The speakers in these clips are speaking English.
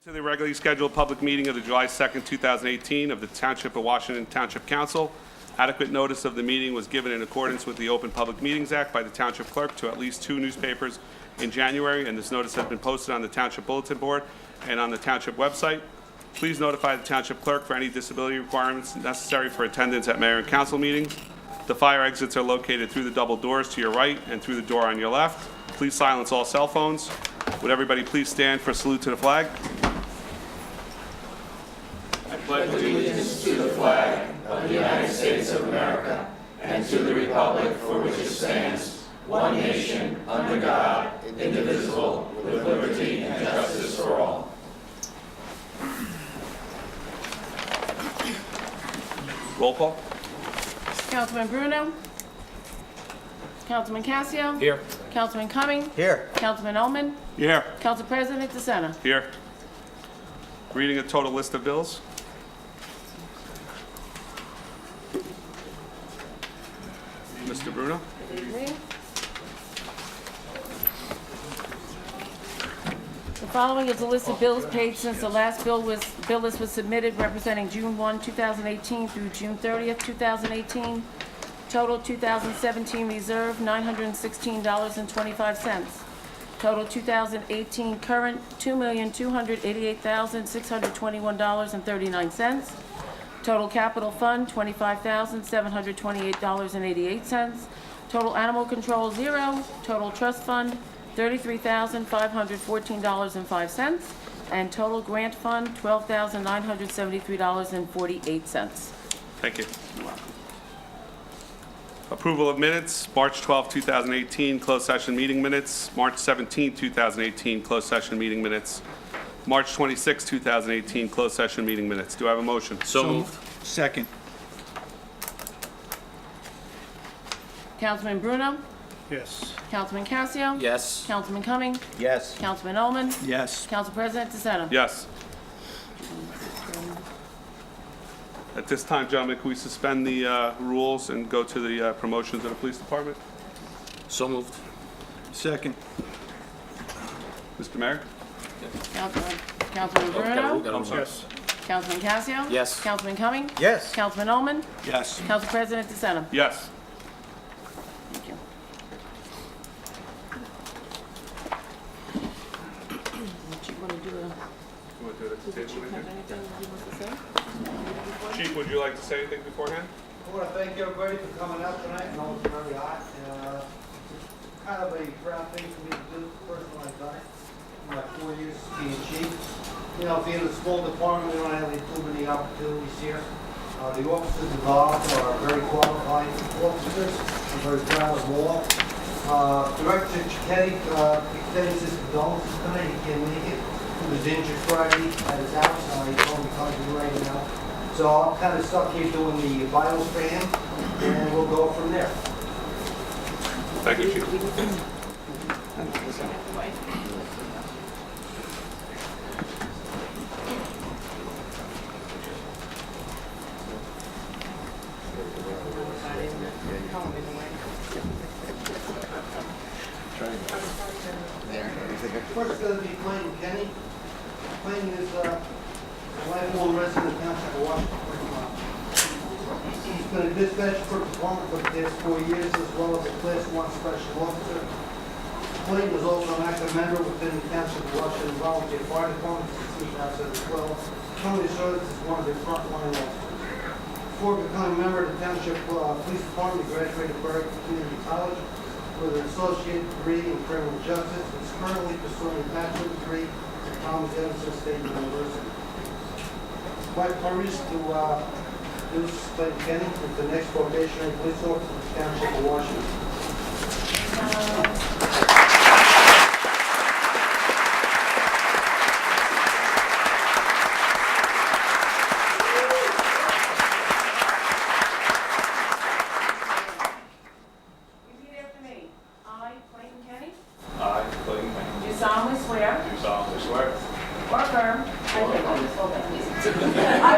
To the regularly scheduled public meeting of the July 2nd, 2018 of the Township of Washington Township Council. Adequate notice of the meeting was given in accordance with the Open Public Meetings Act by the Township Clerk to at least 2 newspapers in January, and this notice has been posted on the Township Bulletin Board and on the Township website. Please notify the Township Clerk for any disability requirements necessary for attendance at Mayor and Council meetings. The fire exits are located through the double doors to your right and through the door on your left. Please silence all cell phones. Would everybody please stand for a salute to the flag? I pledge allegiance to the flag of the United States of America and to the republic for which it stands, one nation, under God, indivisible, with liberty and justice for all. Roll call. Councilman Bruno. Councilman Casio. Here. Councilman Cumming. Here. Councilman Ullman. Here. Council President DeSena. Here. Reading a total list of bills. Mr. Bruno. The following is a list of bills paid since the last bill list was submitted, representing June 1, 2018 through June 30th, 2018. Total 2017 reserve, $916.25. Total 2018 current, $2,288,621.39. Total capital fund, $25,728.88. Total animal control, 0. Total trust fund, $33,514.05. And total grant fund, $12,973.48. Thank you. Approval of minutes, March 12, 2018, closed session meeting minutes, March 17, 2018, closed session meeting minutes, March 26, 2018, closed session meeting minutes. Do I have a motion? So moved. Second. Councilman Bruno. Yes. Councilman Casio. Yes. Councilman Cumming. Yes. Councilman Ullman. Yes. Council President DeSena. Yes. At this time, gentlemen, can we suspend the rules and go to the promotions of the police department? So moved. Second. Mr. Mayor? Councilman Bruno. I'm sorry. Yes. Councilman Casio. Yes. Councilman Cumming. Yes. Councilman Ullman. Yes. Council President DeSena. Yes. Thank you. Do you want to do You want to do it at the Chief table? have anything he wants to say? Chief, would you like to say anything beforehand? I want to thank everybody for coming out tonight. I know it's very hot. It's kind of a proud thing for me to do. First one I've done it. In my 4 years being chief. You know, being a small department, we don't have too many opportunities here. The officers involved are very qualified officers. I'm very proud of all. Director Cicchetti extends his condolences tonight. He can't make it. He was injured Friday at his house. He told me coming right now. So I'm kind of stuck here doing the vitals for him, and we'll go from there. Thank you, Chief. First, going to be Clayton Kenny. Clayton is a lifelong resident of Township of Washington. He's been a dispatch for the department for the past 4 years, as well as a Class 1 special officer. Clayton was also an active member within the Township of Washington Volunteer Fire Department since 2012. Currently serves as one of their frontline officers. Before becoming a member of the Township Police Department, he graduated Berkeley Community College with an associate degree in criminal justice. He's currently pursuing a bachelor's degree at Thomas Jefferson State University. My privilege to introduce Clayton Kenny as the next probationary police officer of the Township of Washington. Repeat after me. I, Clayton Kenny, I, Clayton Kenny, do solemnly swear do solemnly swear or affirm I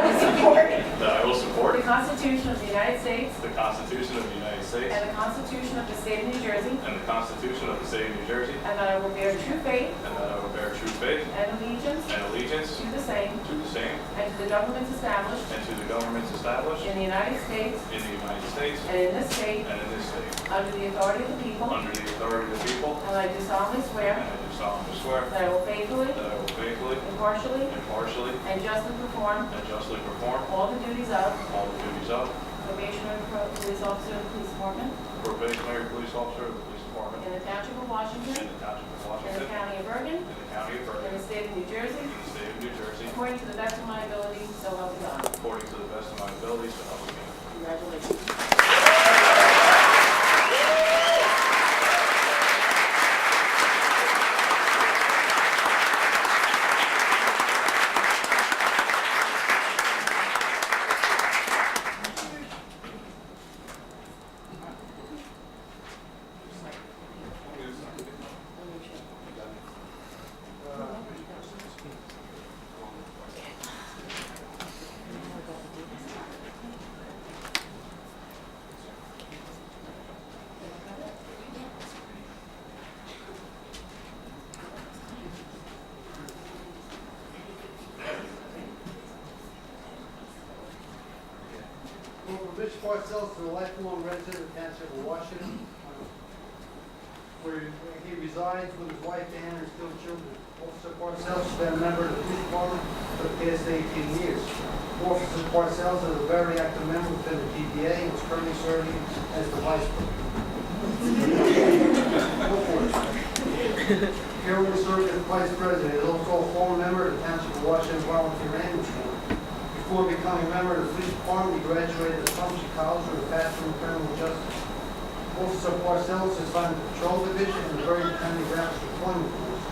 will support that I will support the Constitution of the United States the Constitution of the United States and the Constitution of the State of New Jersey, and the Constitution of the State of New Jersey, and that I will bear true faith and that I will bear true faith and allegiance and allegiance same to the same and to the governments established and to the governments established in the United States in the United States and in this state and in this state, under the authority of the people, under the authority of the people, and I do solemnly and swear I do solemnly swear that I will faithfully, that I will faithfully, impartially, impartially, and justly perform and justly perform all the duties of all the duties of probationary police officer of the police department probationary police officer of the police department in the Township of in Washington, the Township of in the Washington, County of Bergen, in the County of in Bergen, the state of New Jersey, in the state of New Jersey, according to the best of my ability, so help me God. according to the best of my abilities, so help me God. Congratulations. Over Rich Parcells is a lifelong resident of the Township of Washington, where he resides with his wife Ann and his two children. Officer Parcells has been a member of the police department for the past 18 years. Officer Parcells is a very active member within the PDA and is currently serving as the vice president. Currently serving as vice president. He is also a former member of the Township of Washington Volunteer Ambulance Corps. Before becoming a member of the police department, he graduated at Township College with a Bachelor in Criminal Justice. Officer Parcells is assigned to the Patrol Division in the Bergen County Grounds Deployment Force.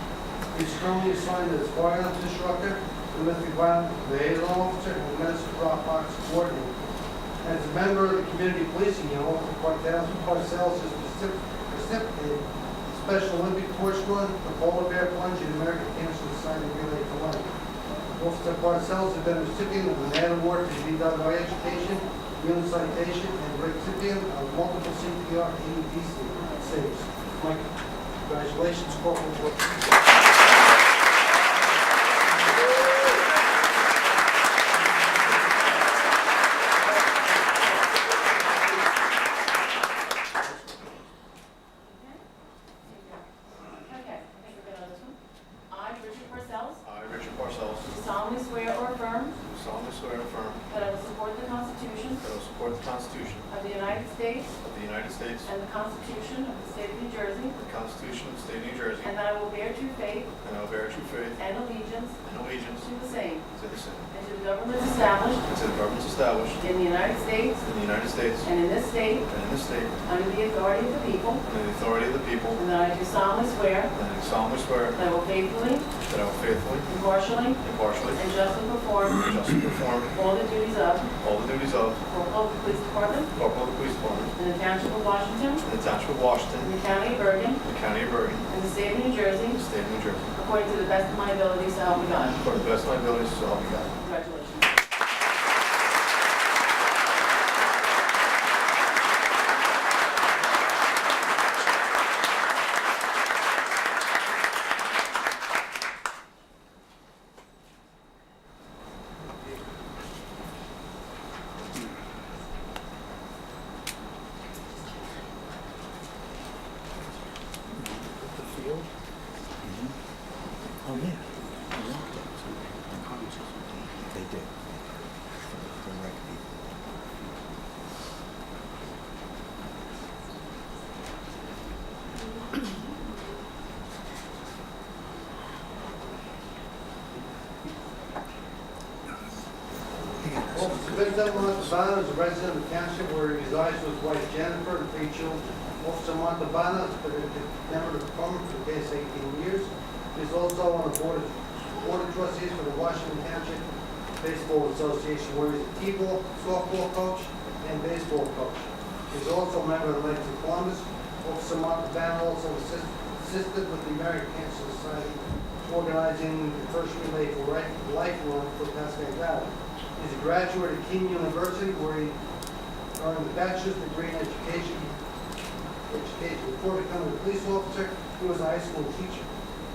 He is currently assigned as firearms instructor, domestic violence liaison officer, and administrative Dropbox coordinator. As a member of the community policing unit, Officer Parcells is recipited Special Olympic torch run, the polar bear plunge, and American Cancer Society relay to life. Officer Parcells has been a recipient of the Man Award for DWI education, unit citation, and recipient of multiple CPR AED saves. Mike, congratulations, Corporal. Okay, I think we're good on this one. I, Richard Parcells, I, Richard Parcells, do solemnly swear or affirm do solemnly swear and affirm that I will support the Constitution that I will support the Constitution of the United States of the United States, and the Constitution of the State of New Jersey, the Constitution of the State of New Jersey, and that I will bear true faith and I will bear true faith and allegiance and allegiance to the same to the same, and to the governments established and to the governments established in the United States in the United States and in this state and in this state, under the authority of the people, under the authority of the people, and that I do solemnly swear and I solemnly swear that I will faithfully, that I will faithfully, impartially, impartially, and justly perform and justly perform all the duties of all the duties of Corporal of the Police Department Corporal of the Police Department in the Township of Washington, in the Township of in Washington, the County of Bergen, in the County of Bergen, in the State of New Jersey, in the State of New Jersey, according to the best of my ability, so help me God. for the best of my abilities, so help me God. Congratulations. Oh, yeah. They did. Officer Vincent Montalbano is a resident of the township where he resides with his wife Jennifer and 3 children. Officer Montalbano has been a member of the department for the past 18 years. He is also on the board of trustees for the Washington Township Baseball Association, where he's a t-ball, softball coach, and baseball coach. He's also a member of the Knights of Columbus. Officer Montalbano also assisted with the American Cancer Society organizing the first relay for Lifeline for Pasco Valley. He's a graduate of Keene University, where he earned a bachelor's degree in education. Before becoming a police officer, he was a high school teacher.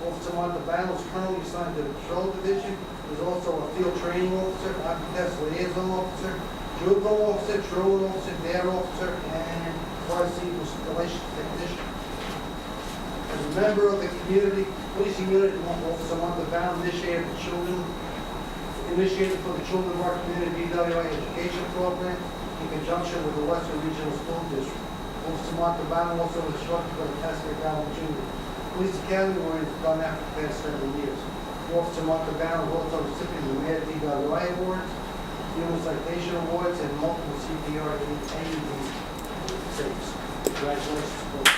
Officer Montalbano is currently assigned to the Patrol Division. He's also a field training officer, Alcatraz liaison officer, juvenile officer, truant officer, dare officer, and fire scene installation technician. As a member of the policing unit, Officer Montalbano initiated for the children of our community DWI education program in conjunction with the Western Regional School District. Officer Montalbano also instructed by the Pastor Galvin Jr. Police Academy, where he's done that for the past several years. Officer Montalbano is also recipient of the Mayor DWI Awards, Human Citation Awards, and multiple CPR AED saves. Congratulations, folks.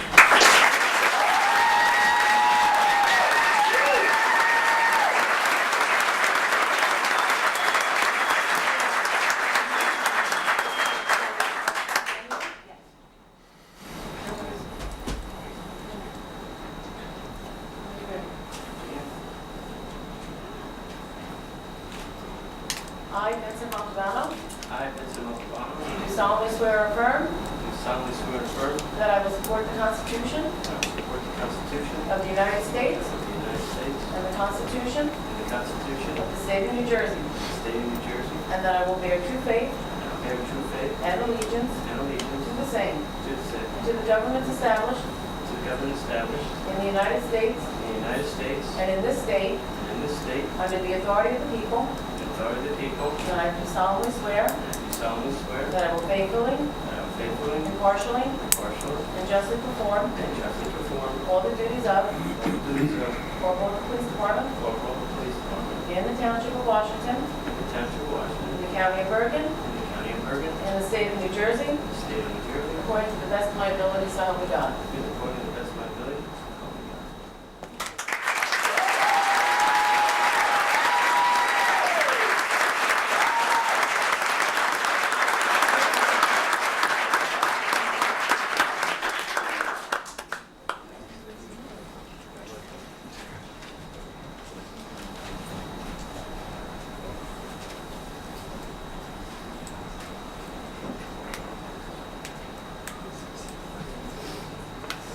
I, Vincent Montalbano, I, Vincent Montalbano, do solemnly swear or affirm do solemnly swear and affirm that I will support the Constitution that I will support the Constitution of the United States of the United States and the Constitution and the Constitution of of the State of New Jersey, the State of New Jersey, and that I will bear true faith and I bear true faith and allegiance and allegiance to the same, to the same, and to the governments established to the government established in the United States in the United States and in this state and in this state, under the authority of the people, and authority of the people, and I do solemnly swear and I do solemnly swear that I will faithfully, that I will faithfully, impartially, impartially, and justly perform and justly perform all the duties of all the duties of Corporal of the Police Department Corporal of the Police Department in the Township of Washington, in the Township of Washington, in the County of Bergen, in the County of Bergen, in the State of New Jersey, in the State of New Jersey, according to the best of my ability, so help me God. according to the best of my ability, so help me God.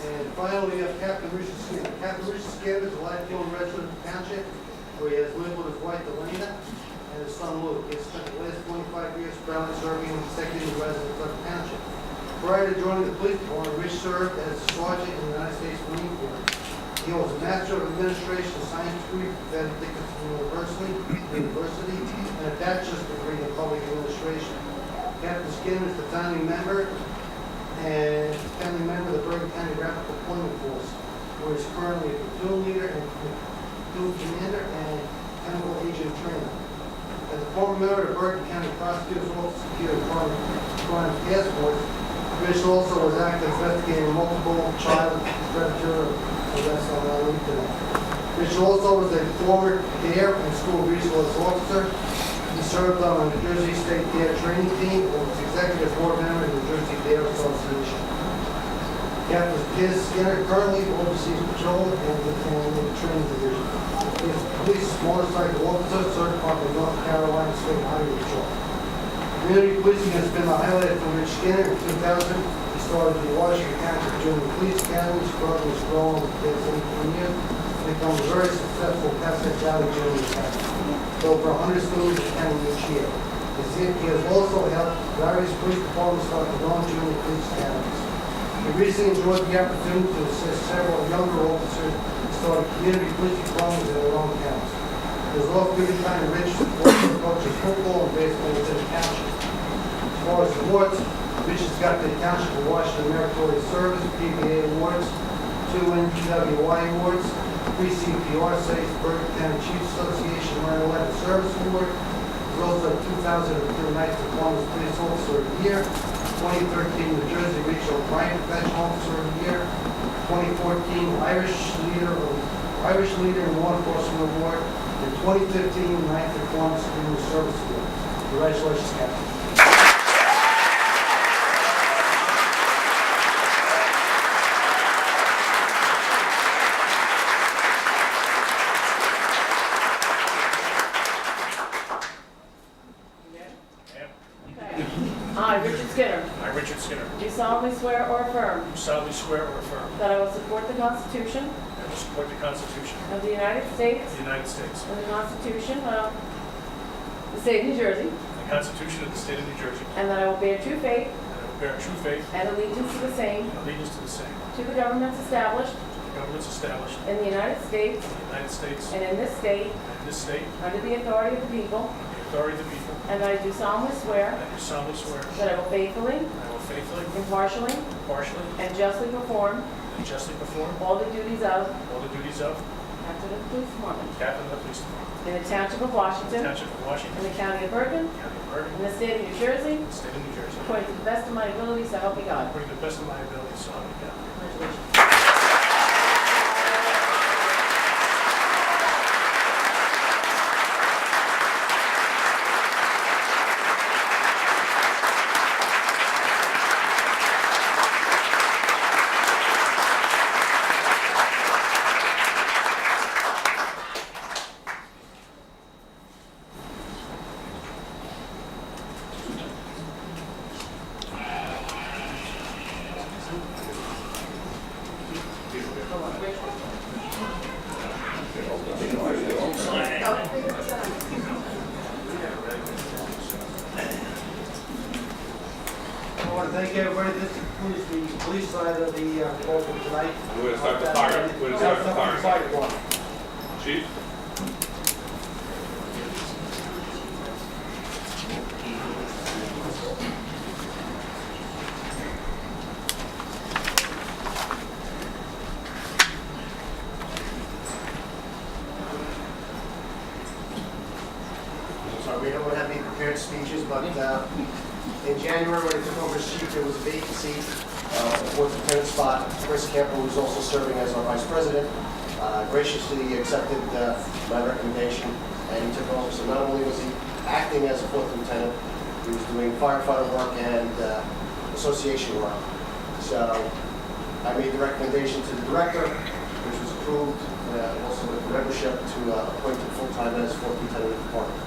And finally, we have Captain Richard Skinner. Captain Richard Skinner is a lifelong resident of the township, where he has lived with his wife Elena and his son Luke. He has spent the last 25 years proudly serving as executive resident of the township. Prior to joining the police department, Rich served as a sergeant in the United States Marine Corps. He holds a Master of Administration Science degree from Van Dickinson University and a bachelor's degree in Public Administration. Captain Skinner is the founding member and of the Bergen County Rapid Deployment Force, where he's currently a platoon leader and platoon commander and chemical agent trainer. As a former member of the Bergen County Prosecutor's Office Security Crime Task Force, Rich also was active investigating multiple child predator arrests on our lead today. Rich also was a former DARE and school resource officer. He served on the New Jersey State DARE training team and was executive board member of the New Jersey DARE Association. Captain Skinner currently oversees patrol and the training division. He is a police motorcycle officer certified by North Carolina State Highway Patrol. Community policing has been a highlight for Rich Skinner. In 2000, he started the Washington Township Junior Police Academy, struggling with growing over the past 18 years, and become a very successful Passaic Valley Junior Academy. With over 100 students attending each year. He has also helped various police departments start their own junior police academies. He recently enjoyed the opportunity to assist several younger officers in starting community police departments in their own towns. His off-duty time in Rich also coaches football and baseball within the township. As far as awards, Rich has got the Township of Washington Meritorious Service, PBA Awards, 2 NPWI Awards, 3 CPR saves, Bergen County Chiefs Association Marine Letter Service Award. He's also a 2002 Knights of Columbus Police Officer of the Year, 2013 New Jersey Regional Crime Professional Officer of the Year, 2014 Irish Leader in Law Enforcement Award, and 2015 Knights of Columbus Community Service Award. Congratulations, Captain. I, Richard Skinner, I, Richard Skinner, do solemnly swear or affirm do solemnly swear or affirm that I will support the Constitution that I will will support the Constitution of the United States of the United States and the Constitution of the State of New Jersey, and the Constitution of the State of New Jersey, and that I will bear true faith and I will bear true faith and allegiance to the same, and allegiance to the same, to the governments established to the governments established in the United States in the United States and in this state, and in this state, under the authority of the people, under the authority of the people, and that I do solemnly and swear I do solemnly swear that I will faithfully, that I will faithfully, impartially, impartially, and justly perform and justly perform all the duties of all the duties of Captain of the Police Department Captain of the Police Department, in the Township of Washington, Township of Washington, in the County of Bergen, County of Bergen, in the State of New Jersey, State of New Jersey, according to the best of my ability, so help me God. according to the best of my ability, so help me God. Congratulations. I want to thank everybody. This concludes the police side of the call for tonight. We're going to start the fire. We're going to start the fire. Fire department. Chief? Sorry, we don't have any prepared speeches, but in January, when I took over as chief, there was a vacancy, the fourth lieutenant spot. Chris Camper, who's also serving as our vice president, graciously accepted my recommendation, and he took over. So not only was he acting as a fourth lieutenant, he was doing firefighter work and association work. So I made the recommendation to the director, which was approved, also with the membership, to appoint him full-time as fourth lieutenant of the department.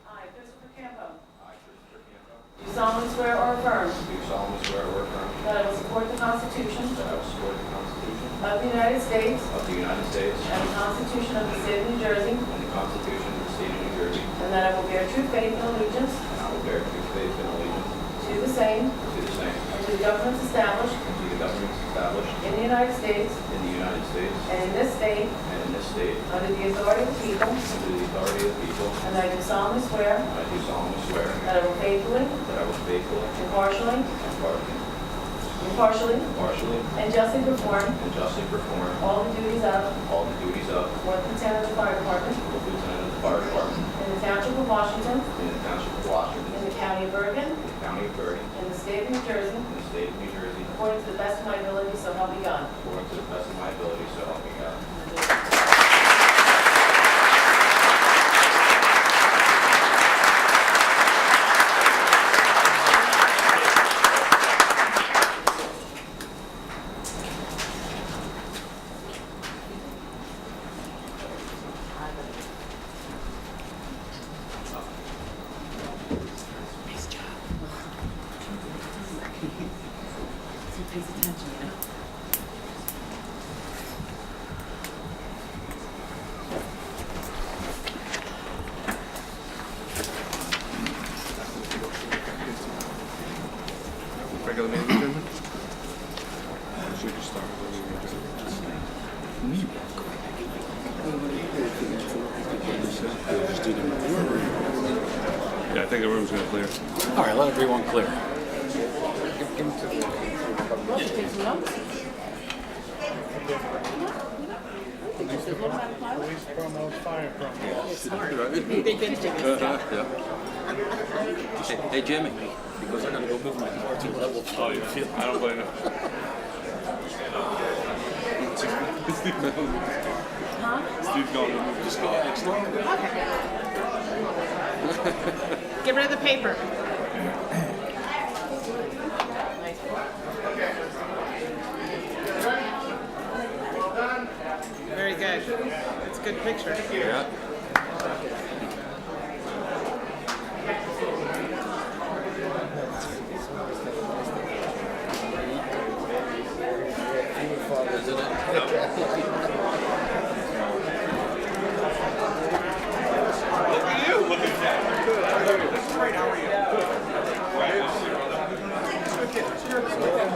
I, Christopher Campo. Do solemnly swear or affirm Do solemnly swear or affirm that I will support the Constitution that I will support the Constitution of the United States of the United States and the Constitution of the State of New Jersey, and the Constitution of the State of New Jersey, and that I will bear true faith and allegiance and I will bear true faith and allegiance to the same to the same and to the governments established and to the governments established in the United States in the United States and in this state and in this state under the authority of the people, under the authority of the people, and that I do solemnly swear and I do solemnly swear that I will faithfully, that I will faithfully, impartially, and justly perform all the duties of fourth lieutenant of the fire department fourth lieutenant of the fire department in the Township of Washington, in the Township of Washington, in the County of Bergen, in the County of Bergen, in the State of New Jersey, in the State of New Jersey, according to the best of my ability, so help me God. according to the best of my ability, so help me God. Regular meeting agenda? Should just start with Yeah, I think the room's gonna clear. All right, let everyone clear. Well, you take some notes. Police promos, fire promos. Hey, Jimmy, because I gotta go move my car to level 2. Oh, you feel? I don't blame you. Steve's going. Just go next door. Get rid of the paper. Very good. good picture. Yeah. Isn't it? Look at you, look at that. Good. Great, how are you?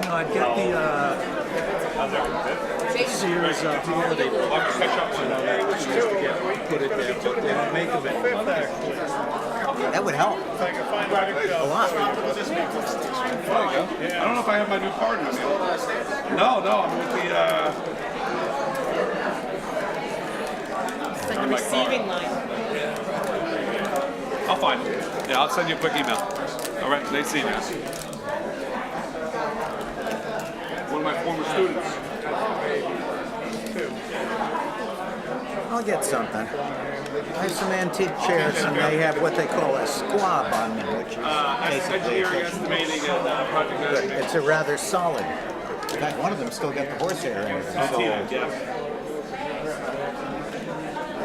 I'd get the Sears holiday book. Put it there, but they don't make them anymore. That would help. A lot. There you go. I don't know if I have my new card with me. No, I'm with the, It's like a receiving line. I'll find it. Yeah, I'll send you a quick email. All right, nice seeing you. One of my former students. I'll get something. I have some antique chairs, and they have what they call a squab on them, which is basically Engineering, estimating, and project management. it's a rather solid. In fact, one of them still got the horsehair in it. So Yeah. I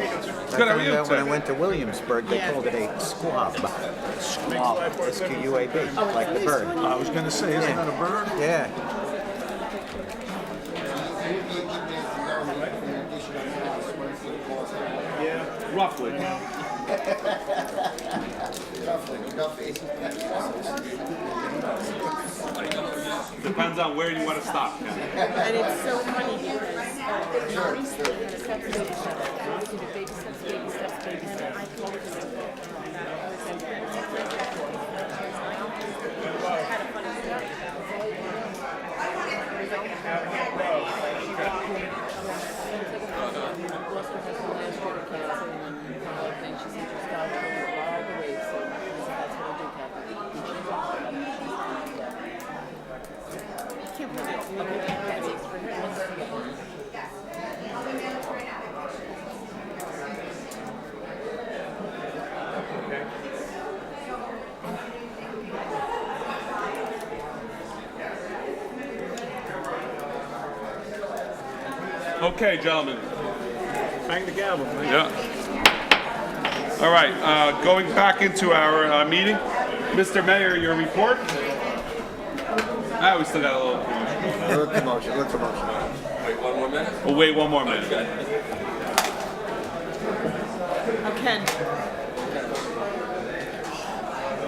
Good, how are found you out when I today? went to Williamsburg, they called it a squab. Squab. S-Q-U-A-B, like the bird. I was gonna say, isn't that a bird? Yeah. Roughly. Depends on where you want to stop. And it's so funny because Okay, gentlemen. Bang the gavel, man. Yeah. All right, going back into our meeting. Mr. Mayor, your report? We still got a little commotion. Little commotion. Wait 1 more minute. We'll wait one more minute. oh, Ken,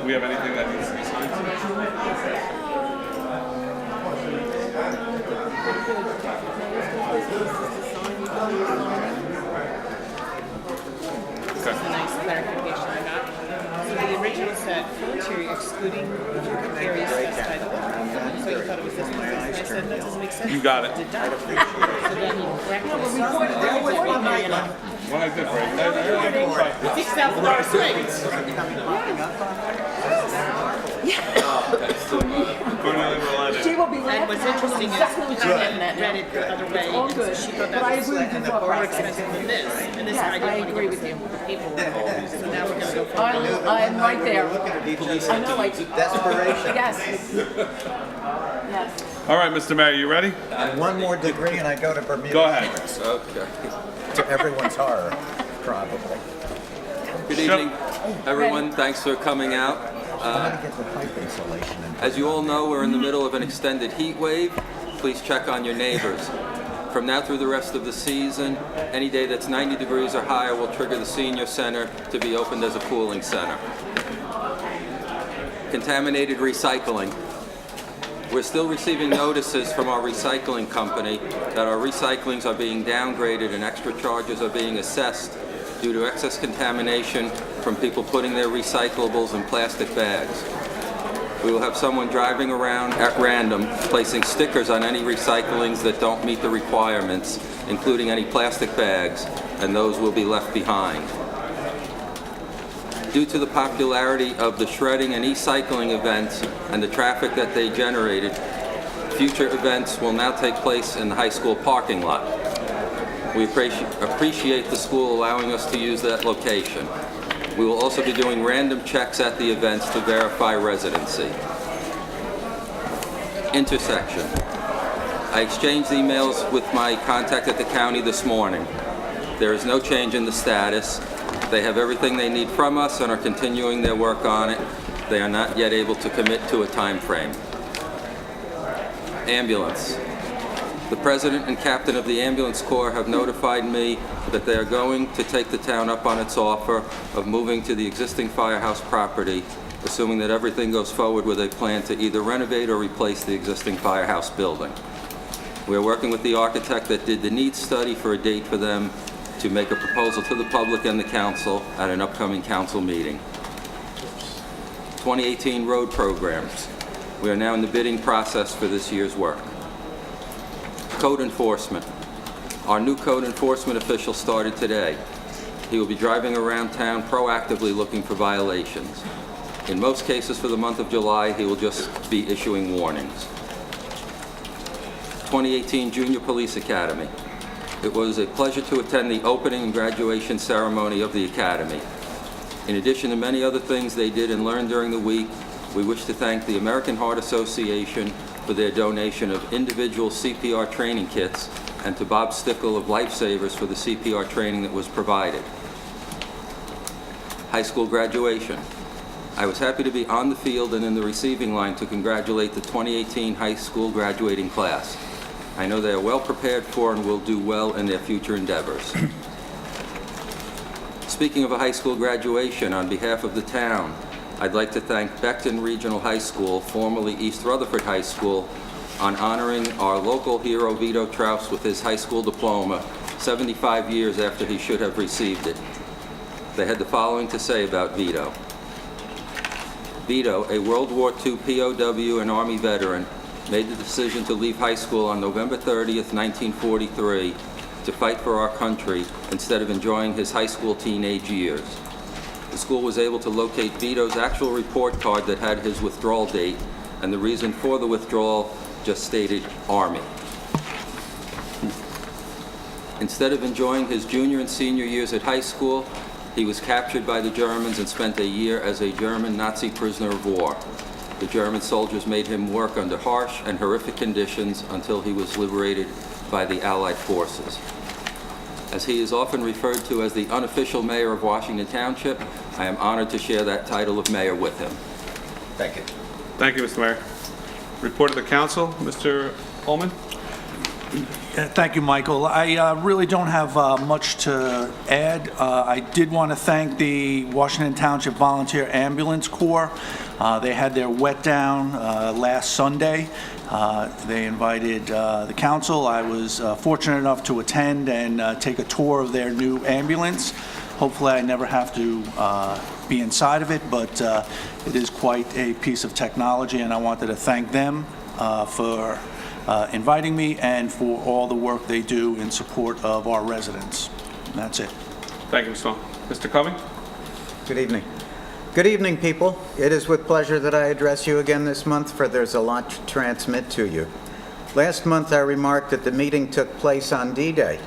We have anything that needs to be signed? this is a nice clarification I got. So the original said frontier excluding areas specified. So you thought it was this one. And I said, that doesn't make sense. You got it. Did that. So then he corrected it. That was one million. What I did, right? $6,000 swings. Cornelia Rolanda. She will be And laughing. what's interesting is Ken read it the other way. All good. So she thought But that I was agree with you more both. expensive than this. And this Yes, I I didn't want agree to with give you. the paperwork. So now we're going to go for I'm right there. I know, like, Desperation. yes. Yes. All right, Mr. Mayor, you ready? One more degree and I go to Bermuda. Go ahead. Okay. To everyone's horror, probably. Good evening, everyone. Thanks for coming out. I'm gonna get the pipe insulation in. As you all know, we're in the middle of an extended heat wave. Please check on your neighbors. From now through the rest of the season, any day that's 90 degrees or higher will trigger the senior center to be opened as a cooling center. Contaminated recycling. We're still receiving notices from our recycling company that our recyclings are being downgraded and extra charges are being assessed due to excess contamination from people putting their recyclables in plastic bags. We will have someone driving around at random, placing stickers on any recyclings that don't meet the requirements, including any plastic bags, and those will be left behind. Due to the popularity of the shredding and e-cycling events and the traffic that they generated, future events will now take place in the high school parking lot. We appreciate the school allowing us to use that location. We will also be doing random checks at the events to verify residency. Intersection. I exchanged emails with my contact at the county this morning. There is no change in the status. They have everything they need from us and are continuing their work on it. They are not yet able to commit to a time frame. Ambulance. The President and Captain of the Ambulance Corps have notified me that they are going to take the town up on its offer of moving to the existing firehouse property, assuming that everything goes forward with a plan to either renovate or replace the existing firehouse building. We are working with the architect that did the needs study for a date for them to make a proposal to the public and the council at an upcoming council meeting. 2018 road programs. We are now in the bidding process for this year's work. Code enforcement. Our new code enforcement official started today. He will be driving around town proactively looking for violations. In most cases for the month of July, he will just be issuing warnings. 2018 Junior Police Academy. It was a pleasure to attend the opening and graduation ceremony of the Academy. In addition to many other things they did and learned during the week, we wish to thank the American Heart Association for their donation of individual CPR training kits and to Bob Stickle of Lifesavers for the CPR training that was provided. High school graduation. I was happy to be on the field and in the receiving line to congratulate the 2018 high school graduating class. I know they are well prepared for and will do well in their future endeavors. Speaking of a high school graduation, on behalf of the town, I'd like to thank Beckton Regional High School, formerly East Rutherford High School, on honoring our local hero Vito Traus with his high school diploma 75 years after he should have received it. They had the following to say about Vito. Vito, a World War II POW and Army veteran, made the decision to leave high school on November 30th, 1943, to fight for our country instead of enjoying his high school teenage years. The school was able to locate Vito's actual report card that had his withdrawal date, and the reason for the withdrawal just stated Army. Instead of enjoying his junior and senior years at high school, he was captured by the Germans and spent a year as a German Nazi prisoner of war. The German soldiers made him work under harsh and horrific conditions until he was liberated by the Allied forces. As he is often referred to as the unofficial mayor of Washington Township, I am honored to share that title of mayor with him. Thank you. Thank you, Mr. Mayor. Report of the council, Mr. Ullman. Thank you, Michael. I really don't have much to add. I did want to thank the Washington Township Volunteer Ambulance Corps. They had their wet down last Sunday. They invited the council. I was fortunate enough to attend and take a tour of their new ambulance. Hopefully I never have to be inside of it, but it is quite a piece of technology, and I wanted to thank them for inviting me and for all the work they do in support of our residents. And that's it. Thank you, Mr. Ullman. Mr. Cumming? Good evening. Good evening, people. It is with pleasure that I address you again this month, for there's a lot to transmit to you. Last month, I remarked that the meeting took place on D-Day.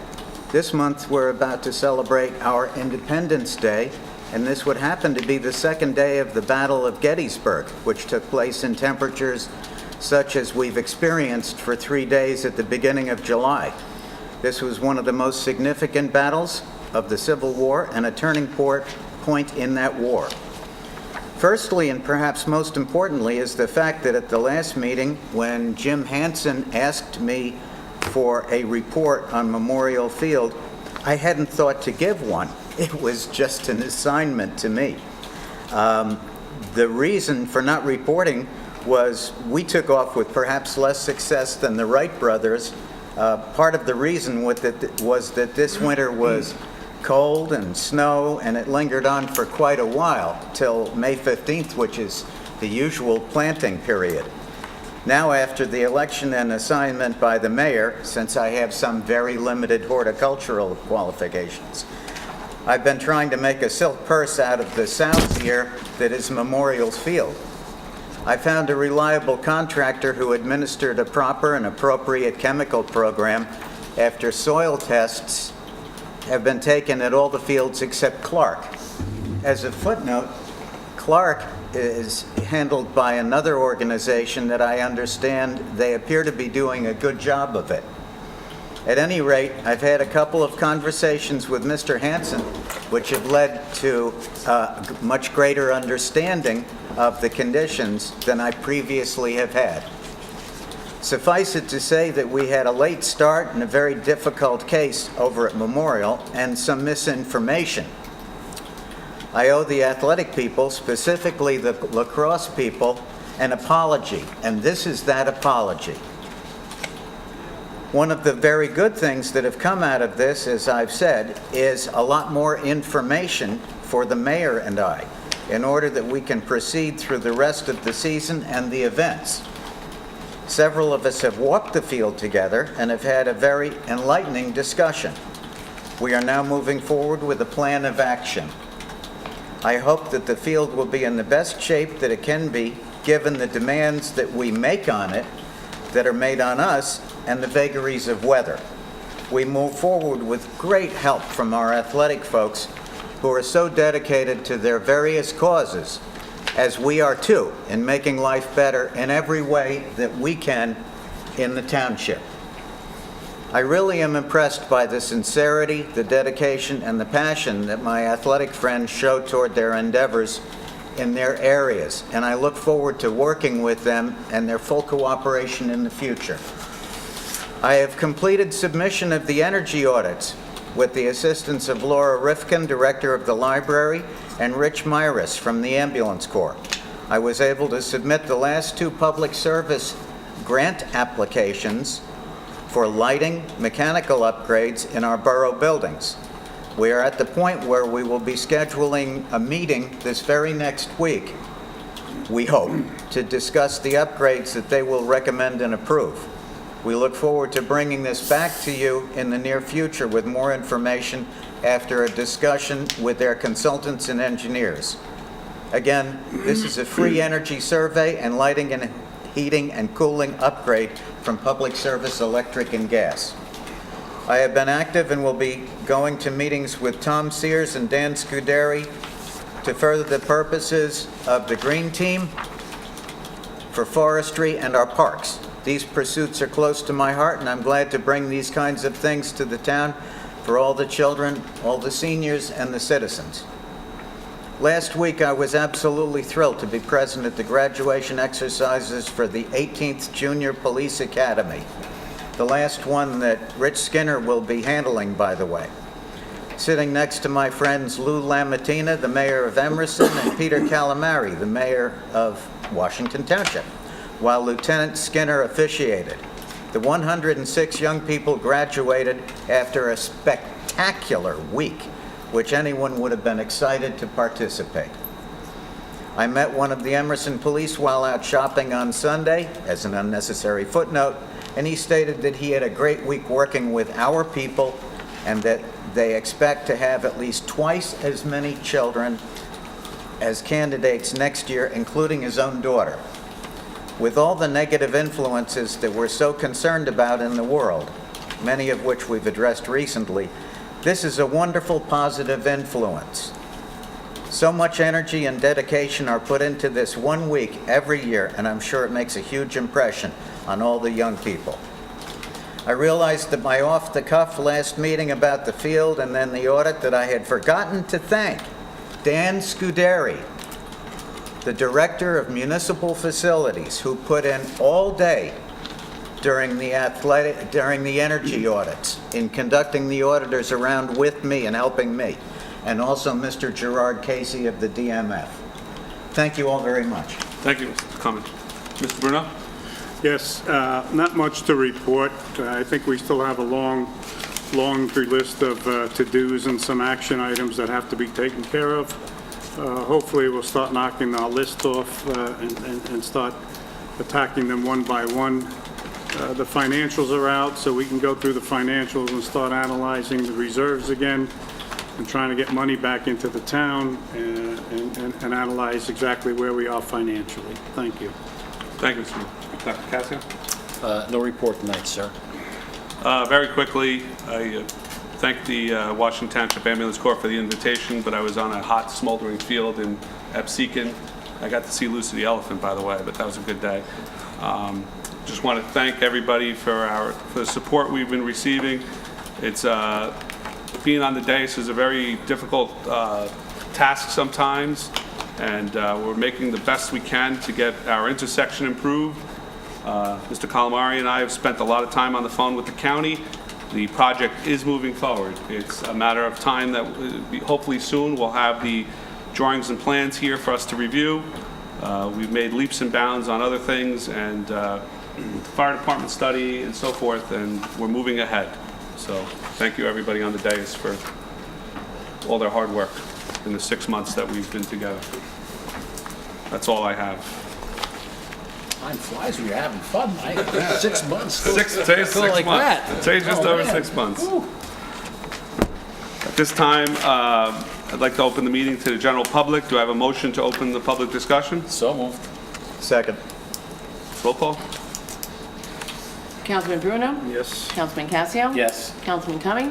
This month, we're about to celebrate our Independence Day, and this would happen to be the second day of the Battle of Gettysburg, which took place in temperatures such as we've experienced for 3 days at the beginning of July. This was one of the most significant battles of the Civil War and a turning point in that war. Firstly, and perhaps most importantly, is the fact that at the last meeting, when Jim Hansen asked me for a report on Memorial Field, I hadn't thought to give one. It was just an assignment to me. The reason for not reporting was we took off with perhaps less success than the Wright brothers. Part of the reason was that this winter was cold and snow, and it lingered on for quite a while, till May 15th, which is the usual planting period. Now, after the election and assignment by the mayor, since I have some very limited horticultural qualifications, I've been trying to make a silk purse out of the sow's ear that is Memorial Field. I found a reliable contractor who administered a proper and appropriate chemical program after soil tests have been taken at all the fields except Clark. As a footnote, Clark is handled by another organization that I understand they appear to be doing a good job of it. At any rate, I've had a couple of conversations with Mr. Hanson, which have led to much greater understanding of the conditions than I previously have had. Suffice it to say that we had a late start and a very difficult case over at Memorial and some misinformation. I owe the athletic people, specifically the lacrosse people, an apology, and this is that apology. One of the very good things that have come out of this, as I've said, is a lot more information for the mayor and I in order that we can proceed through the rest of the season and the events. Several of us have walked the field together and have had a very enlightening discussion. We are now moving forward with a plan of action. I hope that the field will be in the best shape that it can be, given the demands that we make on it, that are made on us, and the vagaries of weather. We move forward with great help from our athletic folks who are so dedicated to their various causes, as we are too, in making life better in every way that we can in the township. I really am impressed by the sincerity, the dedication, and the passion that my athletic friends show toward their endeavors in their areas, and I look forward to working with them and their full cooperation in the future. I have completed submission of the energy audits with the assistance of Laura Rifkin, Director of the Library, and Rich Myris from the Ambulance Corps. I was able to submit the last 2 public service grant applications for lighting, mechanical upgrades in our borough buildings. We are at the point where we will be scheduling a meeting this very next week, we hope, to discuss the upgrades that they will recommend and approve. We look forward to bringing this back to you in the near future with more information after a discussion with their consultants and engineers. Again, this is a free energy survey and lighting and heating and cooling upgrade from Public Service Electric and Gas. I have been active and will be going to meetings with Tom Sears and Dan Scuderi to further the purposes of the Green Team for forestry and our parks. These pursuits are close to my heart, and I'm glad to bring these kinds of things to the town for all the children, all the seniors, and the citizens. Last week, I was absolutely thrilled to be present at the graduation exercises for the 18th Junior Police Academy, the last one that Rich Skinner will be handling, by the way. Sitting next to my friends Lou Lamatina, the mayor of Emerson, and Peter Calamari, the mayor of Washington Township, while Lieutenant Skinner officiated. The 106 young people graduated after a spectacular week, which anyone would have been excited to participate. I met one of the Emerson police while out shopping on Sunday, as an unnecessary footnote, and he stated that he had a great week working with our people and that they expect to have at least twice as many children as candidates next year, including his own daughter. With all the negative influences that we're so concerned about in the world, many of which we've addressed recently, this is a wonderful positive influence. So much energy and dedication are put into this one week every year, and I'm sure it makes a huge impression on all the young people. I realized that my off-the-cuff last meeting about the field and then the audit that I had forgotten to thank Dan Scuderi, the Director of Municipal Facilities, who put in all day during the energy audits in conducting the auditors around with me and helping me, and also Mr. Gerard Casey of the DMF. Thank you all very much. Thank you, Mr. Cummings. Mr. Bruno? Yes, not much to report. I think we still have a long laundry list of to-dos and some action items that have to be taken care of. Hopefully, we'll start knocking our list off and start attacking them one by one. The financials are out, so we can go through the financials and start analyzing the reserves again and trying to get money back into the town and analyze exactly where we are financially. Thank you. Thank you, Mr. Dr. Cassio. No report tonight, sir. Very quickly, I thank the Washington Township Ambulance Corps for the invitation, but I was on a hot, smoldering field in Absecon. I got to see Lucy the elephant, by the way, but that was a good day. just want to thank everybody for the support we've been receiving. It's being on the dais is a very difficult task sometimes, and we're making the best we can to get our intersection improved. Mr. Calamari and I have spent a lot of time on the phone with the county. The project is moving forward. It's a matter of time that hopefully soon we'll have the drawings and plans here for us to review. We've made leaps and bounds on other things, and fire department study and so forth, and we're moving ahead. So thank you everybody on the dais for all their hard work in the 6 months that we've been together. That's all I have. Time flies when you're having fun, Mike. 6 months. Today's Go 6 like months. that. Today's just Oh, over man. 6 months. Woo. At this time, I'd like to open the meeting to the general public. Do I have a motion to open the public discussion? So moved. Second. Roll call. Councilman Bruno? Yes. Councilman Casio? Yes. Councilman Cumming?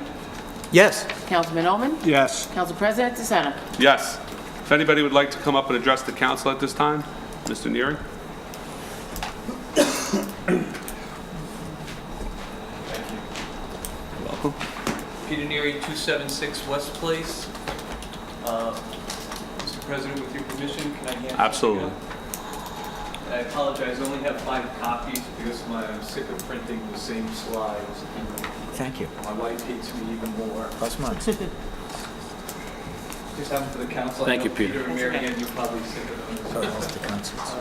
Yes. Councilman Oman? Yes. Council President DeSena? Yes. If anybody would like to come up and address the council at this time, Mr. Neary? Welcome. Peter Neary, 276 West Place. Mr. President, with your permission, can I hand this Absolutely. again? I apologize, I only have 5 copies because I'm sick of printing the same slides. Thank you. My wife hates me even more. Plus mine. Just have them for the council. Thank I you, know Peter. Peter and Mary Ann, you're probably sick of them. Mr. Constance.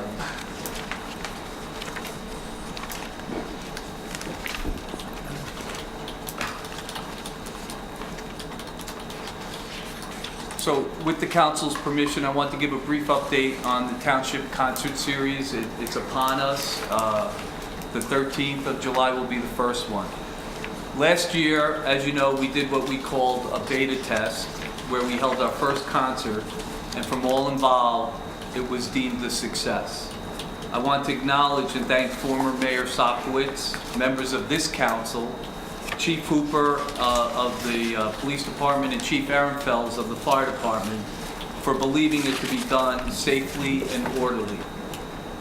So with the council's permission, I want to give a brief update on the Township Concert Series. It's upon us. The 13th of July will be the first one. Last year, as you know, we did what we called a beta test, where we held our first concert, and from all involved, it was deemed a success. I want to acknowledge and thank former Mayor Sopkowitz, members of this council, Chief Hooper of the Police Department, and Chief Ehrenfels of the Fire Department for believing it could be done safely and orderly.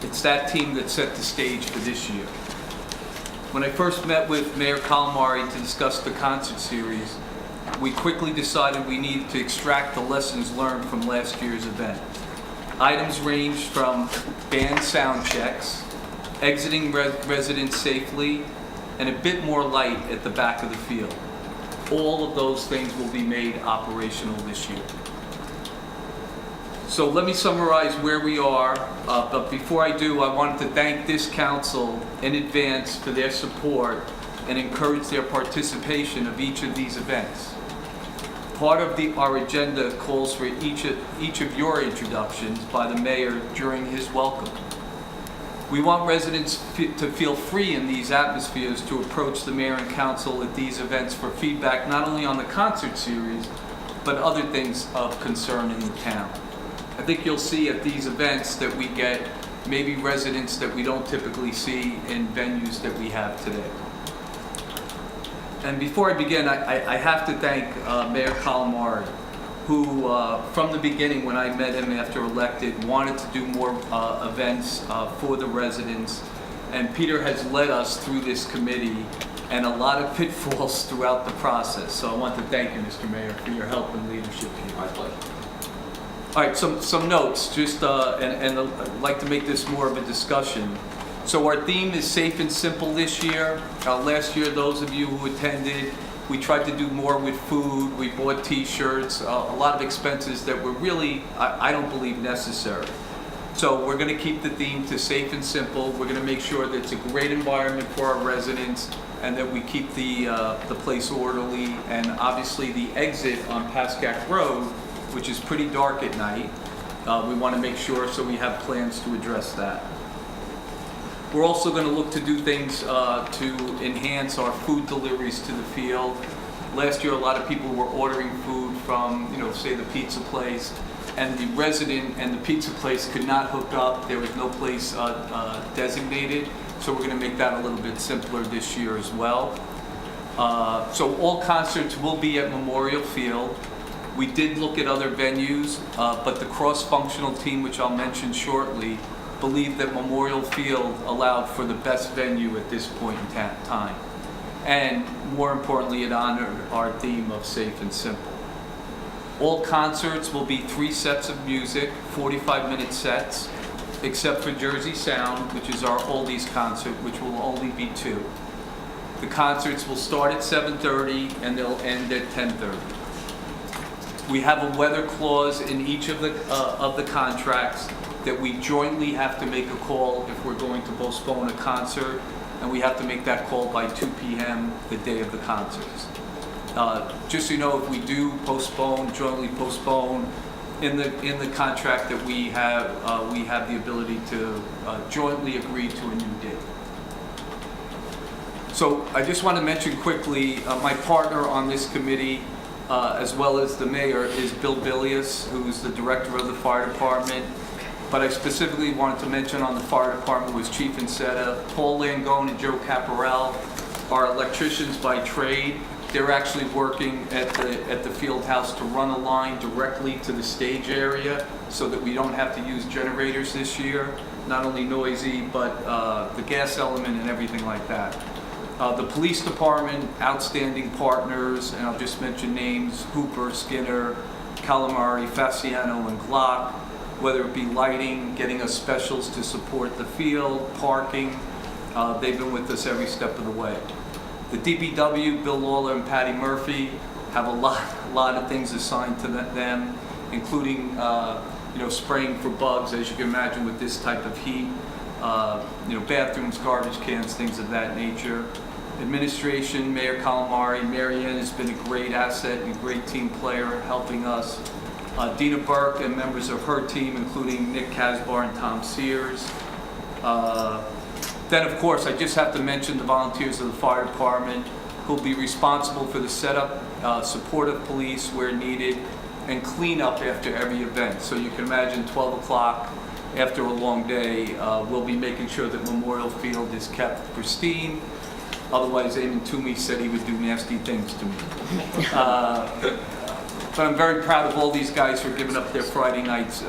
It's that team that set the stage for this year. When I first met with Mayor Calamari to discuss the concert series, we quickly decided we needed to extract the lessons learned from last year's event. Items ranged from band sound checks, exiting residents safely, and a bit more light at the back of the field. All of those things will be made operational this year. So let me summarize where we are, but before I do, I wanted to thank this council in advance for their support and encourage their participation of each of these events. Part of our agenda calls for each of your introductions by the mayor during his welcome. We want residents to feel free in these atmospheres to approach the mayor and council at these events for feedback not only on the concert series, but other things of concern in the town. I think you'll see at these events that we get maybe residents that we don't typically see in venues that we have today. And before I begin, I have to thank Mayor Calamari, who from the beginning when I met him after elected wanted to do more events for the residents, and Peter has led us through this committee and a lot of pitfalls throughout the process. So I want to thank you, Mr. Mayor, for your help and leadership here. My pleasure. All right, some notes, just and I'd like to make this more of a discussion. So our theme is safe and simple this year. Last year, those of you who attended, we tried to do more with food. We bought T-shirts, a lot of expenses that were really, I don't believe, necessary. So we're going to keep the theme to safe and simple. We're going to make sure that it's a great environment for our residents and that we keep the place orderly. And obviously the exit on Pascack Road, which is pretty dark at night, we want to make sure, so we have plans to address that. We're also going to look to do things to enhance our food deliveries to the field. Last year, a lot of people were ordering food from, say the pizza place, and the resident and the pizza place could not hook up. There was no place designated, so we're going to make that a little bit simpler this year as well. So all concerts will be at Memorial Field. We did look at other venues, but the cross-functional team, which I'll mention shortly, believed that Memorial Field allowed for the best venue at this point in time. And more importantly, it honored our theme of safe and simple. All concerts will be 3 sets of music, 45-minute sets, except for Jersey Sound, which is our oldies concert, which will only be 2. The concerts will start at 7:30 and they'll end at 10:30. We have a weather clause in each of the contracts that we jointly have to make a call if we're going to postpone a concert, and we have to make that call by 2 p.m. the day of the concerts. Just so you know, if we do postpone, jointly postpone, in the contract that we have the ability to jointly agree to a new date. So I just want to mention quickly, my partner on this committee, as well as the mayor, is Bill Bilius, who's the director of the fire department. But I specifically wanted to mention on the fire department was Chief Insetta, Paul Langone and Joe Caparel are electricians by trade. They're actually working at the field house to run a line directly to the stage area so that we don't have to use generators this year. Not only noisy, but the gas element and everything like that. The police department, outstanding partners, and I'll just mention names: Hooper, Skinner, Calamari, Fasciano, and Glock. Whether it be lighting, getting us specials to support the field, parking, they've been with us every step of the way. The DPW, Bill Lawler and Patty Murphy, have a lot of things assigned to them, including spraying for bugs, as you can imagine with this type of heat. Bathrooms, garbage cans, things of that nature. Administration, Mayor Calamari, Mary Ann has been a great asset and a great team player helping us. Dina Burke and members of her team, including Nick Casbar and Tom Sears. Then, of course, I just have to mention the volunteers of the fire department who'll be responsible for the setup, support of police where needed, and cleanup after every event. So you can imagine 12 o'clock after a long day, we'll be making sure that Memorial Field is kept pristine. Otherwise, Eamon Toomey said he would do nasty things to me. But I'm very proud of all these guys who are giving up their Friday nights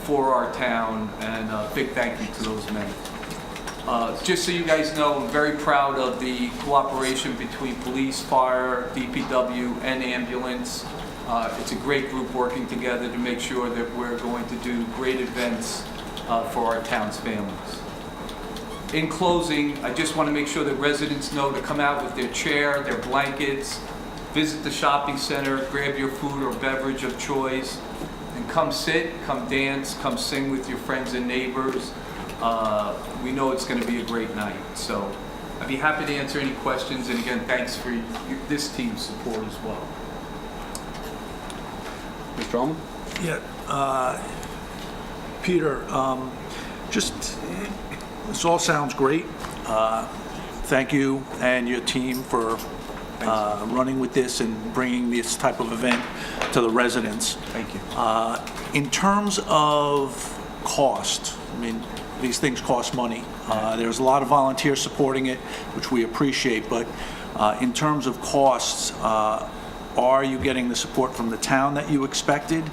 for our town, and a big thank you to those men. Just so you guys know, I'm very proud of the cooperation between police, fire, DPW, and ambulance. It's a great group working together to make sure that we're going to do great events for our town's families. In closing, I just want to make sure that residents know to come out with their chair, their blankets, visit the shopping center, grab your food or beverage of choice, and come sit, come dance, come sing with your friends and neighbors. We know it's going to be a great night. So I'd be happy to answer any questions, and again, thanks for this team's support as well. Mr. Ullman? Yeah, Peter, this all sounds great. Thank you and your team for running with this and bringing this type of event to the residents. Thank you. In terms of cost, I mean, these things cost money. There's a lot of volunteers supporting it, which we appreciate, but in terms of costs, are you getting the support from the town that you expected?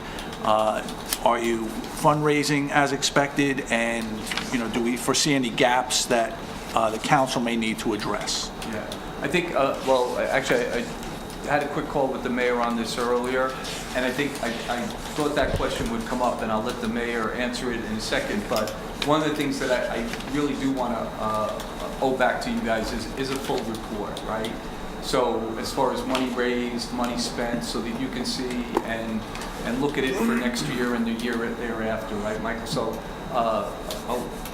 Are you fundraising as expected? And, do we foresee any gaps that the council may need to address? Yeah, I think, actually, I had a quick call with the mayor on this earlier, and I think I thought that question would come up, and I'll let the mayor answer it in a second. But one of the things that I really do want to owe back to you guys is a full report, right? So as far as money raised, money spent, so that you can see and look at it for next year and the year thereafter, right, Michael? So,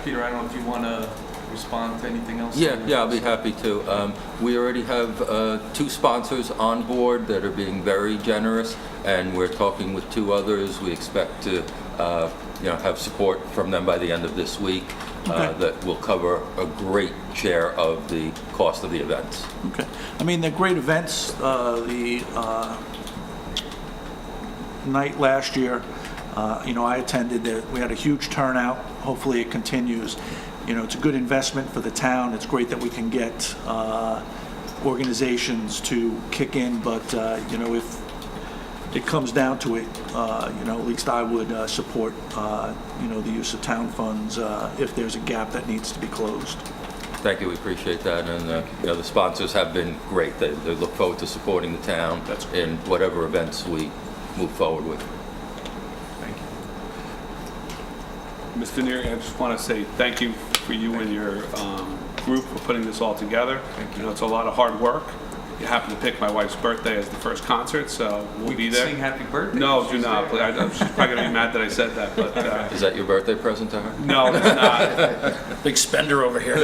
Peter, I don't know if you want to respond to anything else? Yeah, I'll be happy to. We already have 2 sponsors on board that are being very generous, and we're talking with 2 others. We expect to have support from them by the end of this week. That will cover a great share of the cost of the events. Okay. I mean, they're great events. The night last year, I attended. We had a huge turnout. Hopefully it continues. It's a good investment for the town. It's great that we can get organizations to kick in, but, if it comes down to it, at least I would support, the use of town funds if there's a gap that needs to be closed. Thank you, we appreciate that, and the sponsors have been great. They look forward to supporting the town in whatever events we move forward with. Thank you. Mr. Neary, I just want to say thank you for you and your group for putting this all together. Thank you. It's a lot of hard work. You happen to pick my wife's birthday as the first concert, so we'll be there. Sing happy birthday. No, do not. She's probably going to be mad that I said that, but Is that your birthday present to her? no, it's not. Big spender over here.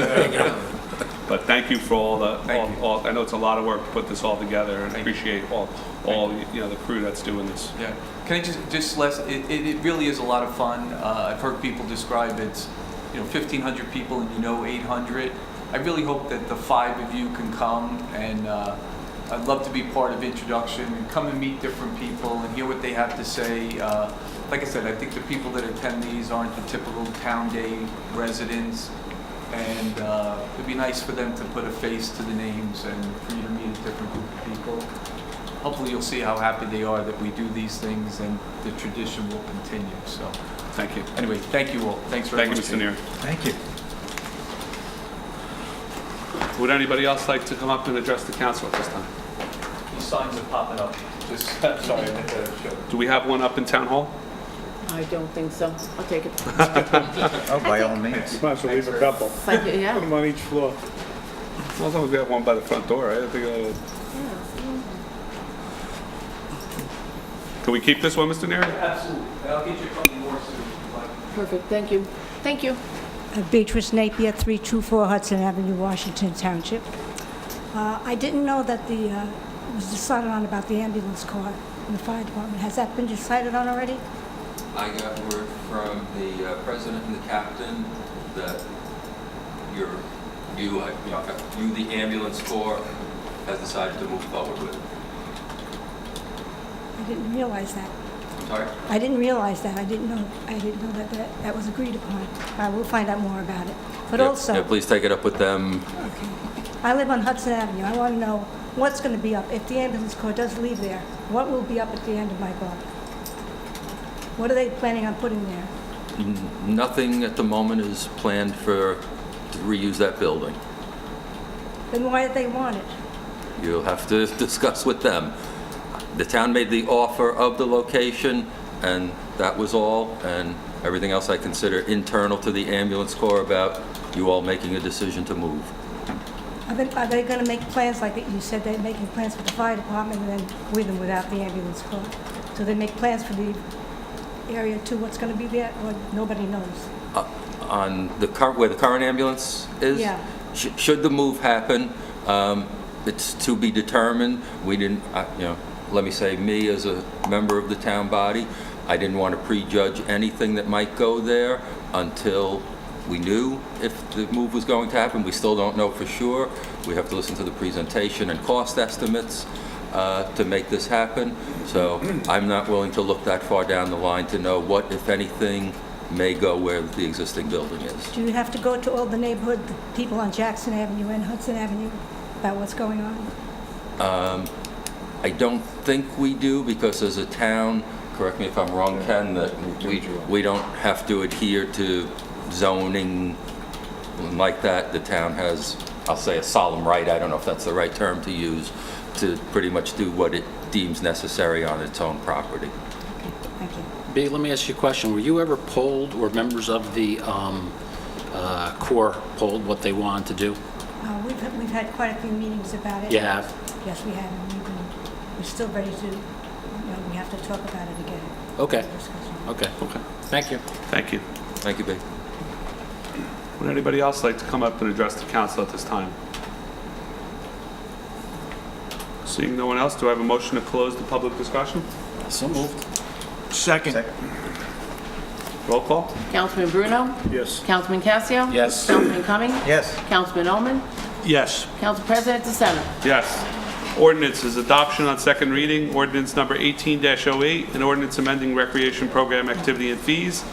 But thank you for all the, Thank you. I know it's a lot of work to put this all together, and I appreciate all the crew that's doing this. Yeah. Can I just it really is a lot of fun. I've heard people describe it's, 1,500 people and 800. I really hope that the 5 of you can come, and I'd love to be part of introduction and come and meet different people and hear what they have to say. Like I said, I think the people that attend these aren't the typical town day residents, and it'd be nice for them to put a face to the names and for you to meet a different group of people. Hopefully you'll see how happy they are that we do these things, and the tradition will continue. So, Thank you. anyway, thank you all. Thanks very much. Thank you, Mr. Neary. Thank you. Would anybody else like to come up and address the council at this time? These signs are popping up. Just, sorry, I meant to show. Do we have one up in Town Hall? I don't think so. I'll take it. Oh, by all means. Might as well leave a couple. Thank you, yeah. Put them on each floor. Well, as long as we have one by the front door, right? I think, can we keep this one, Mr. Neary? Absolutely. I'll get you a couple more soon if you'd like. Perfect, thank you. Thank you. Beatrice Napier, 324 Hudson Avenue, Washington Township. I didn't know that it was decided on about the ambulance car in the fire department. Has that been decided on already? I got word from the president and the captain that you, the ambulance corps, has decided to move forward with it. I didn't realize that. I'm sorry? I didn't realize that. I didn't know that was agreed upon. I will find out more about it. But Yeah, also, yeah, please take it up with them. okay, I live on Hudson Avenue. I want to know what's going to be up. If the ambulance corps does leave there, what will be up at the end of my block? What are they planning on putting there? Nothing at the moment is planned to reuse that building. Then why did they want it? You'll have to discuss with them. The town made the offer of the location, and that was all, and everything else I consider internal to the ambulance corps about you all making a decision to move. Are they going to make plans like that? You said they're making plans for the fire department and then with and without the ambulance corps. So they make plans for the area too, what's going to be there, or nobody knows? On where the current ambulance is? Yeah. Should the move happen, it's to be determined. We didn't, let me say, me as a member of the town body, I didn't want to prejudge anything that might go there until we knew if the move was going to happen. We still don't know for sure. We have to listen to the presentation and cost estimates to make this happen. So I'm not willing to look that far down the line to know what, if anything, may go where the existing building is. Do you have to go to all the neighborhood people on Jackson Avenue and Hudson Avenue about what's going on? I don't think we do, because as a town, correct me if I'm wrong, Ken, that we don't have to adhere to zoning like that. The town has, I'll say, a solemn right, I don't know if that's the right term to use, to pretty much do what it deems necessary on its own property. Okay, thank you. B, let me ask you a question. Were you ever polled, or members of the Corps polled what they wanted to do? We've had quite a few meetings about it. You have? Yes, we have, and we're still ready to, we have to talk about it again. Okay. Discussion. Okay. Thank you. Thank you. Thank you, Big. Would anybody else like to come up and address the council at this time? Seeing no one else, do I have a motion to close the public discussion? So moved. Second. Roll call? Councilman Bruno? Yes. Councilman Casio? Yes. Councilman Cumming? Yes. Councilman Oman? Yes. Council President DeSena? Yes. Ordinances, adoption on second reading, ordinance number 18-08, an ordinance amending recreation program activity and fees.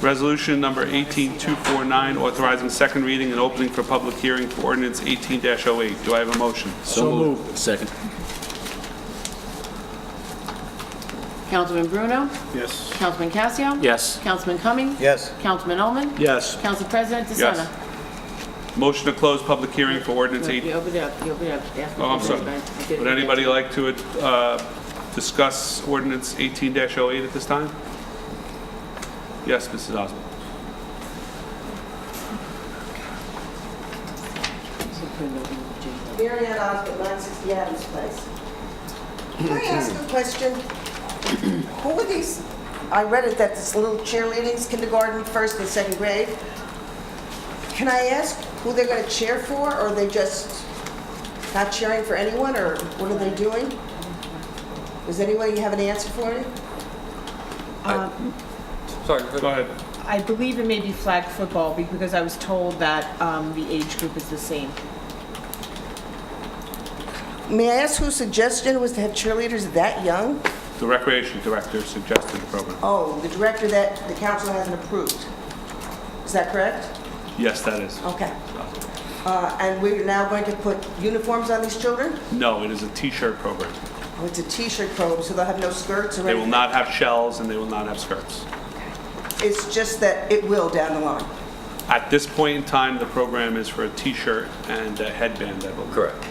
Resolution number 18249, authorizing second reading and opening for public hearing for ordinance 18-08. Do I have a motion? So moved. Second. Councilman Bruno? Yes. Councilman Casio? Yes. Councilman Cumming? Yes. Councilman Ullman? Yes. Council President DeSena? Yes. Motion to close public hearing for ordinance 8. You open it up, you open it up. Ask Oh, I'm for sorry. everybody. Would anybody like to discuss ordinance 18-08 at this time? Yes, Mrs. Osmond. Mary Ann Osgood, 960 Adams Place. Can I ask a question? Who are these? I read it that it's little cheerleadings, kindergarten, first and second grade. Can I ask who they're going to cheer for, or are they just not cheering for anyone, or what are they doing? Does anybody have an answer for me? Sorry, Go ahead. I believe it may be flag football because I was told that the age group is the same. May I ask whose suggestion was to have cheerleaders that young? The recreation director suggested the program. Oh, the director that the council hasn't approved. Is that correct? Yes, that is. Okay. And we're now going to put uniforms on these children? No, it is a T-shirt program. Oh, it's a T-shirt program, so they'll have no skirts or They will anything? not have shells and they will not have skirts. It's just that it will down the line. At this point in time, the program is for a T-shirt and a headband, I believe. correct.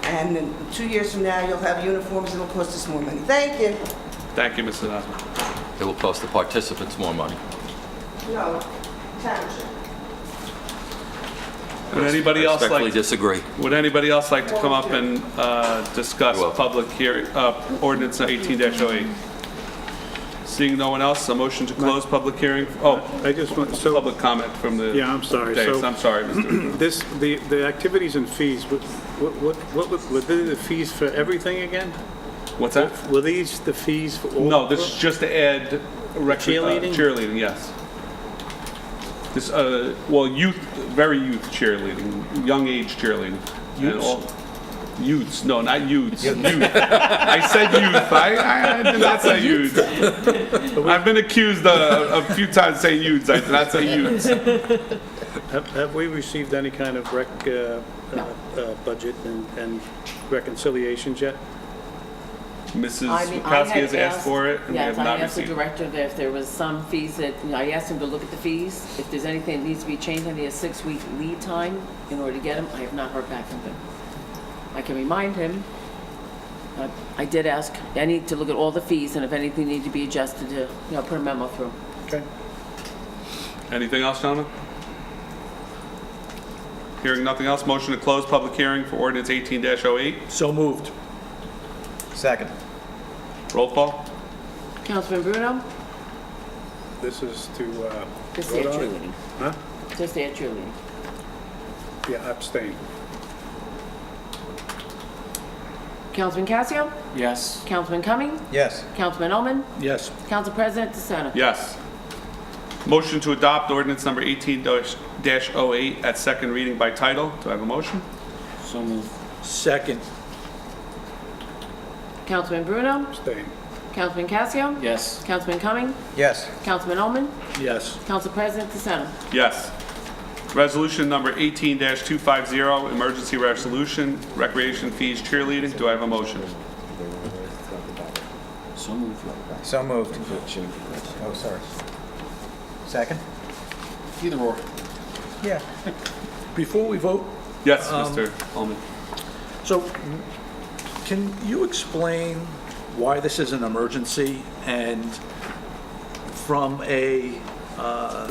And in 2 years from now, you'll have uniforms that'll cost us more money. Thank you. Thank you, Mrs. Osmond. It will cost the participants more money. No, Township. Would anybody else Respectfully like? disagree. Would anybody else like to come up and discuss Well. public hearing, ordinance 18-08? Seeing no one else, a motion to close public hearing? Oh, I just want, so, public comment from the yeah, I'm sorry. dais. So I'm sorry, Mr. the activities and fees, were they the fees for everything again? What's that? Were these the fees for all? No, this is just to add Cheerleading? Cheerleading, yes. This, well, youth, very youth cheerleading, young age cheerleading. And all- Youths, no, not youths. Youth. I said youth. I did not say youths. I've been accused a few times of saying youths. I did not say youths. Have we received any kind of budget and reconciliations yet? Mrs. I had Wachowski has asked for it, and we Yes, have I not asked the received. director that if there was some fees that, I asked him to look at the fees. If there's anything that needs to be changed, I need a 6-week lead time in order to get them. I have not heard back from him. I can remind him. I did ask, I need to look at all the fees, and if anything needs to be adjusted to, put a memo through. Okay. Anything else, gentlemen? Hearing nothing else, motion to close public hearing for ordinance 18-08. So moved. Second. Roll call. Councilman Bruno? This is to, Just vote add on it? cheerleading. Huh? Just add cheerleading. Yeah, abstain. Councilman Casio? Yes. Councilman Cumming? Yes. Councilman Ullman? Yes. Council President DeSena? Yes. Motion to adopt ordinance number 18-08 at second reading by title. Do I have a motion? So moved. Second. Councilman Bruno? Abstain. Councilman Casio? Yes. Councilman Cumming? Yes. Councilman Ullman? Yes. Council President DeSena? Yes. Resolution number 18-250, emergency resolution, recreation fees cheerleading. Do I have a motion? So moved. So moved. Oh, sorry. Second? Either or. Yeah. Before we vote, Yes, Mr. Ullman. so can you explain why this is an emergency and from a, I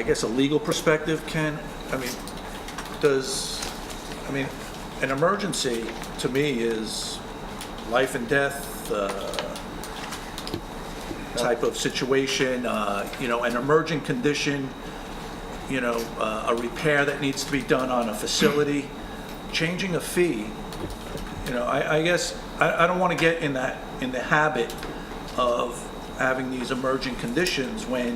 guess, a legal perspective, an emergency to me is life and death type of situation, an emergent condition, a repair that needs to be done on a facility, changing a fee. I guess I don't want to get in the habit of having these emergent conditions when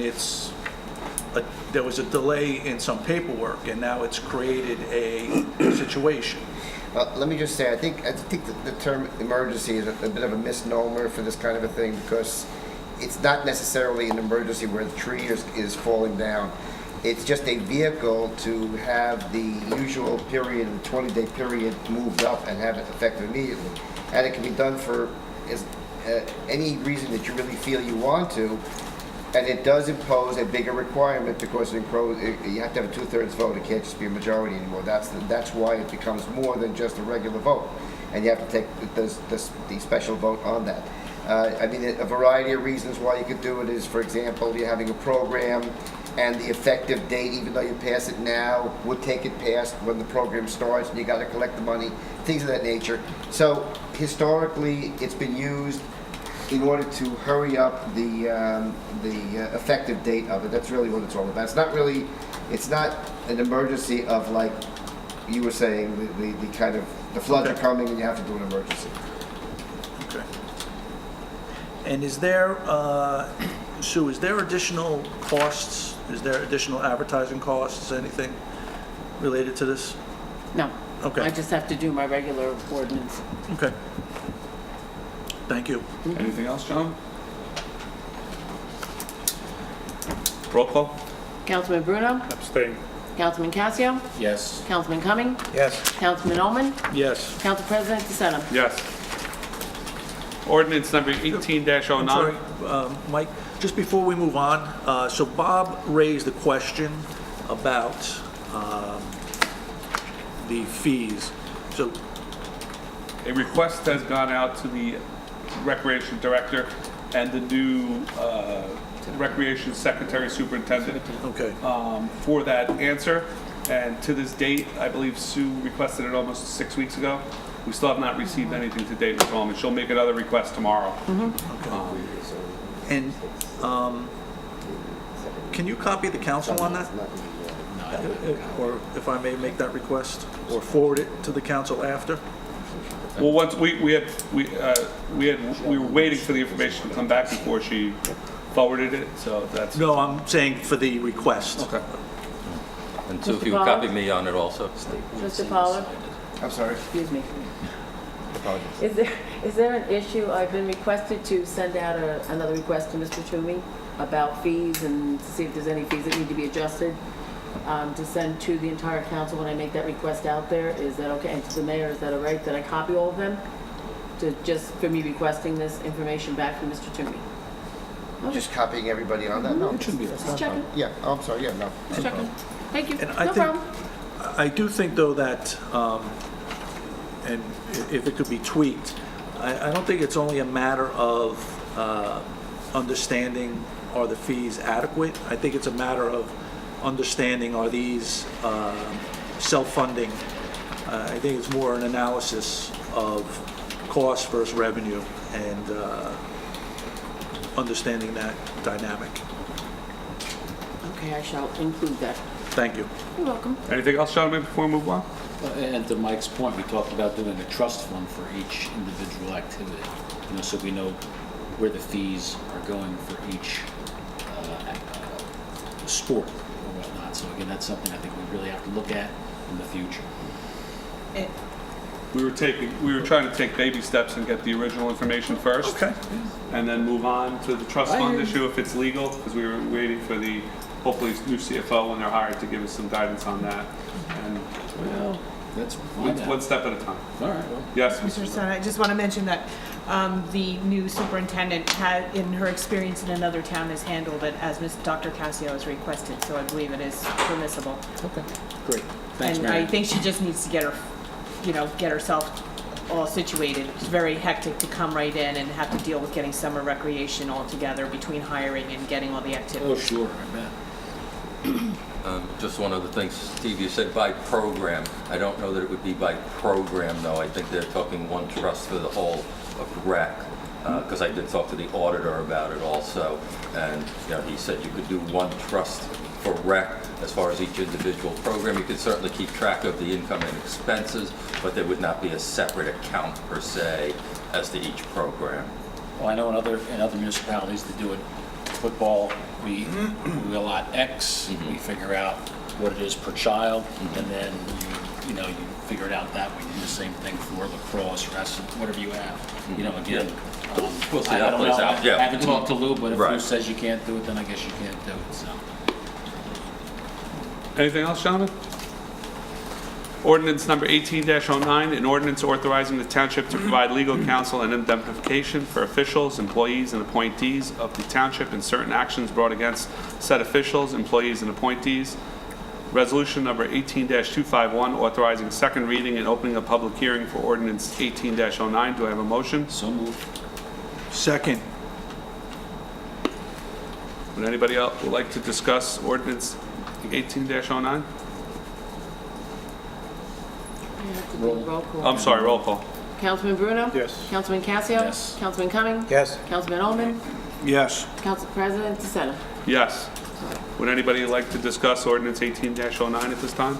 there was a delay in some paperwork and now it's created a situation. Let me just say, I think the term emergency is a bit of a misnomer for this kind of a thing, because it's not necessarily an emergency where the tree is falling down. It's just a vehicle to have the usual period, the 20-day period, moved up and have it effective immediately. And it can be done for any reason that you really feel you want to, and it does impose a bigger requirement because you have to have a 2/3 vote. It can't just be a majority anymore. That's why it becomes more than just a regular vote, and you have to take the special vote on that. I mean, a variety of reasons why you could do it is, for example, you're having a program, and the effective date, even though you pass it now, would take it past when the program starts, and you got to collect the money, things of that nature. So historically, it's been used in order to hurry up the effective date of it. That's really what it's all about. It's not an emergency of, like you were saying, the kind of, the floods are coming and you have to do an emergency. Okay. And is there, Sue, is there additional costs? Is there additional advertising costs, anything related to this? No. Okay. I just have to do my regular ordinance. Okay. Thank you. Anything else, John? Roll call? Councilman Bruno? Abstain. Councilman Casio? Yes. Councilman Cumming? Yes. Councilman Oman? Yes. Council President DeSena? Yes. Ordinance number 18-09. I'm sorry, Mike, just before we move on, so Bob raised the question about the fees. So, A request has gone out to the Recreation Director and the new Recreation Secretary Superintendent okay. for that answer. And to this date, I believe Sue requested it almost 6 weeks ago. We still have not received anything to date from him, and she'll make another request tomorrow. And can you copy the council on that? Or if I may make that request, or forward it to the council after? Well, once we were waiting for the information to come back before she forwarded it, so that's. No, I'm saying for the request. Okay. And so if Mr. you would Pollard? copy me on it also. Mr. Pollard? I'm sorry. Excuse me. Is there an issue? I've been requested to send out another request to Mr. Toomey about fees and to see if there's any fees that need to be adjusted, to send to the entire council when I make that request out there. Is that okay? And to the mayor, is that all right that I copy all of them? Just for me requesting this information back from Mr. Toomey? Just copying everybody on that? No, it shouldn't be. Just checking. Yeah, oh, I'm sorry, yeah, no. Just checking. Thank you. And No problem. I do think, though, that, and if it could be tweaked, I don't think it's only a matter of understanding are the fees adequate. I think it's a matter of understanding are these self-funding. I think it's more an analysis of cost versus revenue and understanding that dynamic. Okay, I shall include that. Thank you. You're welcome. Anything else, gentlemen, before we move on? And to Mike's point, we talked about doing a trust fund for each individual activity, so we know where the fees are going for each sport or whatnot. So again, that's something I think we really have to look at in the future. We were trying to take baby steps and get the original information first. Okay. And then move on to the trust fund issue if it's legal, because we were waiting for the, hopefully, new CFO when they're hired to give us some guidance on that. And Well, that's one step at a time. All right. Well, Yes, Mr. Mrs. Son, I just want to mention that the new superintendent had, in her experience in another town, has handled it as Dr. Casio has requested, so I believe it is permissible. okay. Great. Thanks, And Mary. I think she just needs to get herself all situated. It's very hectic to come right in and have to deal with getting summer recreation all together between hiring and getting all the activities. Oh, sure, I bet. Just one of the things, Steve, you said by program. I don't know that it would be by program, though. I think they're talking one trust for the whole of rec, because I did talk to the auditor about it also. And he said you could do one trust for rec as far as each individual program. You could certainly keep track of the income and expenses, but there would not be a separate account per se as to each program. Well, I know in other municipalities they do it. Football, we allot X, we figure out what it is per child, and then you figure it out that way. You do the same thing for lacrosse, wrestling, whatever you have. Again, We'll see I how it don't plays know. out. Yeah. I haven't talked to Lou, but if Lou Right. says you can't do it, then I guess you can't do it. So. Anything else, gentlemen? Ordinance number 18-09, an ordinance authorizing the township to provide legal counsel and indemnification for officials, employees, and appointees of the township in certain actions brought against said officials, employees, and appointees. Resolution number 18-251, authorizing second reading and opening a public hearing for ordinance 18-09. Do I have a motion? So moved. Second. Would anybody else would like to discuss ordinance 18-09? Roll call. I'm sorry, roll call. Councilman Bruno? Yes. Councilman Casio? Yes. Councilman Cumming? Yes. Councilman Ullman? Yes. Council President DeSena? Yes. Would anybody like to discuss ordinance 18-09 at this time?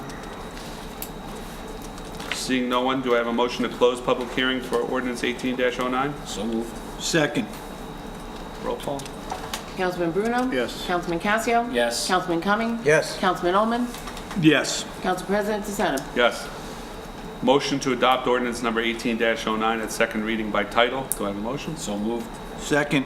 Seeing no one, do I have a motion to close public hearing for ordinance 18-09? So moved. Second. Roll call. Councilman Bruno? Yes. Councilman Casio? Yes. Councilman Cumming? Yes. Councilman Ullman? Yes. Council President DeSena? Yes. Motion to adopt ordinance number 18-09 at second reading by title. Do I have a motion? So moved. Second.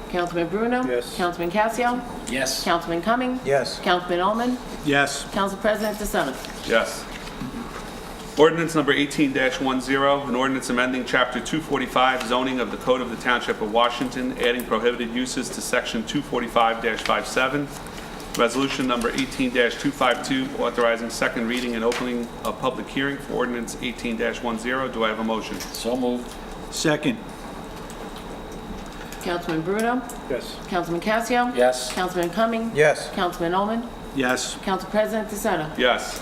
Councilman Bruno? Yes. Councilman Casio? Yes. Councilman Cumming? Yes. Councilman Ullman? Yes. Council President DeSena? Yes. Ordinance number 18-10, an ordinance amending Chapter 245 zoning of the Code of the Township of Washington, adding prohibited uses to Section 245-57. Resolution number 18-252, authorizing second reading and opening a public hearing for ordinance 18-10. Do I have a motion? So moved. Second. Councilman Bruno? Yes. Councilman Casio? Yes. Councilman Cumming? Yes. Councilman Ullman? Yes. Council President DeSena? Yes.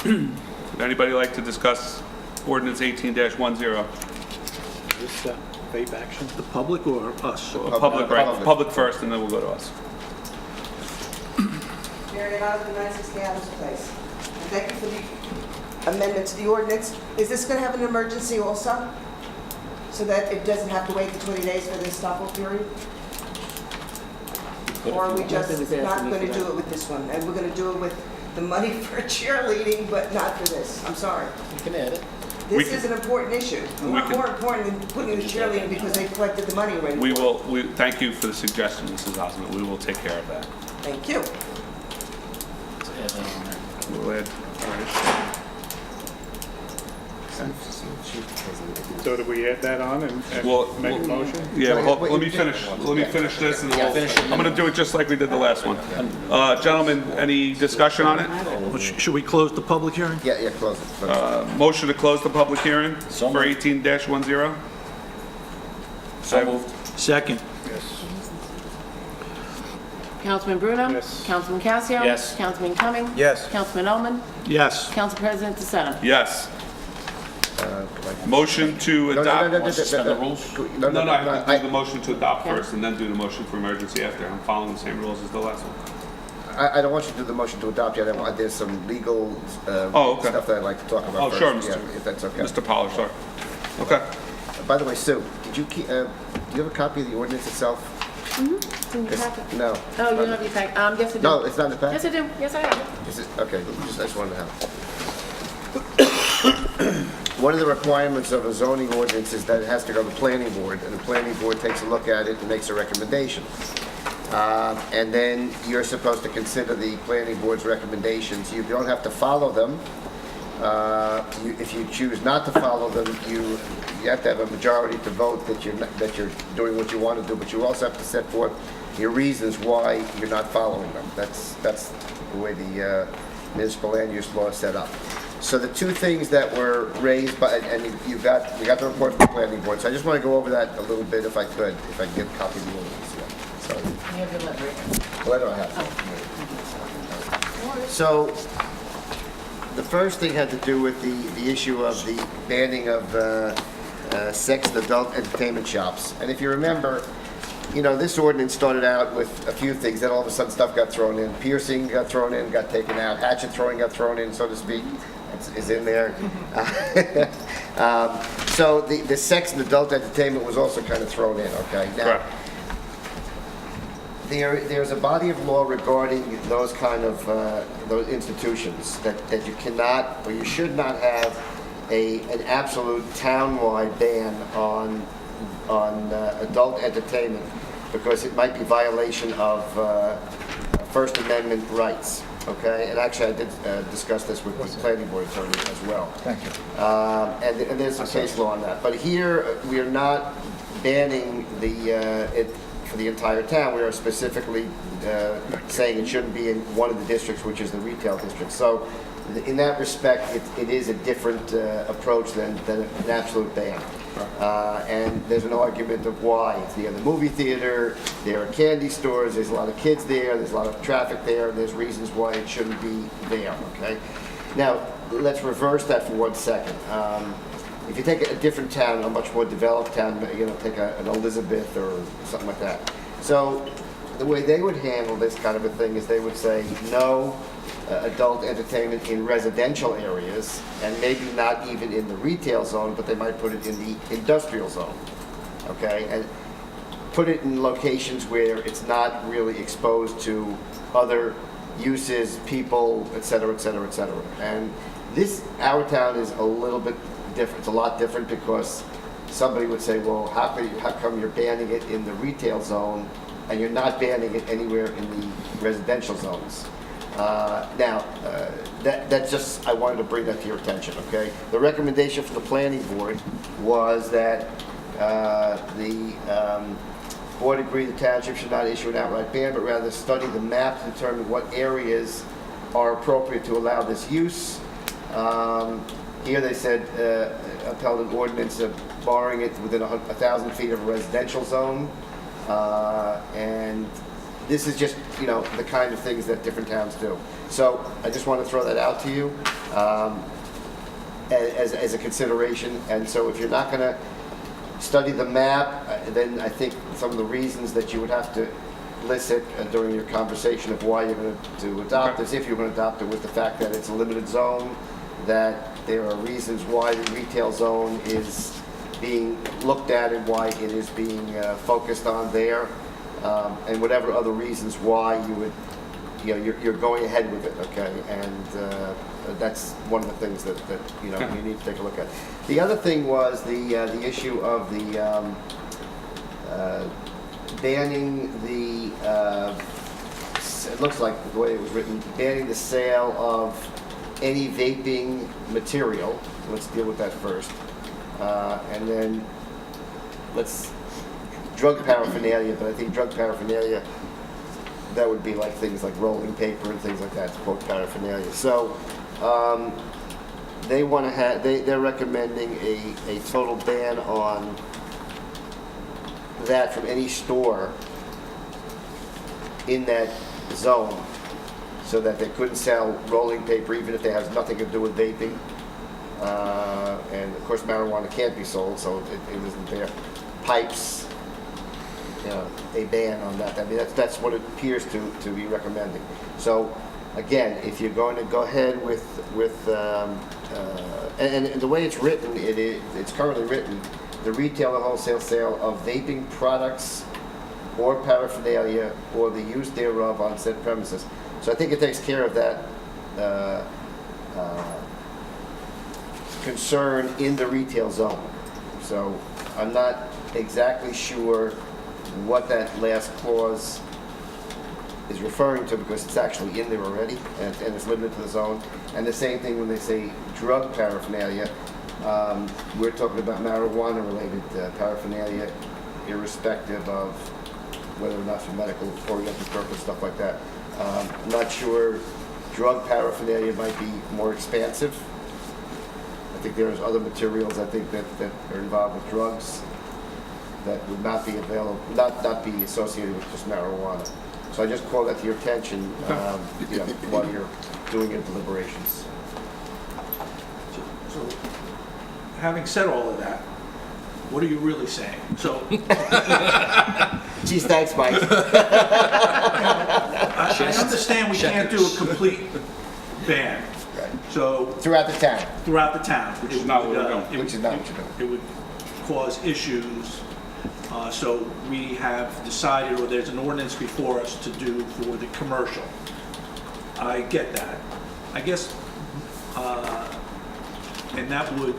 Would anybody like to discuss ordinance 18-10? Is this vape action? The public or us? Public, right? Public first, and then we'll go to us. Marion, out of the 960 Adams Place. And thank you for the amendment to the ordinance. Is this going to have an emergency also? So that it doesn't have to wait the 20 days for the stop period? Or are we just not going to do it with this one? And we're going to do it with the money for cheerleading, but not for this? I'm sorry. You can add it. This is an important issue. A lot more important than putting in the cheerleading because they collected the money already. We thank you for the suggestion, Mrs. Osmond. We will take care of that. Thank you. Let's add that on there. We'll add, all right. So do we add that on and Well, make a motion? Yeah, well, let me finish this, and I'm going to do it just like we did the last one. Gentlemen, any discussion on it? Well, should we close the public hearing? Yeah, close it. Motion to close the public hearing So for moved. 18-10? So moved. Second. Yes. Councilman Bruno? Yes. Councilman Casio? Yes. Councilman Cumming? Yes. Councilman Ullman? Yes. Council President DeSena? Yes. Motion to No, adopt. Want to suspend the rules? No, I have to do the motion to adopt first, and then do the motion for emergency after. I'm following the same rules as the last one. I don't want you to do the motion to adopt yet. There's some legal okay. stuff that I'd like to talk about Oh, first. sure, Yeah, if that's okay. Mr. Pollard, sorry. Okay. By the way, Sue, did you keep, do you have a copy of the ordinance itself? It's in your packet. No. Oh, you don't have your packet? Yes, I do. No, it's not in the packet? Yes, I do. Yes, I have. Is it? Okay, I just wanted to have. One of the requirements of a zoning ordinance is that it has to go to the planning board, and the planning board takes a look at it and makes a recommendation. And then you're supposed to consider the planning board's recommendations. You don't have to follow them. If you choose not to follow them, you have to have a majority to vote that you're doing what you want to do, but you also have to set forth your reasons why you're not following them. That's the way the municipal land use law is set up. So the two things that were raised by, and we got the report from the planning board, so I just want to go over that a little bit if I could get a copy of the ordinance. Yeah. So, You have your letter, right? the letter I have. So, the first thing had to do with the issue of the banning of sex and adult entertainment shops. And if you remember, this ordinance started out with a few things, then all of a sudden stuff got thrown in. Piercing got thrown in, got taken out. Hatchet throwing got thrown in, so to speak. Is in there. So the sex and adult entertainment was also kind of thrown in, okay? Now, there's a body of law regarding those kind of those institutions that you cannot or you should not have an absolute town-wide ban on adult entertainment because it might be violation of First Amendment rights. okay? And actually, I did discuss this with the planning board attorney as well. Thank you. And there's some case law on that. But here, we are not banning it for the entire town. We are specifically saying it shouldn't be in one of the districts, which is the retail district. So in that respect, it is a different approach than an absolute ban. And there's an argument of why. It's near the movie theater, there are candy stores, there's a lot of kids there, there's a lot of traffic there, and there's reasons why it shouldn't be there, okay? Now, let's reverse that for 1 second. If you take a different town, a much more developed town, take an Elizabeth or something like that. So the way they would handle this kind of a thing is they would say no adult entertainment in residential areas, and maybe not even in the retail zone, but they might put it in the industrial zone, okay? And put it in locations where it's not really exposed to other uses, people, et cetera, et cetera, et cetera. And our town is a little bit different. It's a lot different because somebody would say, well, how come you're banning it in the retail zone and you're not banning it anywhere in the residential zones? That's just, I wanted to bring that to your attention, okay? The recommendation from the planning board was that the board agreed the township should not issue an outright ban, but rather study the map to determine what areas are appropriate to allow this use. Here they said upheld an ordinance barring it within 1,000 feet of a residential zone. And this is just, the kind of things that different towns do. So I just want to throw that out to you as a consideration. And so if you're not going to study the map, then I think some of the reasons that you would have to elicit during your conversation of why you're going to adopt this, if you're going to adopt it, with the fact that it's a limited zone, that there are reasons why the retail zone is being looked at and why it is being focused on there, and whatever other reasons why you would, you're going ahead with it, okay? And that's one of the things that you need to take a look at. The other thing was the issue of the banning the. It looks like the way it was written, banning the sale of any vaping material. Let's deal with that first. And then drug paraphernalia, but I think drug paraphernalia, that would be like things like rolling paper and things like that, to quote paraphernalia. So they want to have, they're recommending a total ban on that from any store in that zone, so that they couldn't sell rolling paper even if it has nothing to do with vaping. And of course marijuana can't be sold, so it isn't there. Pipes, a ban on that. I mean, that's what it appears to be recommending. So again, if you're going to go ahead with and the way it's written, it's currently written, the retail and wholesale sale of vaping products or paraphernalia or the use thereof on said premises. So I think it takes care of that concern in the retail zone. So I'm not exactly sure what that last clause is referring to, because it's actually in there already and it's limited to the zone. And the same thing when they say drug paraphernalia, we're talking about marijuana related paraphernalia, irrespective of whether or not for medical oriented purpose, stuff like that. I'm not sure drug paraphernalia might be more expansive. I think there's other materials that are involved with drugs that would not be available, not be associated with just marijuana. So I just call that to your attention while you're doing your deliberations. So, having said all of that, what are you really saying? So, geez, thanks, Mike. I understand we can't do a complete ban. Right. So throughout the town, which is not what we're doing. It would cause issues. So we have decided, or there's an ordinance before us to do for the commercial. I get that. I guess, and that would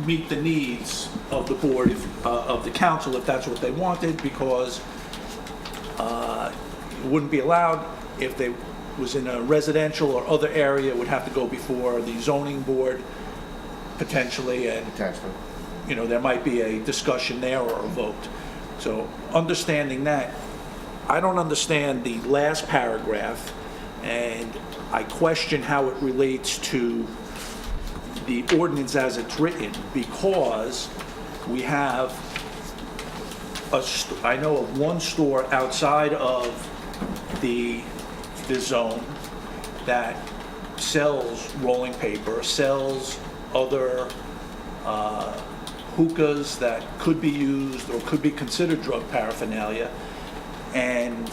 meet the needs of the board, of the council, if that's what they wanted, because it wouldn't be allowed if they was in a residential or other area, it would have to go before the zoning board potentially, and Potentially. there might be a discussion there or a vote. So understanding that, I don't understand the last paragraph, and I question how it relates to the ordinance as it's written, because we have I know of one store outside of the zone that sells rolling paper, sells other hookahs that could be used or could be considered drug paraphernalia. And,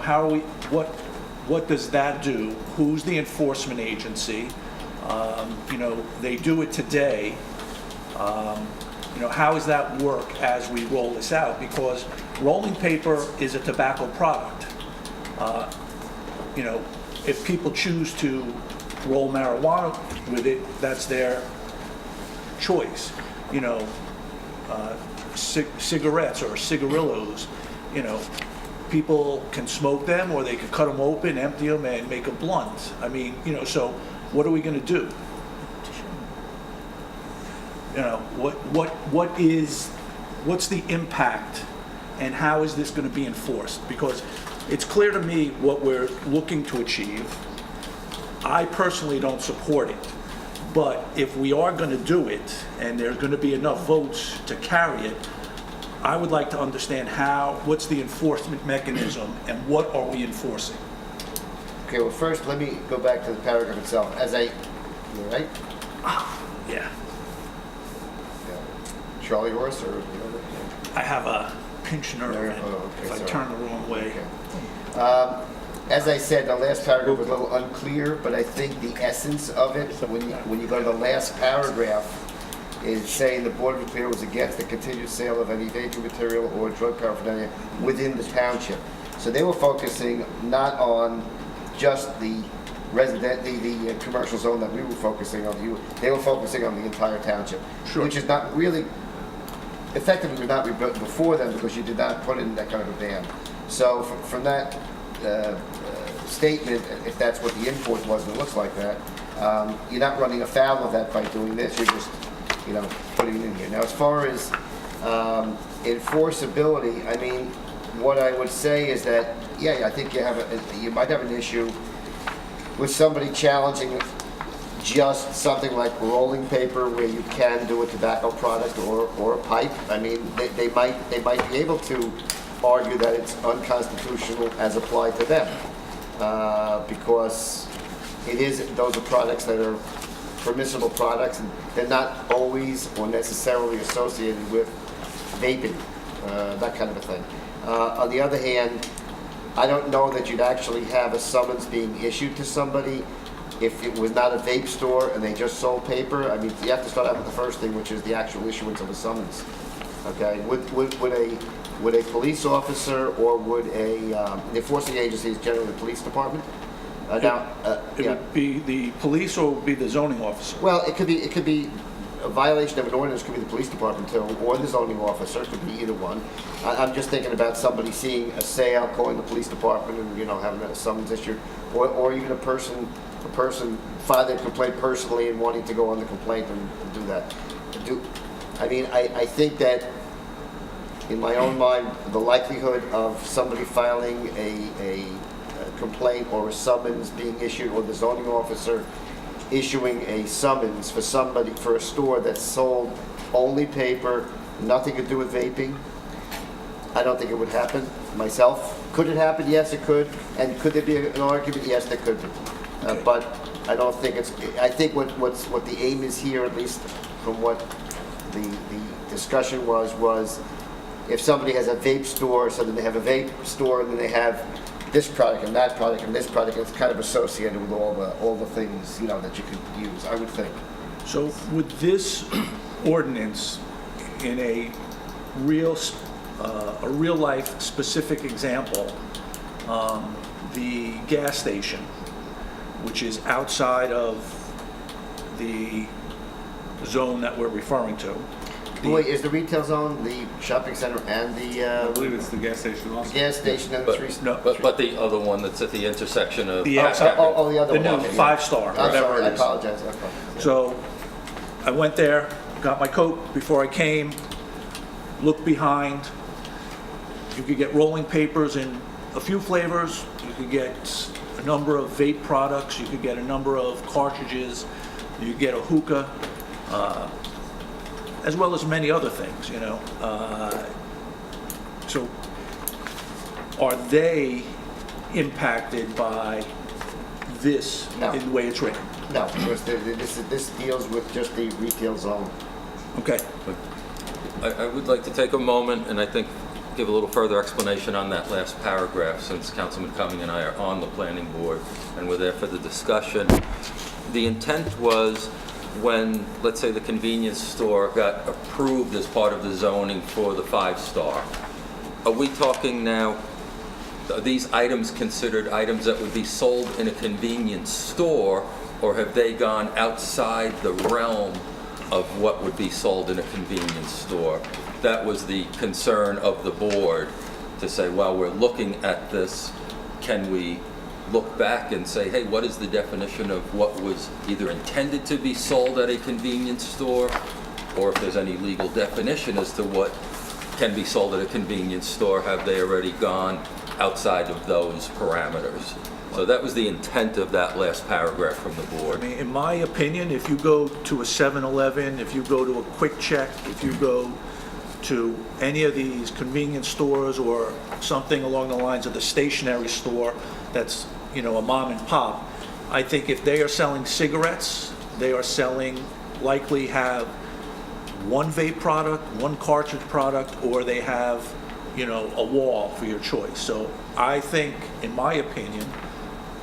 how are we, what does that do? Who's the enforcement agency? They do it today. How does that work as we roll this out? Because rolling paper is a tobacco product. If people choose to roll marijuana with it, that's their choice. Cigarettes or cigarillos, people can smoke them, or they could cut them open, empty them, and make a blunt. So what are we going to do? What's the impact, and how is this going to be enforced? Because it's clear to me what we're looking to achieve. I personally don't support it, but if we are going to do it, and there's going to be enough votes to carry it, I would like to understand what's the enforcement mechanism, and what are we enforcing? Okay, well, first, let me go back to the paragraph itself. You all right? Yeah. Charlie horse or I have a pinched nerve if I turn the wrong way. Okay. As I said, the last paragraph was a little unclear, but I think the essence of it, when you go to the last paragraph, is saying the Board of Appeal was against the continued sale of any vaping material or drug paraphernalia within the township. So they were focusing not on just the the commercial zone that we were focusing on. They were focusing on the entire township, which is not really, effectively was not rebuilt before then, because you did not put in that kind of a ban. So from that statement, if that's what the import was, and it looks like that, you're not running afoul of that by doing this. You're just, putting it in here. Now, as far as enforceability, what I would say is that, I think you might have an issue with somebody challenging just something like rolling paper, where you can do a tobacco product or a pipe. They might be able to argue that it's unconstitutional as applied to them, because those are products that are permissible products, and they're not always or necessarily associated with vaping, that kind of a thing. On the other hand, I don't know that you'd actually have a summons being issued to somebody if it was not a vape store and they just sold paper. You have to start out with the first thing, which is the actual issuance of a summons. Okay, would a police officer, or would the enforcing agency is generally the police department? It would be the police, or it would be the zoning officer? Well, it could be a violation of an ordinance, could be the police department too, or the zoning officer, could be either one. I'm just thinking about somebody seeing a sale, calling the police department, and having a summons issued, or even a person filing a complaint personally and wanting to go on the complaint and do that. I think that, in my own mind, the likelihood of somebody filing a complaint or a summons being issued, or the zoning officer issuing a summons for a store that sold only paper, nothing to do with vaping, I don't think it would happen myself. Could it happen? Yes, it could. And could there be an argument? Yes, there could be. But I don't think I think what the aim is here, at least from what the discussion was if somebody has a vape store, so then they have a vape store, and then they have this product and that product and this product, it's kind of associated with all the things that you could use, I would think. So with this ordinance, in a real life specific example, the gas station, which is outside of the zone that we're referring to, Wait, is the retail zone the shopping center and I the believe it's the gas station also. gas station and the three? But the other one that's at the intersection of... The Oh, outside- oh, the other the one. new Okay, yeah. 5-star, I'm whatever sorry, it I is. apologize. So I went there, got my Coke before I came, looked behind. You could get rolling papers in a few flavors. You could get a number of vape products. You could get a number of cartridges. You could get a hookah, as well as many other things, you know. So are they impacted by this No. in the way it's written? No, because this deals with just the retail zone. Okay. I would like to take a moment and I think give a little further explanation on that last paragraph, since Councilman Cumming and I are on the planning board and we're there for the discussion. The intent was when, let's say, the convenience store got approved as part of the zoning for the 5-star. Are we talking now, are these items considered items that would be sold in a convenience store, or have they gone outside the realm of what would be sold in a convenience store? That was the concern of the board, to say, well, we're looking at this, can we look back and say, hey, what is the definition of what was either intended to be sold at a convenience store, or if there's any legal definition as to what can be sold at a convenience store, have they already gone outside of those parameters? So that was the intent of that last paragraph from the I board. mean, in my opinion, if you go to a 7-Eleven, if you go to a Quick Check, if you go to any of these convenience stores or something along the lines of the stationery store that's, you know, a mom and pop, I think if they are selling cigarettes, they are selling, likely have one vape product, one cartridge product, or they have, you know, a wall for your choice. So I think, in my opinion,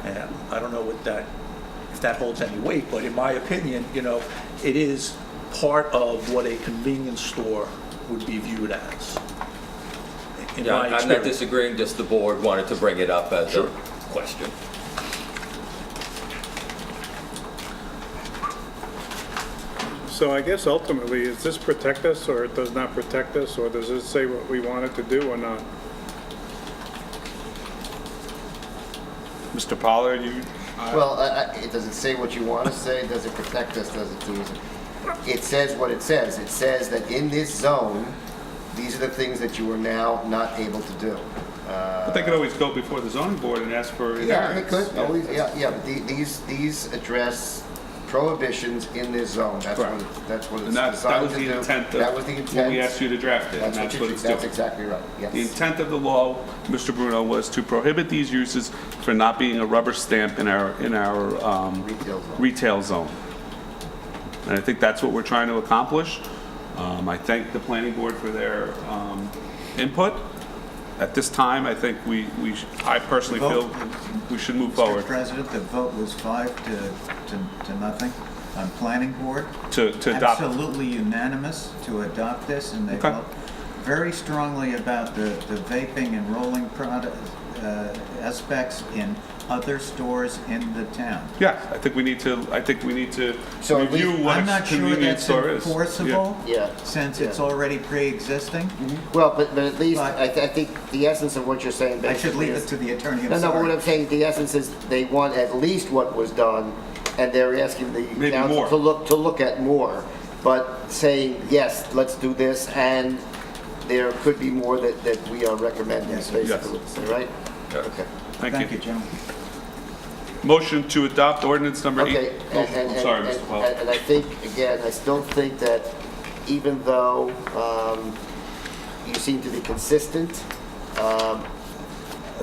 and I don't know what that, if that holds any weight, but in my opinion, you know, it is part of what a convenience store would be viewed as. In Yeah, my I'm not experience. disagreeing, just the board wanted to bring it up as a question. So I guess ultimately, does this protect us or it does not protect us, or does it say what we want it to do or not? Mr. Pollard, you? Well, it doesn't say what you want to say. Does it protect us? Does it do it? It says what it says. It says that in this zone, these are the things that you are now not able to do. But they could always go before the zoning board and ask for a Yeah, they variance. could, always, yeah, but these address prohibitions in this zone. That's what Correct. that's what And it's that designed was to the do. intent That was the of, intent. when we asked you to draft it, and that's what it's doing. That's exactly right, yes. The intent of the law, Mr. Bruno, was to prohibit these uses for not being a rubber stamp in our Retail zone. retail zone. And I think that's what we're trying to accomplish. I thank the planning board for their input. At this time, I think I personally feel we should move Mr. forward President, the vote was 5 to nothing on planning board. to adopt. Absolutely unanimous to adopt this, and they Okay. felt very strongly about the vaping and rolling product aspects in other stores in the town. Yeah, I think we need to So at review least- what I'm a not sure convenience that's store is. enforceable, Yeah. since it's already pre-existing. Well, but at least, But- I think the essence of what you're saying I should basically leave is... it to the attorney, I'm No, but what sorry. I'm saying, the essence is they want at least what was done, and they're asking the Maybe council more. to look at more, but saying, yes, let's do this, and there could be more that we are recommending, Yes. basically, right? Yes. Okay. Thank you. gentlemen. Motion to adopt ordinance number 8. Okay, I'm sorry, Mr. Powell. and I think, again, I still think that even though you seem to be consistent, a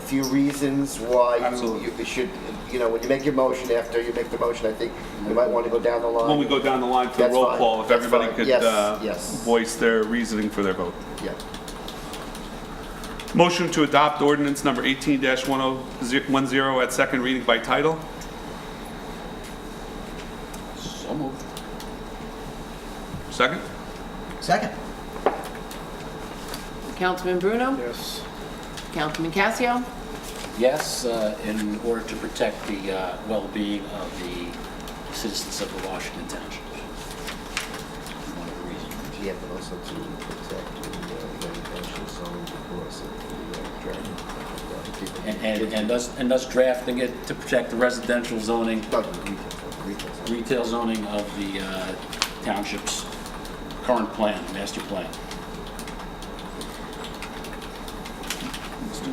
few reasons why Absolutely. you should, you know, when you make your motion, after you make the motion, I think you might want to go down the line. When we go down the line for the That's roll fine. call, if That's everybody fine. could Yes. voice their reasoning for their vote. Yeah. Motion to adopt ordinance number 18-1010 at second reading by title. So moved. Second? Second. Councilman Bruno? Yes. Councilman Casio? Yes, in order to protect the well-being of the citizens of the Washington Township. One of the reasons. Yeah, but also to protect the residential zone because of the traffic. And thus drafting it to protect the residential zoning, retail zoning of the township's current plan, master plan.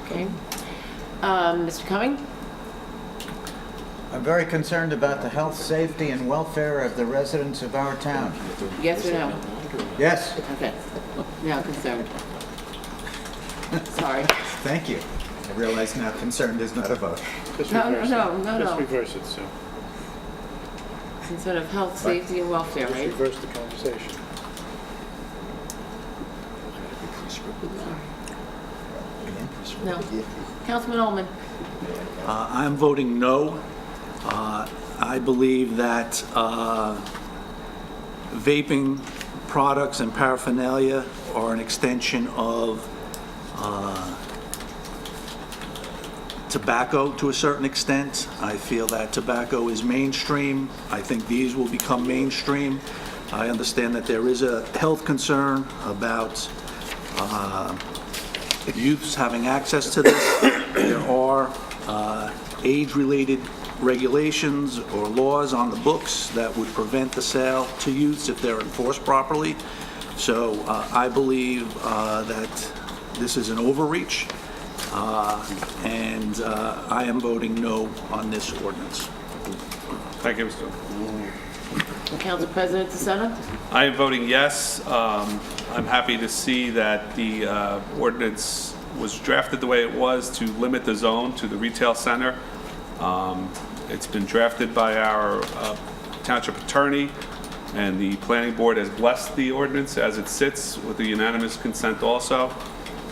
Okay. Mr. Cumming? I'm very concerned about the health, safety, and welfare of the residents of our town. Yes or no? Yes, Okay. Now concerned. Sorry. thank you. I realize now concerned is not a vote. Just No, reverse no, it. no, Just no. reverse it, Sue. Instead of health, safety, and welfare, Just right? reverse the conversation. No. Councilman Ullman? I'm voting no. I believe that vaping products and paraphernalia are an extension of tobacco to a certain extent. I feel that tobacco is mainstream. I think these will become mainstream. I understand that there is a health concern about youths having access to this. There are age-related regulations or laws on the books that would prevent the sale to youths if they're enforced properly. So I believe that this is an overreach, and I am voting no on this ordinance. Thank you, Mr. Council President DeSena? I am voting yes. I'm happy to see that the ordinance was drafted the way it was to limit the zone to the retail center. It's been drafted by our township attorney, and the planning board has blessed the ordinance as it sits with the unanimous consent also.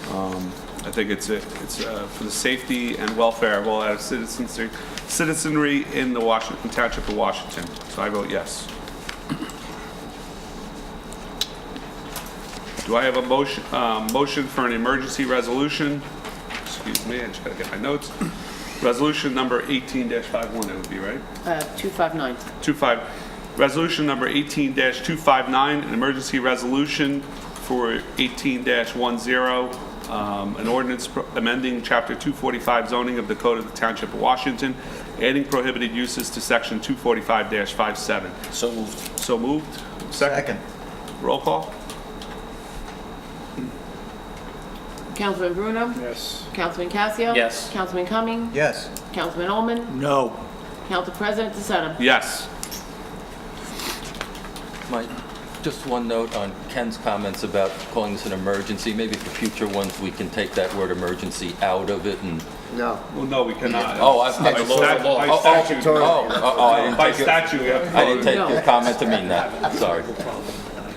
I think it's for the safety and welfare of all our citizenry in the Washington Township of Washington. So I vote yes. Do I have a motion for an emergency resolution? Excuse me, I just gotta get my notes. Resolution number 18-51, that would be right? 259. Resolution number 18-259, an emergency resolution for 18-10, an ordinance amending Chapter 245 zoning of the Code of the Township of Washington, adding prohibited uses to Section 245-57. So moved. So moved. Second. Roll call? Councilman Bruno? Yes. Councilman Casio? Yes. Councilman Cumming? Yes. Councilman Ullman? No. Council President DeSena? Yes. Mike, just one note on Ken's comments about calling this an emergency. Maybe for future ones, we can take that word emergency out of it and... No. Well, no, we cannot. Oh, By statute, by statute, we have to I didn't take No. your comment to mean that. Sorry. I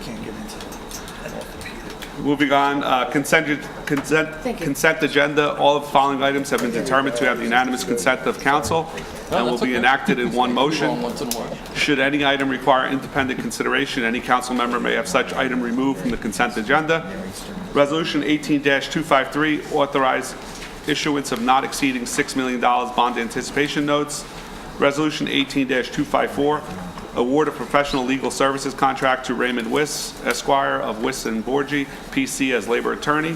can't get into it. Moving on, consent agenda. All of the following items have been determined to have the unanimous consent of council and will that's be okay. enacted in one motion. Once in a while. Should any item require independent consideration, any council member may have such item removed from the consent agenda. Resolution 18-253, authorize issuance of not exceeding $6 million bond anticipation notes. Resolution 18-254, award a professional legal services contract to Raymond Wiss, Esquire of Wiss and Borgi, PC as labor attorney.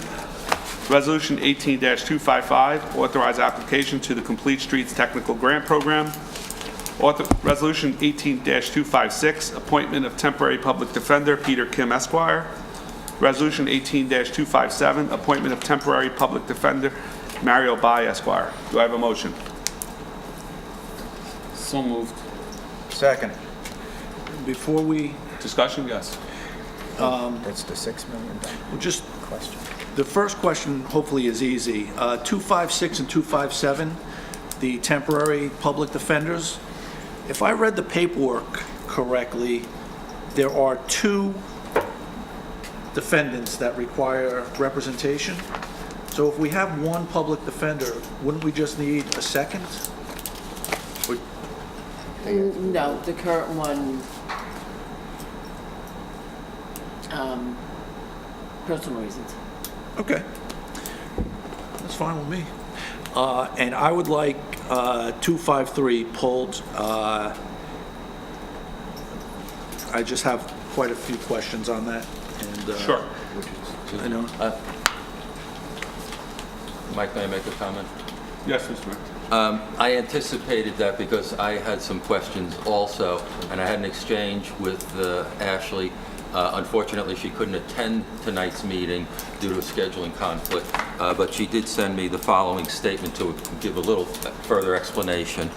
Resolution 18-255, authorize application to the Complete Streets Technical Grant Program. Resolution 18-256, appointment of temporary public defender Peter Kim Esquire. Resolution 18-257, appointment of temporary public defender Mario Bai Esquire. Do I have a motion? So moved. Second. Before we, Discussion? Yes. That's the $6 million well, just, question. the first question hopefully is easy. 256 and 257, the temporary public defenders. If I read the paperwork correctly, there are two defendants that require representation. So if we have one public defender, wouldn't we just need a second? No, the current one, personal reasons. Okay. That's fine with me. And I would like 253 pulled. I just have quite a few questions on that. And, Sure. I know. Mike, may I make a comment? Yes, Mr. Mayor. I anticipated that because I had some questions also, and I had an exchange with Ashley. Unfortunately, she couldn't attend tonight's meeting due to a scheduling conflict, but she did send me the following statement to give a little further explanation.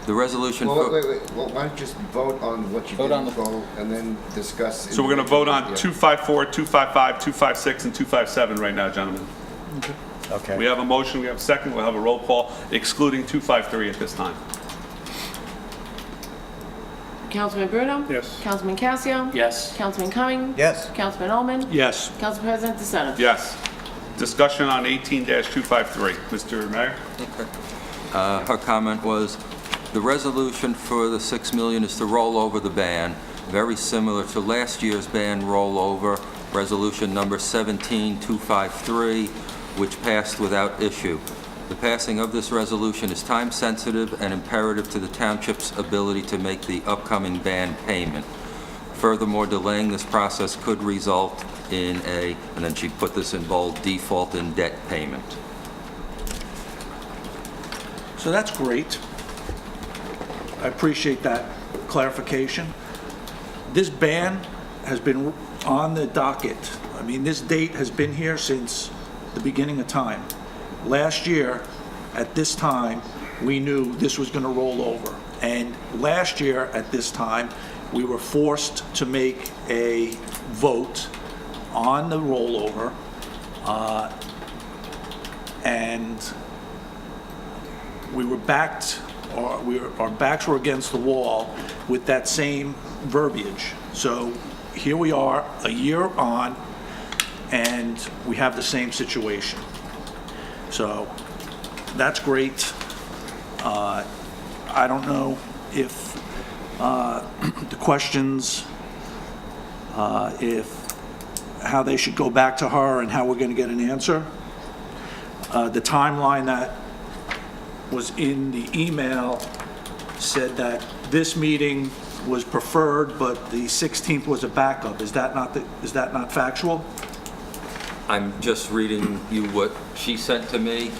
The resolution Well, for... wait. Well, why don't you just vote on what you Vote on didn't vote and then discuss? So we're going to vote on Yeah. 254, 255, 256, and 257 right now, gentlemen. Okay. We have a motion, we have a second, we'll have a roll call excluding 253 at this time. Councilman Bruno? Yes. Councilman Casio? Yes. Councilman Cumming? Yes. Councilman Ullman? Yes. Council President DeSenza? Yes. Discussion on 18-253. Mr. Mayor? Her comment was, the resolution for the $6 million is to roll over the ban, very similar to last year's ban rollover, resolution number 17253, which passed without issue. The passing of this resolution is time-sensitive and imperative to the township's ability to make the upcoming ban payment. Furthermore, delaying this process could result in a, and then she put this in bold, default in debt payment. So that's great. I appreciate that clarification. This ban has been on the docket. I mean, this date has been here since the beginning of time. Last year, at this time, we knew this was going to roll over. And last year, at this time, we were forced to make a vote on the rollover, and we were backed, or our backs were against the wall with that same verbiage. So here we are, a year on, and we have the same situation. So that's great. I don't know if the questions, how they should go back to her and how we're going to get an answer. The timeline that was in the email said that this meeting was preferred, but the 16th was a backup. Is that not factual? I'm just reading you what she sent to me,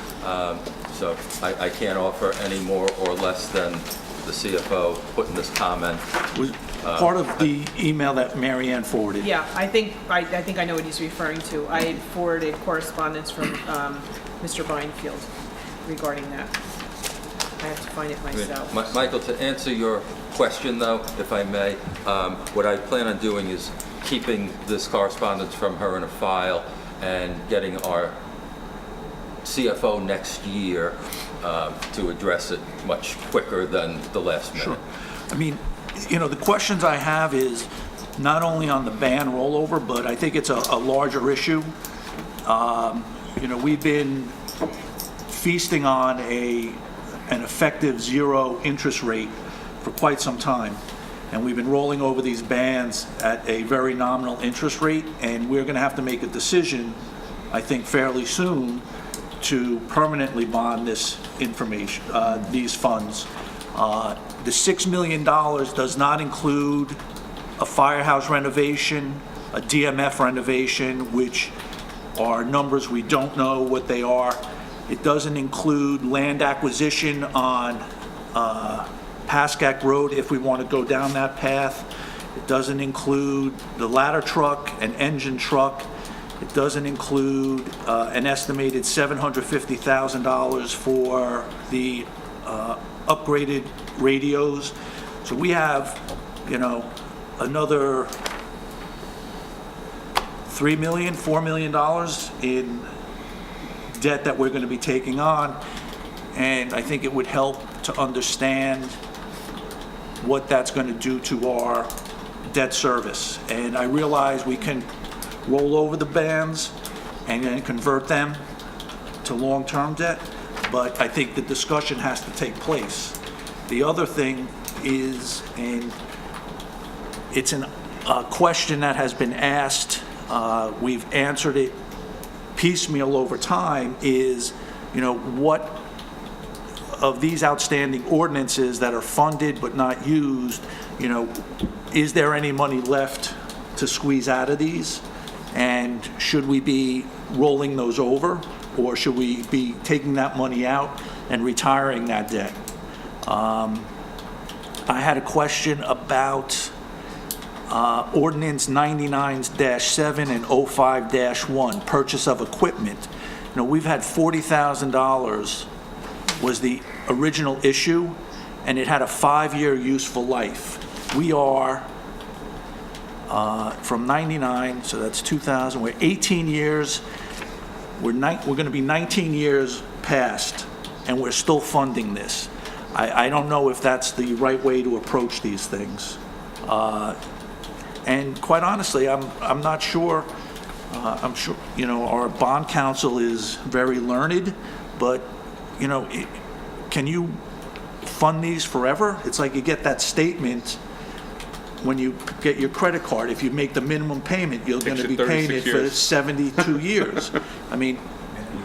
so I can't offer any more or less than the CFO putting this comment. Was part of the email that Mary Ann forwarded. Yeah, I think I know what he's referring to. I had forwarded correspondence from Mr. Beinfield regarding that. I have to find it myself. Michael, to answer your question, though, if I may, what I plan on doing is keeping this correspondence from her in a file and getting our CFO next year to address it much quicker than the last minute. Sure. I mean, you know, the questions I have is not only on the ban rollover, but I think it's a larger issue. You know, we've been feasting on an effective zero interest rate for quite some time. And we've been rolling over these bans at a very nominal interest rate, and we're going to have to make a decision, I think, fairly soon to permanently bond this information, these funds. The $6 million does not include a firehouse renovation, a DMF renovation, which are numbers we don't know what they are. It doesn't include land acquisition on Pascack Road if we want to go down that path. It doesn't include the ladder truck, an engine truck. It doesn't include an estimated $750,000 for the upgraded radios. So we have, you know, another $3 million, $4 million in debt that we're going to be taking on. And I think it would help to understand what that's going to do to our debt service. And I realize we can roll over the bans and then convert them to long-term debt, but I think the discussion has to take place. The other thing is, and it's a question that has been asked, we've answered it piecemeal over time, is, you know, what of these outstanding ordinances that are funded but not used, you know, is there any money left to squeeze out of these? And should we be rolling those over, or should we be taking that money out and retiring that debt? I had a question about Ordinance 99-7 and 05-1, purchase of equipment. You know, we've had $40,000 was the original issue, and it had a 5-year useful life. We are from 99, so that's 2000, we're 18 years, we're going to be 19 years past, and we're still funding this. I don't know if that's the right way to approach these things. And quite honestly, I'm not sure. I'm sure, you know, our bond counsel is very learned, but, you know, can you fund these forever? It's like you get that statement when you get your credit card. If you make the minimum payment, you're going to be paying it for 72 years. I mean,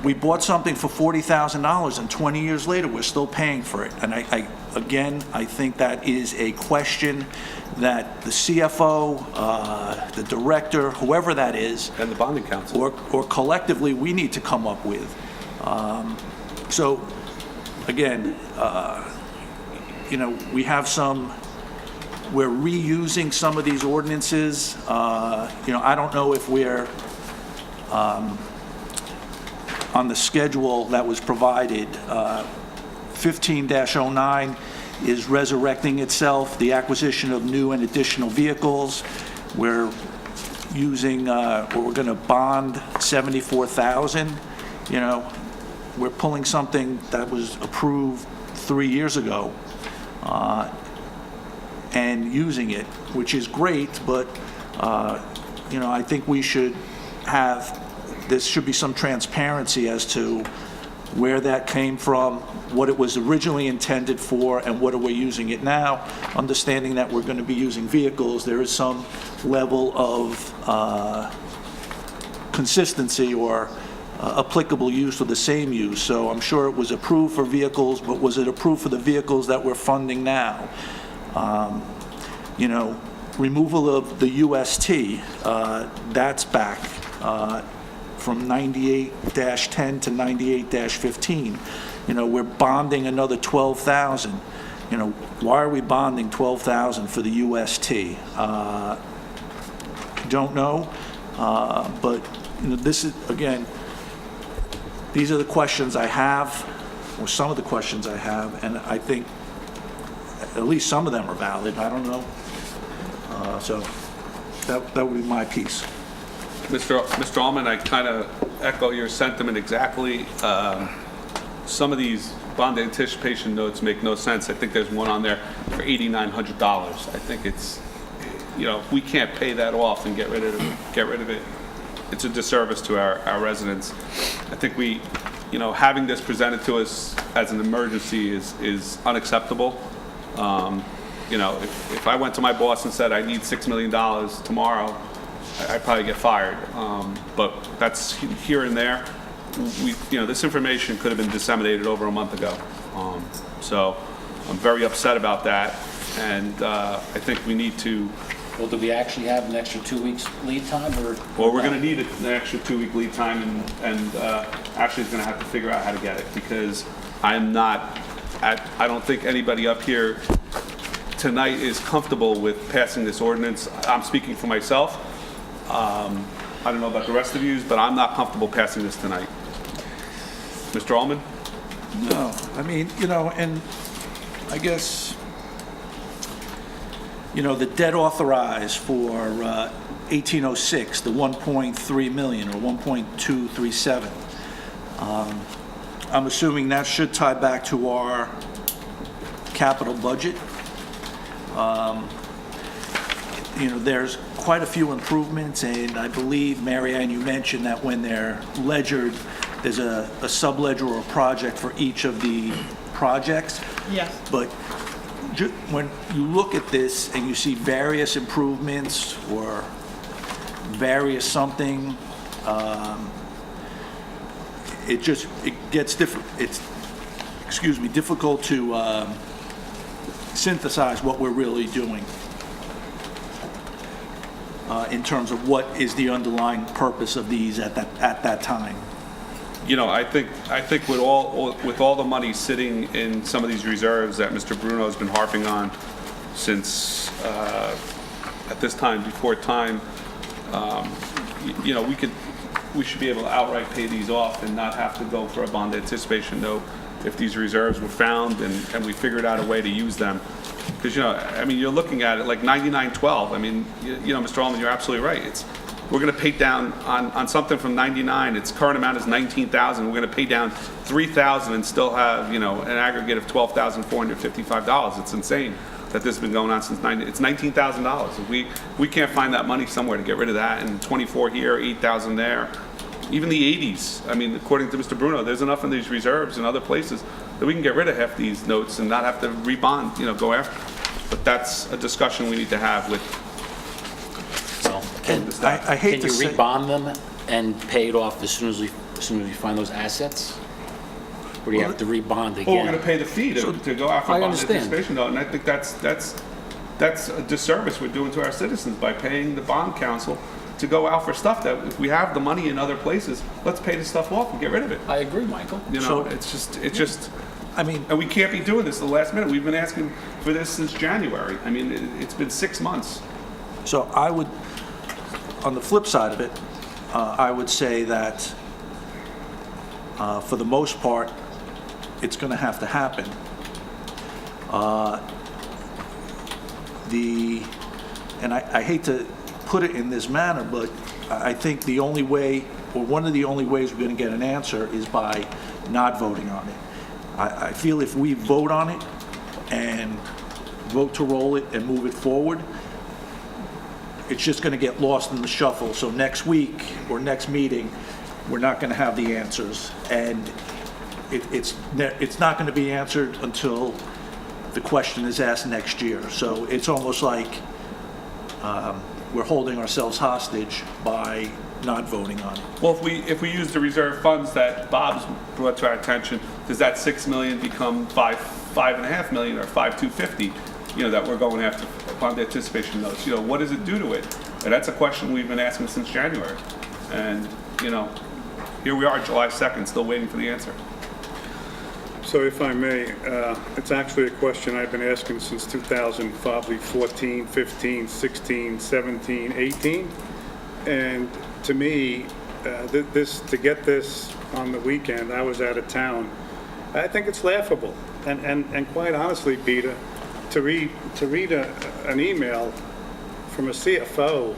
we bought something for $40,000, and 20 years later, we're still paying for it. And I think that is a question that the CFO, the director, whoever that is, And the bonding council. or collectively, we need to come up with. So, again, you know, we're reusing some of these ordinances. You know, I don't know if we're on the schedule that was provided. 15-09 is resurrecting itself, the acquisition of new and additional vehicles. We're using, or we're going to bond $74,000. You know, we're pulling something that was approved 3 years ago and using it, which is great, but, you know, I think we should there should be some transparency as to where that came from, what it was originally intended for, and what are we using it now. Understanding that we're going to be using vehicles, there is some level of consistency or applicable use or the same use. So I'm sure it was approved for vehicles, but was it approved for the vehicles that we're funding now? You know, removal of the UST, that's back. From 98-10 to 98-15. You know, we're bonding another $12,000. You know, why are we bonding $12,000 for the UST? Don't know, but you know, this is, again, these are the questions I have, or some of the questions I have, and I think at least some of them are valid. I don't know. So that would be my piece. Mr. Allman, I kind of echo your sentiment exactly. Some of these bond anticipation notes make no sense. I think there's one on there for $8,900. I think it's, you know, if we can't pay that off and get rid of it, it's a disservice to our residents. I think we, you know, having this presented to us as an emergency is unacceptable. You know, if I went to my boss and said I need $6 million tomorrow, I'd probably get fired, but that's here and there. You know, this information could have been disseminated over a month ago, so I'm very upset about that, and I think we need to. Well, do we actually have an extra 2 weeks lead time, or? Well, we're going to need an extra 2-week lead time, and Ashley's going to have to figure out how to get it, because I don't think anybody up here tonight is comfortable with passing this ordinance. I'm speaking for myself. I don't know about the rest of you, but I'm not comfortable passing this tonight. Mr. Allman? No, I mean, you know, and I guess, you know, the debt authorized for 1806, the 1.3 million or 1.237, I'm assuming that should tie back to our capital budget. You know, there's quite a few improvements, and I believe, Mary Ann, you mentioned that when they're ledgered, there's a sub-ledger or a project for each of the projects. Yes. But when you look at this and you see various improvements or various something, it gets difficult to synthesize what we're really doing. in terms of what is the underlying purpose of these at that time. You know, I think with all the money sitting in some of these reserves that Mr. Bruno has been harping on since at this time, before time, you know, we should be able to outright pay these off and not have to go for a bond anticipation note if these reserves were found and we figured out a way to use them. Because, you know, I mean, you're looking at it like 9912. I mean, you know, Mr. Allman, you're absolutely right. We're going to pay down on something from 99. Its current amount is 19,000. We're going to pay down 3,000 and still have, you know, an aggregate of $12,455. It's insane that this has been going on since 90. It's $19,000. We can't find that money somewhere to get rid of that. And 24 here, 8,000 there. Even the 80s. I mean, according to Mr. Bruno, there's enough in these reserves and other places that we can get rid of half these notes and not have to rebond, you know, go after. But that's a discussion we need to have with. I hate Can you to say, rebond them and pay it off as soon as we find those assets? Or do you have to rebond again? Well, we're going to pay the fee to go after I bond understand. anticipation note, and I think that's a disservice we're doing to our citizens by paying the bond council to go out for stuff that if we have the money in other places, let's pay the stuff off and get rid of it. I agree, Michael. You know, So- it's just. I mean, And we can't be doing this at the last minute. We've been asking for this since January. I mean, it's been 6 months. so I would, on the flip side of it, I would say that for the most part, it's going to have to happen. And I hate to put it in this manner, but I think the only way, or one of the only ways we're going to get an answer is by not voting on it. I feel if we vote on it and vote to roll it and move it forward, it's just going to get lost in the shuffle. So next week or next meeting, we're not going to have the answers. And it's not going to be answered until the question is asked next year. So it's almost like we're holding ourselves hostage by not voting on it. Well, if we use the reserve funds that Bob's brought to our attention, does that $6 million become $5.5 million or $5,250? You know, that we're going after upon the anticipation notes. You know, what does it do to it? And that's a question we've been asking since January. And you know, here we are, July 2nd, still waiting for the answer. So if I may, it's actually a question I've been asking since 2014, 15, 16, 17, 18. And to me, to get this on the weekend, I was out of town. I think it's laughable. And quite honestly, Peter, to read an email from a CFO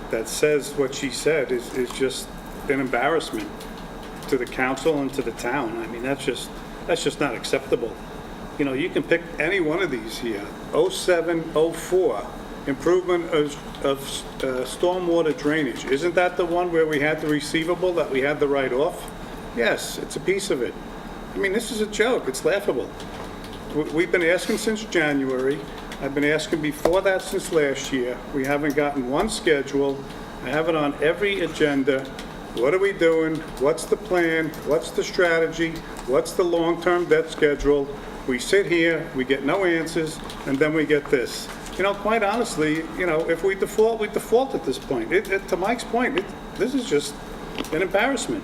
that says what she said is just an embarrassment to the council and to the town. I mean, that's just not acceptable. You know, you can pick any one of these here. 07, 04, improvement of stormwater drainage. Isn't that the one where we had the receivable that we had to write off? Yes, it's a piece of it. I mean, this is a joke. It's laughable. We've been asking since January. I've been asking before that since last year. We haven't gotten one schedule. I have it on every agenda. What are we doing? What's the plan? What's the strategy? What's the long-term debt schedule? We sit here, we get no answers, and then we get this. You know, quite honestly, you know, if we default, we default at this point. To Mike's point, this is just an embarrassment.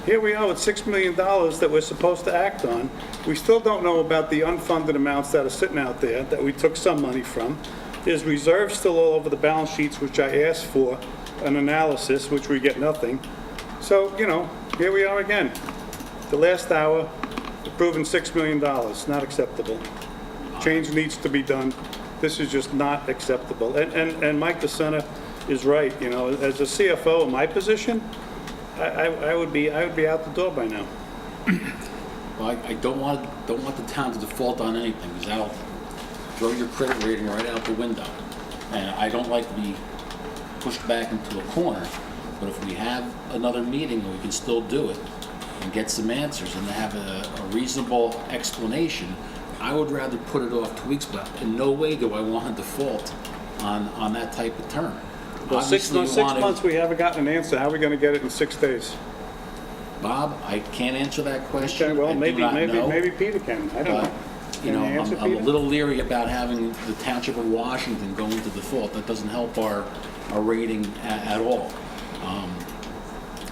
Here we are with $6 million that we're supposed to act on. We still don't know about the unfunded amounts that are sitting out there that we took some money from. There's reserves still all over the balance sheets, which I asked for an analysis, which we get nothing. So, you know, here we are again. The last hour, approving $6 million, not acceptable. Change needs to be done. This is just not acceptable. And Mike DeSena is right, you know, as a CFO in my position, I would be out the door by now. Well, I don't want the town to default on anything, because that'll throw your credit rating right out the window. And I don't like to be pushed back into a corner, but if we have another meeting and we can still do it and get some answers and have a reasonable explanation, I would rather put it off 2 weeks, but in no way do I want to default on that type of term. Well, six Obviously, you want months, we haven't gotten an answer. How are we going to get it in 6 days? Bob, I can't answer that question. Okay, well, I do maybe not know. Peter can. I don't know. you know, Any answer, I'm a Peter? little leery about having the Township of Washington go into default. That doesn't help our rating at all.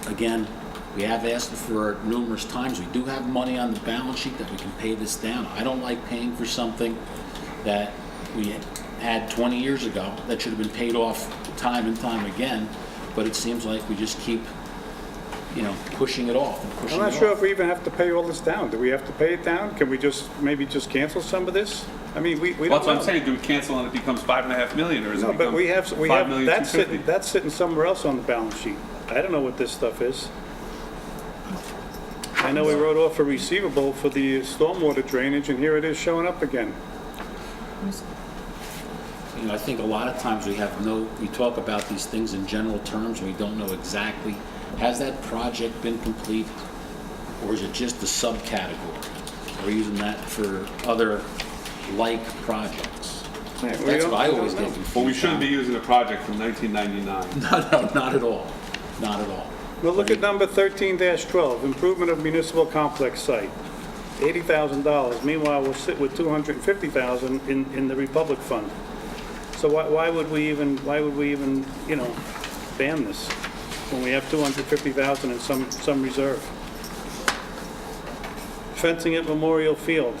Again, we have asked for it numerous times. We do have money on the balance sheet that we can pay this down. I don't like paying for something that we had 20 years ago that should have been paid off time and time again, but it seems like we just keep, you know, pushing it off and pushing I'm it not off. sure if we even have to pay all this down. Do we have to pay it down? Can we just, maybe just cancel some of this? I mean, we don't know. Well, that's what I'm saying, do we cancel and it becomes 5.5 million, or is it No, become but we have, 5,250,000? that's sitting somewhere else on the balance sheet. I don't know what this stuff is. I know we wrote off a receivable for the stormwater drainage, and here it is showing up again. You know, I think a lot of times we talk about these things in general terms, and we don't know exactly, has that project been complete, or is it just a subcategory? Are we using that for other like projects? Yeah, we That's don't- what I we always don't get know. confused Well, we shouldn't be on. using a project from 1999. No, not at all. Not at all. Well, look at number 13-12, improvement of municipal complex site, $80,000. Meanwhile, we'll sit with $250,000 in the Republic Fund. So why would we even, you know, ban this when we have $250,000 in some reserve? Fencing at Memorial Field,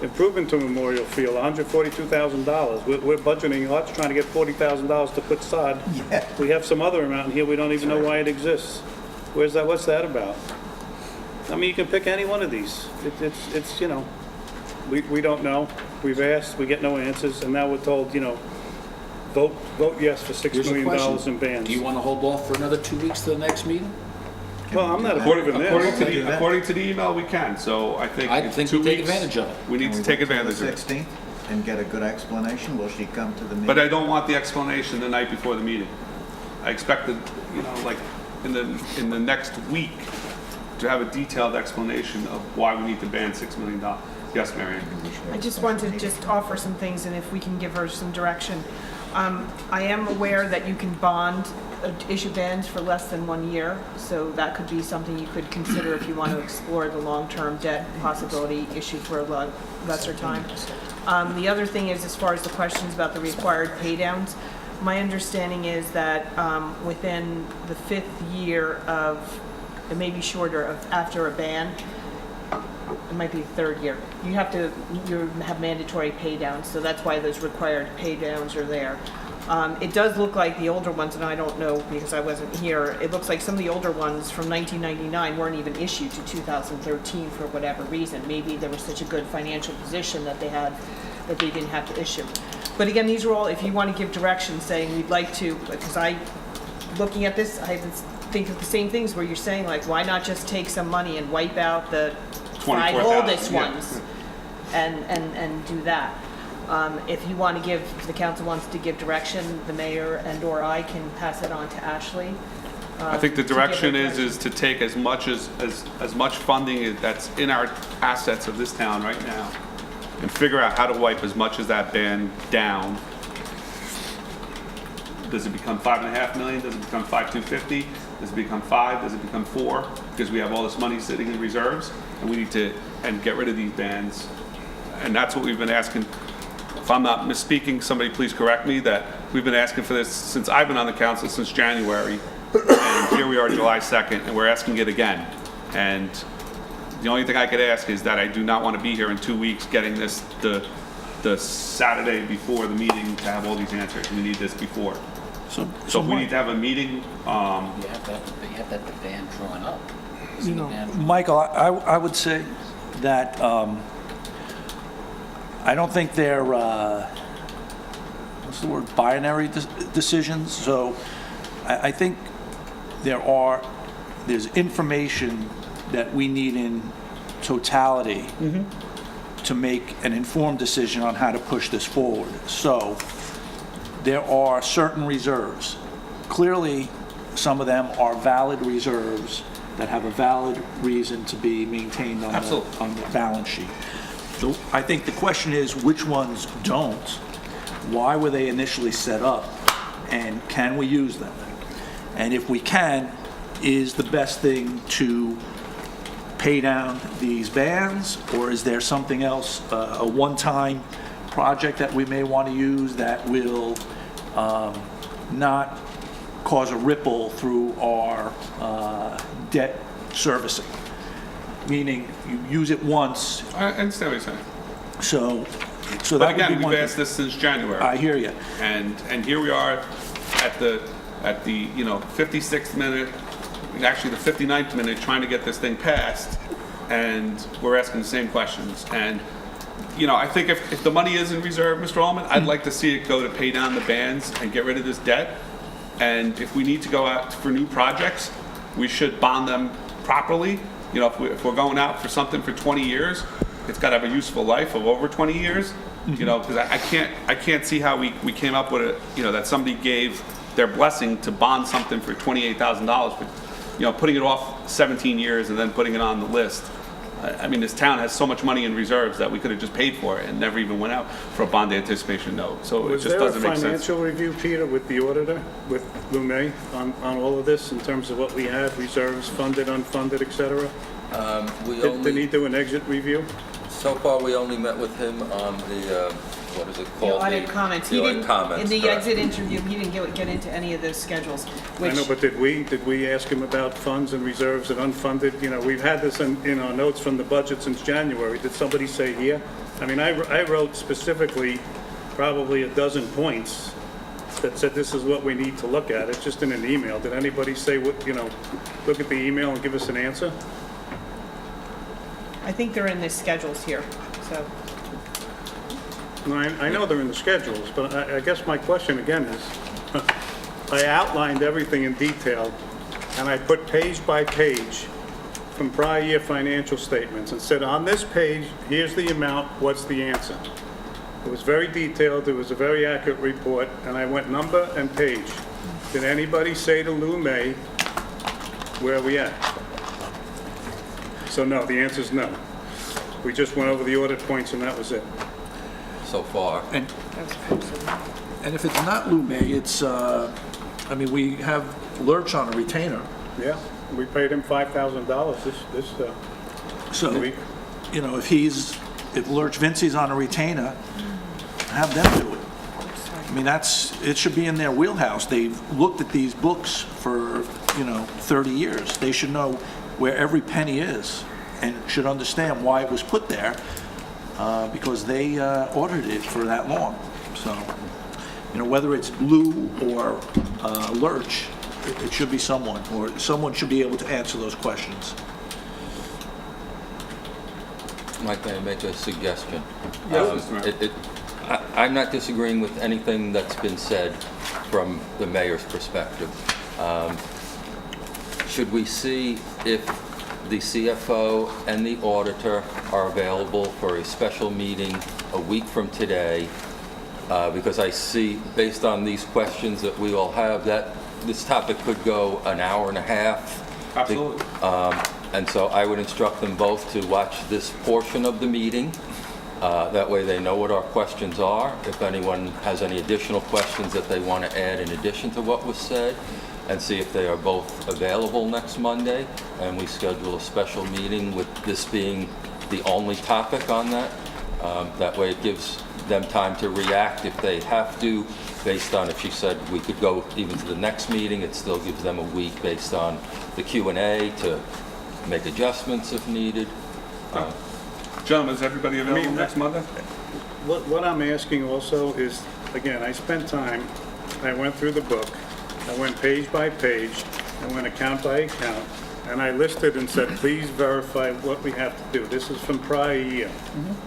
improvement to Memorial Field, $142,000. We're budgeting lots, trying to get $40,000 to put sod. Yeah. We have some other amount in here, we don't even know why it exists. What's that about? I mean, you can pick any one of these. It's, you know, we don't know. We've asked, we get no answers, and now we're told, you know, vote yes for $6 Here's a million question. in bans. Do you want to hold off for another 2 weeks to the next meeting? Well, I'm not According approving this. according to the email, we can, so I think I in think 2 we take weeks, advantage of it. we need to take advantage of it. 16th and get a good explanation? Will she come to the meeting? But I don't want the explanation the night before the meeting. I expected, you know, like, in the next week, to have a detailed explanation of why we need to ban $6 million. Yes, Marion? I just wanted to just offer some things, and if we can give her some direction. I am aware that you can issue bonds for less than 1 year, so that could be something you could consider if you want to explore the long-term debt possibility issue for a lesser time. The other thing is, as far as the questions about the required paydowns, my understanding is that within the 5th year of, it may be shorter, of after a ban, it might be the 3rd year, you have mandatory pay downs, so that's why those required pay downs are there. It does look like the older ones, and I don't know because I wasn't here, it looks like some of the older ones from 1999 weren't even issued to 2013 for whatever reason. Maybe there was such a good financial position that they didn't have to issue. But again, these are all, if you want to give direction saying we'd like to, because looking at this, I think of the same things where you're saying, like, why not just take some money and wipe out the 5 oldest ones and do that. If you want to give, if the council wants to give direction, the mayor and/or I can pass it on to Ashley. I think the to give her direction is to take as much funding that's in our assets of this town right now and figure out how to wipe as much of that ban down. Does it become 5.5 million? Does it become 5,250? Does it become 5? Does it become 4? Because we have all this money sitting in reserves and we need to get rid of these bans. And that's what we've been asking. If I'm not misspeaking, somebody please correct me, that we've been asking for this since I've been on the council, since January. And here we are July 2nd, and we're asking it again. And the only thing I could ask is that I do not want to be here in 2 weeks getting this the Saturday before the meeting to have all these answers. We need this before. So if we need to have a meeting, You have that the ban drawn up. Isn't the ban- Michael, I would say that I don't think they're, what's the word, binary decisions. So I think there's information that we need in totality to make an informed decision on how to push this forward. So there are certain reserves. Clearly, some of them are valid reserves that have a valid reason to be maintained on the balance sheet. So I think the question is, which ones don't? Why were they initially set up? And can we use them? And if we can, is the best thing to pay down these bands, or is there something else, a one-time project that we may want to use that will not cause a ripple through our debt servicing? Meaning, you use it once, I understand what you're saying. so But that would again, be we've one asked thing. this since January. I hear you. And here we are at the 56th minute, actually the 59th minute, trying to get this thing passed, and we're asking the same questions. And, I think if the money is in reserve, Mr. Allman, I'd like to see it go to pay down the bands and get rid of this debt. And if we need to go out for new projects, we should bond them properly. If we're going out for something for 20 years, it's got to have a useful life of over 20 years. Because I can't see how we came up with it. That somebody gave their blessing to bond something for $28,000, but putting it off 17 years and then putting it on the list. I mean, this town has so much money in reserves that we could have just paid for it and never even went out for a bond anticipation note. So it just doesn't make Was there a sense. financial review, Peter, with the auditor, with Lumet, on all of this, in terms of what we have, reserves, funded, unfunded, et cetera? Did he do an exit review? So far, we only met with him on the, what is it The called? audit comments. The audit comments, In the correct. exit interview, he didn't get into any of those schedules, which... I know, but did we ask him about funds and reserves and unfunded? We've had this in our notes from the budget since January. Did somebody say here? I mean, I wrote specifically probably a dozen points that said this is what we need to look at. It's just in an email. Did anybody say, look at the email and give us an answer? I think they're in the schedules here, so... No, I know they're in the schedules, but I guess my question again is, I outlined everything in detail, and I put page by page from prior year financial statements and said, on this page, here's the amount, what's the answer? It was very detailed, it was a very accurate report, and I went number and page. Did anybody say to Lou May, where are we at? So no, the answer's no. We just went over the audit points and that was it. So far. And if it's not Lou May, it's, we have Lurch on a retainer. Yeah, we paid him $5,000 this So, week. if Lurch Vincey's on a retainer, have them do it. I mean, it should be in their wheelhouse. They've looked at these books for, 30 years. They should know where every penny is and should understand why it was put there, because they ordered it for that long. So, whether it's Lou or Lurch, it should be someone, or someone should be able to answer those questions. Mike, may I make a suggestion? Yes, Mr. Mayor. I'm not disagreeing with anything that's been said from the mayor's perspective. Should we see if the CFO and the auditor are available for a special meeting a week from today? Because I see, based on these questions that we all have, that this topic could go an hour and a half. Absolutely. And so I would instruct them both to watch this portion of the meeting. That way they know what our questions are. If anyone has any additional questions that they want to add in addition to what was said, and see if they are both available next Monday, and we schedule a special meeting with this being the only topic on that. That way it gives them time to react if they have to, based on, if she said we could go even to the next meeting, it still gives them a week based on the Q&A to make adjustments if needed. Gentlemen, is everybody available next Monday? What I'm asking also is, again, I spent time, I went through the book, I went page by page, I went account by account, and I listed and said, please verify what we have to do. This is from prior year.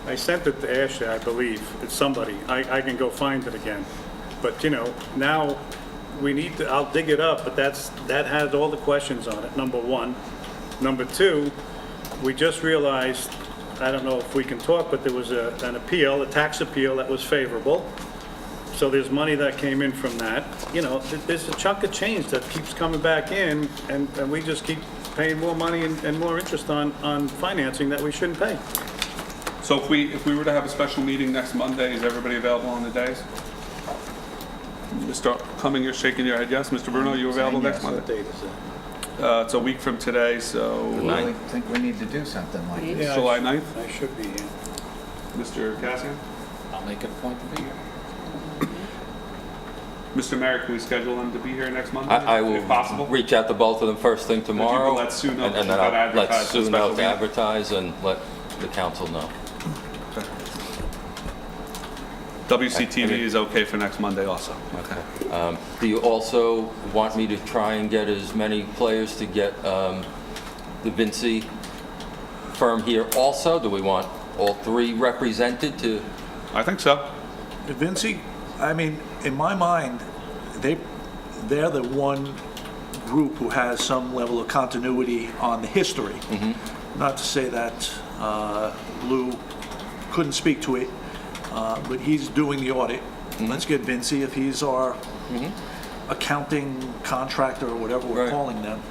I sent it to Ashley, I believe. It's somebody. I can go find it again. But, now we need to, I'll dig it up, but that has all the questions on it, number one. Number two, we just realized, I don't know if we can talk, but there was an appeal, a tax appeal that was favorable. So there's money that came in from that. There's a chunk of change that keeps coming back in, and we just keep paying more money and more interest on financing that we shouldn't pay. So if we were to have a special meeting next Monday, is everybody available on the days? Mr. Cumming, you're shaking your head yes. Mr. Bruno, you available next Monday? What date is that? It's a week from today, so I think we need to do something like this. Yeah, July 9th. I should be here. Mr. Cassian? I'll make it a point to be here. Mr. Mayor, can we schedule him to be here next Monday? I will If possible? reach out to both of them first thing tomorrow. let Sue know and she's then gotta I'll let advertise for Sue the know special to meeting. advertise and let the council know. WCTV is okay for next Monday also. Okay. Do you also want me to try and get as many players to get the Vinci firm here also? Do we want all three represented to? I think so. Vinci, I mean, in my mind, they're the one group who has some level of continuity on the history. Not to say that Lou couldn't speak to it, but he's doing the audit. Let's get Vinci, if he's our accounting contractor or whatever we're calling them.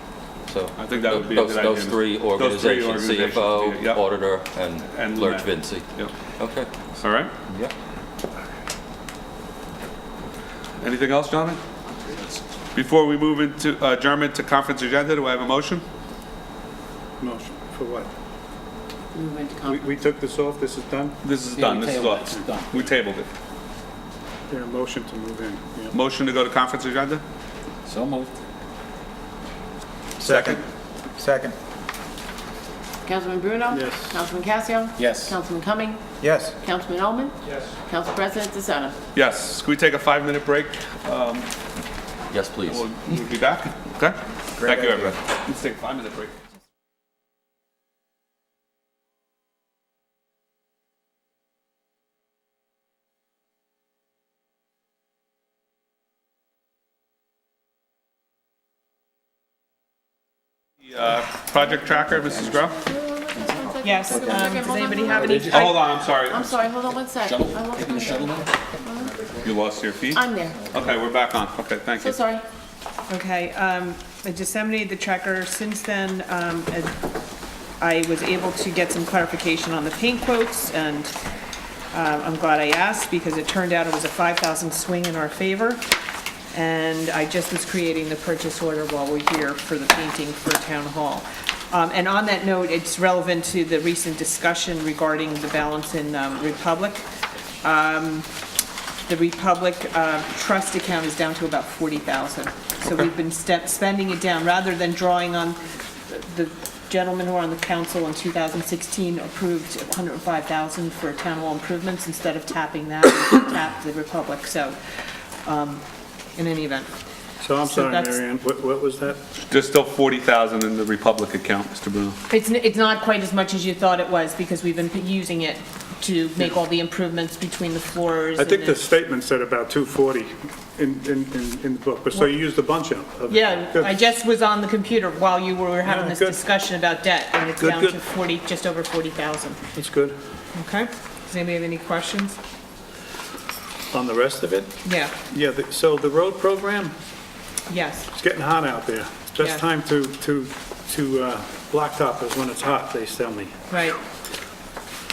So I think that would be a good idea. Those three organizations, CFO, yep. auditor, and Lurch Lynette. Vinci. Yep. Okay. All right. Yeah. Anything else, gentlemen? Before we move into adjournment to conference agenda, do I have a motion? Motion for what? Move into conference. We took this off, this is done? This is Yeah, done. we This is tabled off. it. It's done. We tabled it. Yeah, motion to move in, yeah. Motion to go to conference agenda? So moved. Second. Second. Councilman Bruno? Yes. Councilman Casio? Yes. Councilman Cumming? Yes. Councilman Ullman? Yes. Council President DeSena? Yes. Can we take a 5-minute break? Yes, please. We'll be back. Okay? Thank you, idea. everybody. Let's take a 5-minute break. The project tracker, Mrs. Grow? Yes, does anybody have any? Oh, hold on, I'm sorry. I'm sorry, hold on one second. Shuttle, I lost taking the my- shuttle now? You lost your feet? I'm there. Okay, we're back on. Okay, thank So you. sorry. Okay, I disseminated the tracker. Since then, I was able to get some clarification on the paint quotes, and I'm glad I asked, because it turned out it was a 5,000 swing in our favor. And I just was creating the purchase order while we're here for the painting for Town Hall. And on that note, it's relevant to the recent discussion regarding the balance in Republic. The Republic trust account is down to about 40,000. So we've been spending it down, rather than drawing on the gentlemen who are on the council in 2016 approved 105,000 for town hall improvements. Instead of tapping that, we tapped the Republic. So, in any event. So I'm So sorry, that's- Mary Ann, what was that? There's still 40,000 in the Republic account, Mr. Bruno. It's not quite as much as you thought it was, because we've been using it to make all the improvements between the floors. I think and the statement said about 240 in the book, but so you used a bunch of it. Yeah, Good. I just was on the computer while you were having Yeah, this good. discussion about debt, and it's Good, down good. to 40, just over 40,000. That's good. Okay? Does anybody have any questions? On the rest of it? Yeah, Yeah, so the road program, yes. it's getting hot out there. Yeah. Best time to blacktop is when it's hot, they tell me. Right.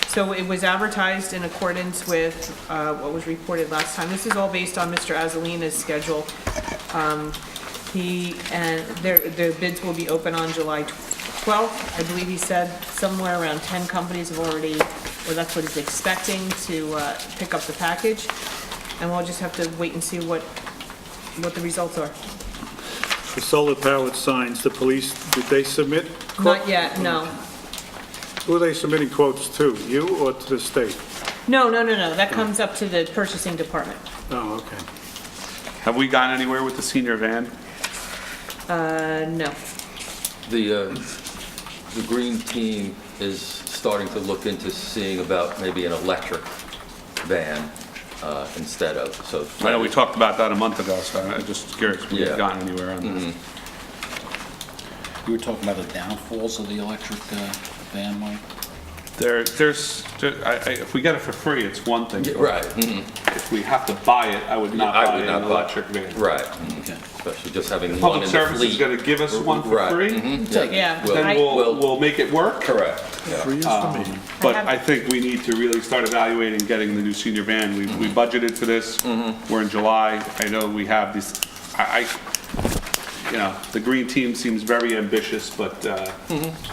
So it was advertised in accordance with what was reported last time. This is all based on Mr. Azalina's schedule. The bids will be open on July 12th. I believe he said somewhere around 10 companies have already, or that's what he's expecting to pick up the package. And we'll just have to wait and see what the results are. The solar-powered signs, the police, did they submit? Not yet, no. Who are they submitting quotes to, you or to the state? No. That comes up to the purchasing department. Oh, okay. Have we gone anywhere with the senior van? No. The green team is starting to look into seeing about maybe an electric van instead of, so. I know we talked about that a month ago, so I'm just curious if we've Yeah. gotten anywhere on this. You were talking about the downfalls of the electric van, Mike? If we get it for free, it's one thing. Right. If we have to buy it, I would not I buy would an not buy- electric van. Right. Okay. Especially just having one Public in the Service is fleet. gonna give us one for Right. free, Yeah. We'll- then we'll make it work. Correct. Yeah. Free is for me. But I think we need to really start evaluating getting the new senior van. We budgeted for this. We're in July. I know we have these, you know, the green team seems very ambitious, but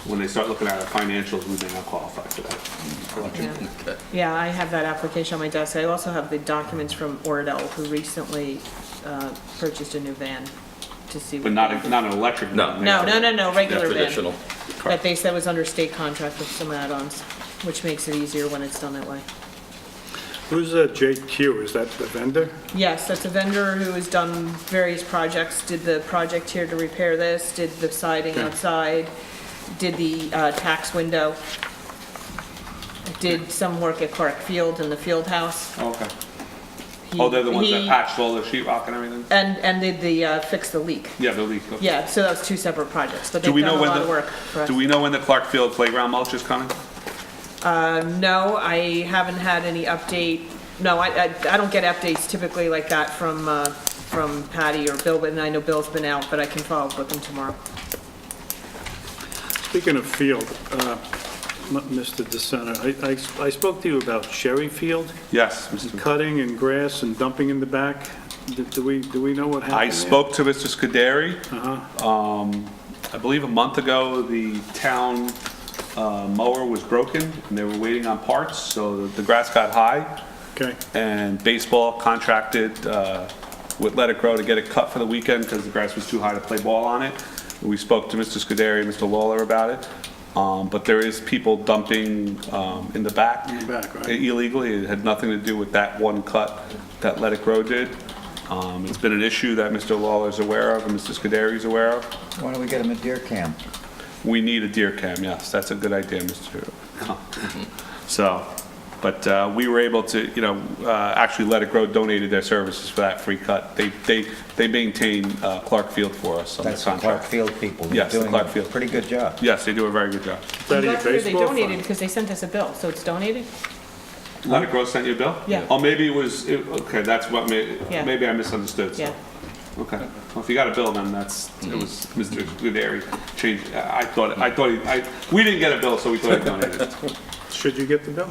when they start looking at our financials, we may not qualify for that. Yeah, I have that application on my desk. I also have the documents from Ordell, who recently purchased a new van to see. But what not an electric van. No, regular van. Traditional. That they said was under state contract with some add-ons, which makes it easier when it's done that way. Who's JQ? Is that the vendor? Yes, that's a vendor who has done various projects, did the project here to repair this, did the siding outside, did the tax window, did some work at Clark Field in the field house. Okay. He- They're the ones that he- patched all the sheetrock and everything? And did the, fix the leak. Yeah, the leak. Okay. Yeah, so that was two separate projects, but Do they've we done know a when lot of work for us. Do we know when the Clark Field playground mulch is coming? No, I haven't had any update. No, I don't get updates typically like that from Patty or Bill, but I know Bill's been out, but I can follow up with him tomorrow. Speaking of field, Mr. DeSena, I spoke to you about Sherry Field, Yes, Mr. cutting and grass and dumping in the back. Do we know what happened I there? spoke to Mr. Scuderi. Uh-huh. I believe a month ago, the town mower was broken, and they were waiting on parts, so the grass got high. Okay. And baseball contracted with Let It Grow to get it cut for the weekend because the grass was too high to play ball on it. We spoke to Mr. Scuderi and Mr. Lawler about it. But there is people dumping in the back. In the back, right. Illegally. It had nothing to do with that one cut that Let It Grow did. It's been an issue that Mr. Lawler's aware of and Mr. Scuderi's aware of. Why don't we get him a deer cam? We need a deer cam, yes, that's a good idea, Mr. So, but we were able to, actually Let It Grow donated their services for that free cut. They maintain Clark Field for us on the That's the Clark contract. Field people. They're Yes, the doing Clark a Field. pretty good job. Yes, they do a very good job. Is that I'm your glad to hear they baseball donated fund? because they sent us a bill, so it's donated? Let It Grow sent you a bill? Yeah. Oh, maybe it was, okay, that's what, Yeah. maybe I misunderstood. So. Yeah. Okay, well, if you got a bill, then it was Mr. Scuderi changed, we didn't get a bill, so we thought he donated. Should you get the bill?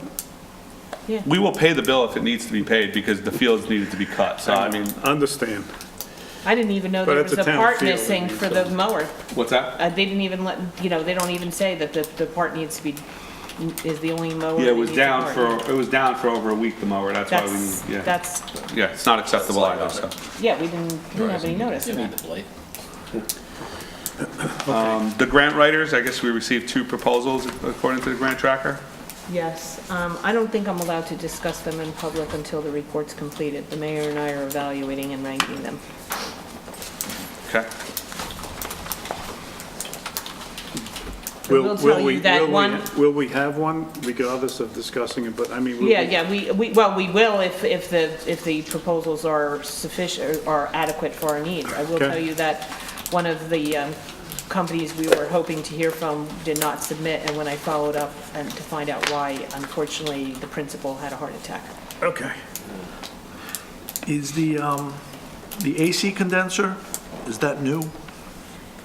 We will pay the bill if it needs to be paid, because the fields needed to be cut, so I mean, Understand. I didn't even know But there it's was a a town part field, missing for the mower. what's that? They didn't even they don't even say that the part needs to be, is the only mower. Yeah, that it was needs a down part. for over a week, the mower, that's why we need, yeah. That's, Yeah, it's not acceptable either, so. yeah, we didn't have any notice of You need that. the blade. The grant writers, I guess we received 2 proposals according to the grant tracker. Yes, I don't think I'm allowed to discuss them in public until the report's completed. The mayor and I are evaluating and ranking them. Okay. will tell you that one- Will we have one regardless of discussing it, but I mean. will Yeah, we will if the proposals are sufficient, or adequate for our needs. I will Okay. tell you that one of the companies we were hoping to hear from did not submit, and when I followed up and to find out why, unfortunately, the principal had a heart attack. Okay. Is the AC condenser, is that new?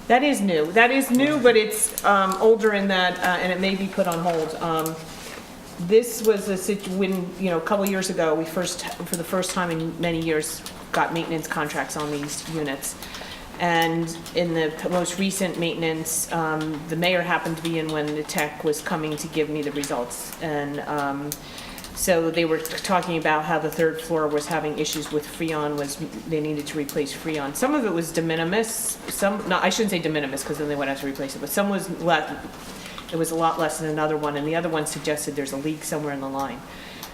That is new, but it's older in that, and it may be put on hold. This was when, a couple years ago, we for the first time in many years, got maintenance contracts on these units. And in the most recent maintenance, the mayor happened to be in when the tech was coming to give me the results. And so they were talking about how the third floor was having issues with Freon, they needed to replace Freon. Some of it was de minimis, I shouldn't say de minimis, because then they would have to replace it, but some was it was a lot less than another one, and the other one suggested there's a leak somewhere in the line.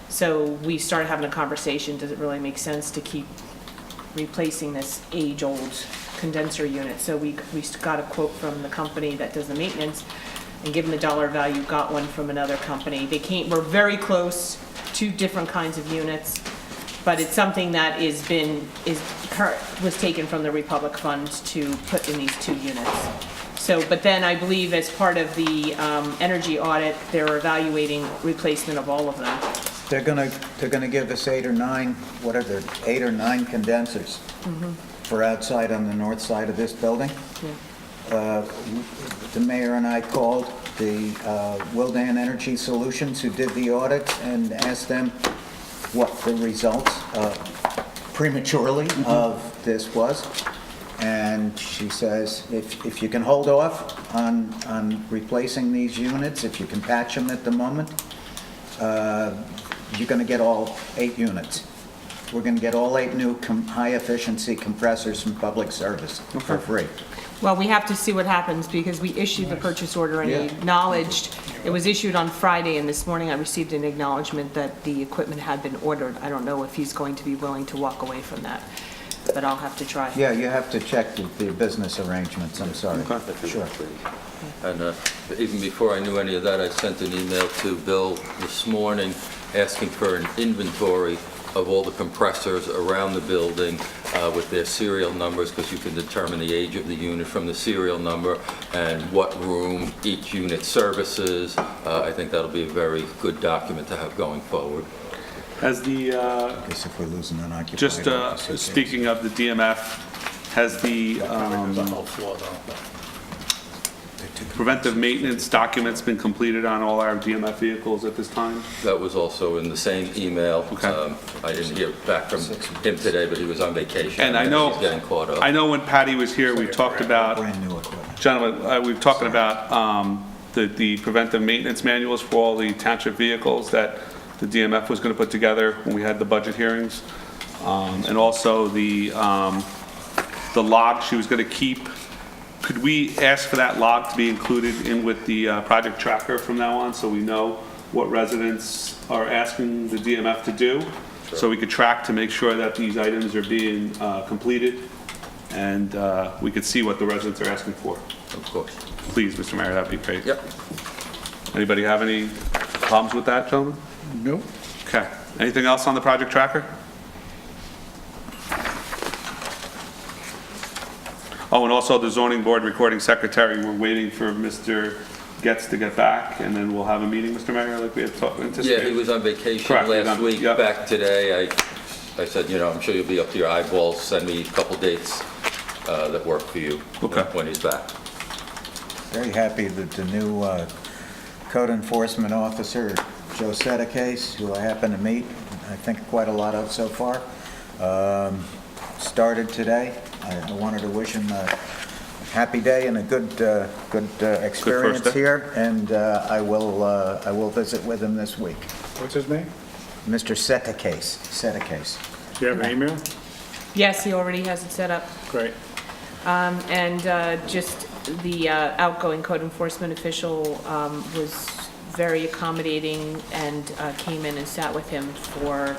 So we started having a conversation, does it really make sense to keep replacing this age-old condenser unit? So we got a quote from the company that does the maintenance, and given the dollar value, got one from another company. We're very close, 2 different kinds of units, but it's something that was taken from the Republic Fund to put in these 2 units. So, but then I believe as part of the energy audit, they're evaluating replacement of all of them. They're gonna give us 8 or 9, 8 or 9 condensers for outside on the north side of this building. The mayor and I called the Wildan Energy Solutions, who did the audit, and asked them what the results prematurely of this was. And she says, if you can hold off on replacing these units, if you can patch them at the moment, you're going to get all 8 units. We're going to get all 8 new high-efficiency compressors from Public Service for free. Well, we have to see what happens because we issued the purchase order and he acknowledged, it was issued on Friday and this morning I received an acknowledgement that the equipment had been ordered. I don't know if he's going to be willing to walk away from that, but I'll have to try. Yeah, you have to check the business arrangements, I'm sorry. Sure. And even before I knew any of that, I sent an email to Bill this morning asking for an inventory of all the compressors around the building with their serial numbers, because you can determine the age of the unit from the serial number and what room each unit services. I think that'll be a very good document to have going forward. Has the, I guess if we're losing an occupied just office, speaking of the DMF, has the preventive maintenance documents been completed on all our DMF vehicles at this time? That was also in the same email. Okay. I didn't hear back from him today, but he was on vacation. And I know, he's getting caught up. I know when Patty was here, we talked about, brand new equipment. gentlemen, we were talking about the preventive maintenance manuals for all the township vehicles that the DMF was going to put together when we had the budget hearings. And also the log she was going to keep. Could we ask for that log to be included in with the project tracker from now on, so we know what residents are asking the DMF to do? Sure. So we could track to make sure that these items are being completed, and we could see what the residents are asking for. Of course. Please, Mr. Mayor, that'd be great. Yep. Anybody have any problems with that, gentlemen? Nope. Okay. Anything else on the project tracker? Oh, and also the zoning board recording secretary, we're waiting for Mr. Getz to get back, and then we'll have a meeting, Mr. Mayor, like we had anticipated. Yeah, he was on vacation Correct. last week, Yep. back today. I said, you know, I'm sure you'll be up to your eyeballs, send me a couple dates that work for you when he's back. Very happy that the new code enforcement officer, Joe Sedicase, who I happen to meet, I think quite a lot of so far, started today. I wanted to wish him a happy day and a good experience here, and I will visit with him this week. What's his name? Mr. Sedicase. Do you have an email? Yes, he already has it set up. Great. And just the outgoing code enforcement official was very accommodating and came in and sat with him for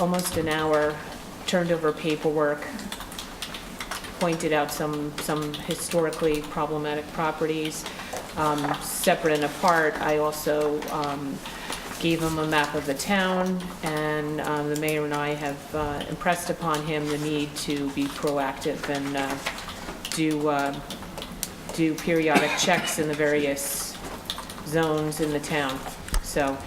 almost an hour, turned over paperwork, pointed out some historically problematic properties. Separate and apart, I also gave him a map of the town, and the mayor and I have impressed upon him the need to be proactive and do periodic checks in the various zones in the town. So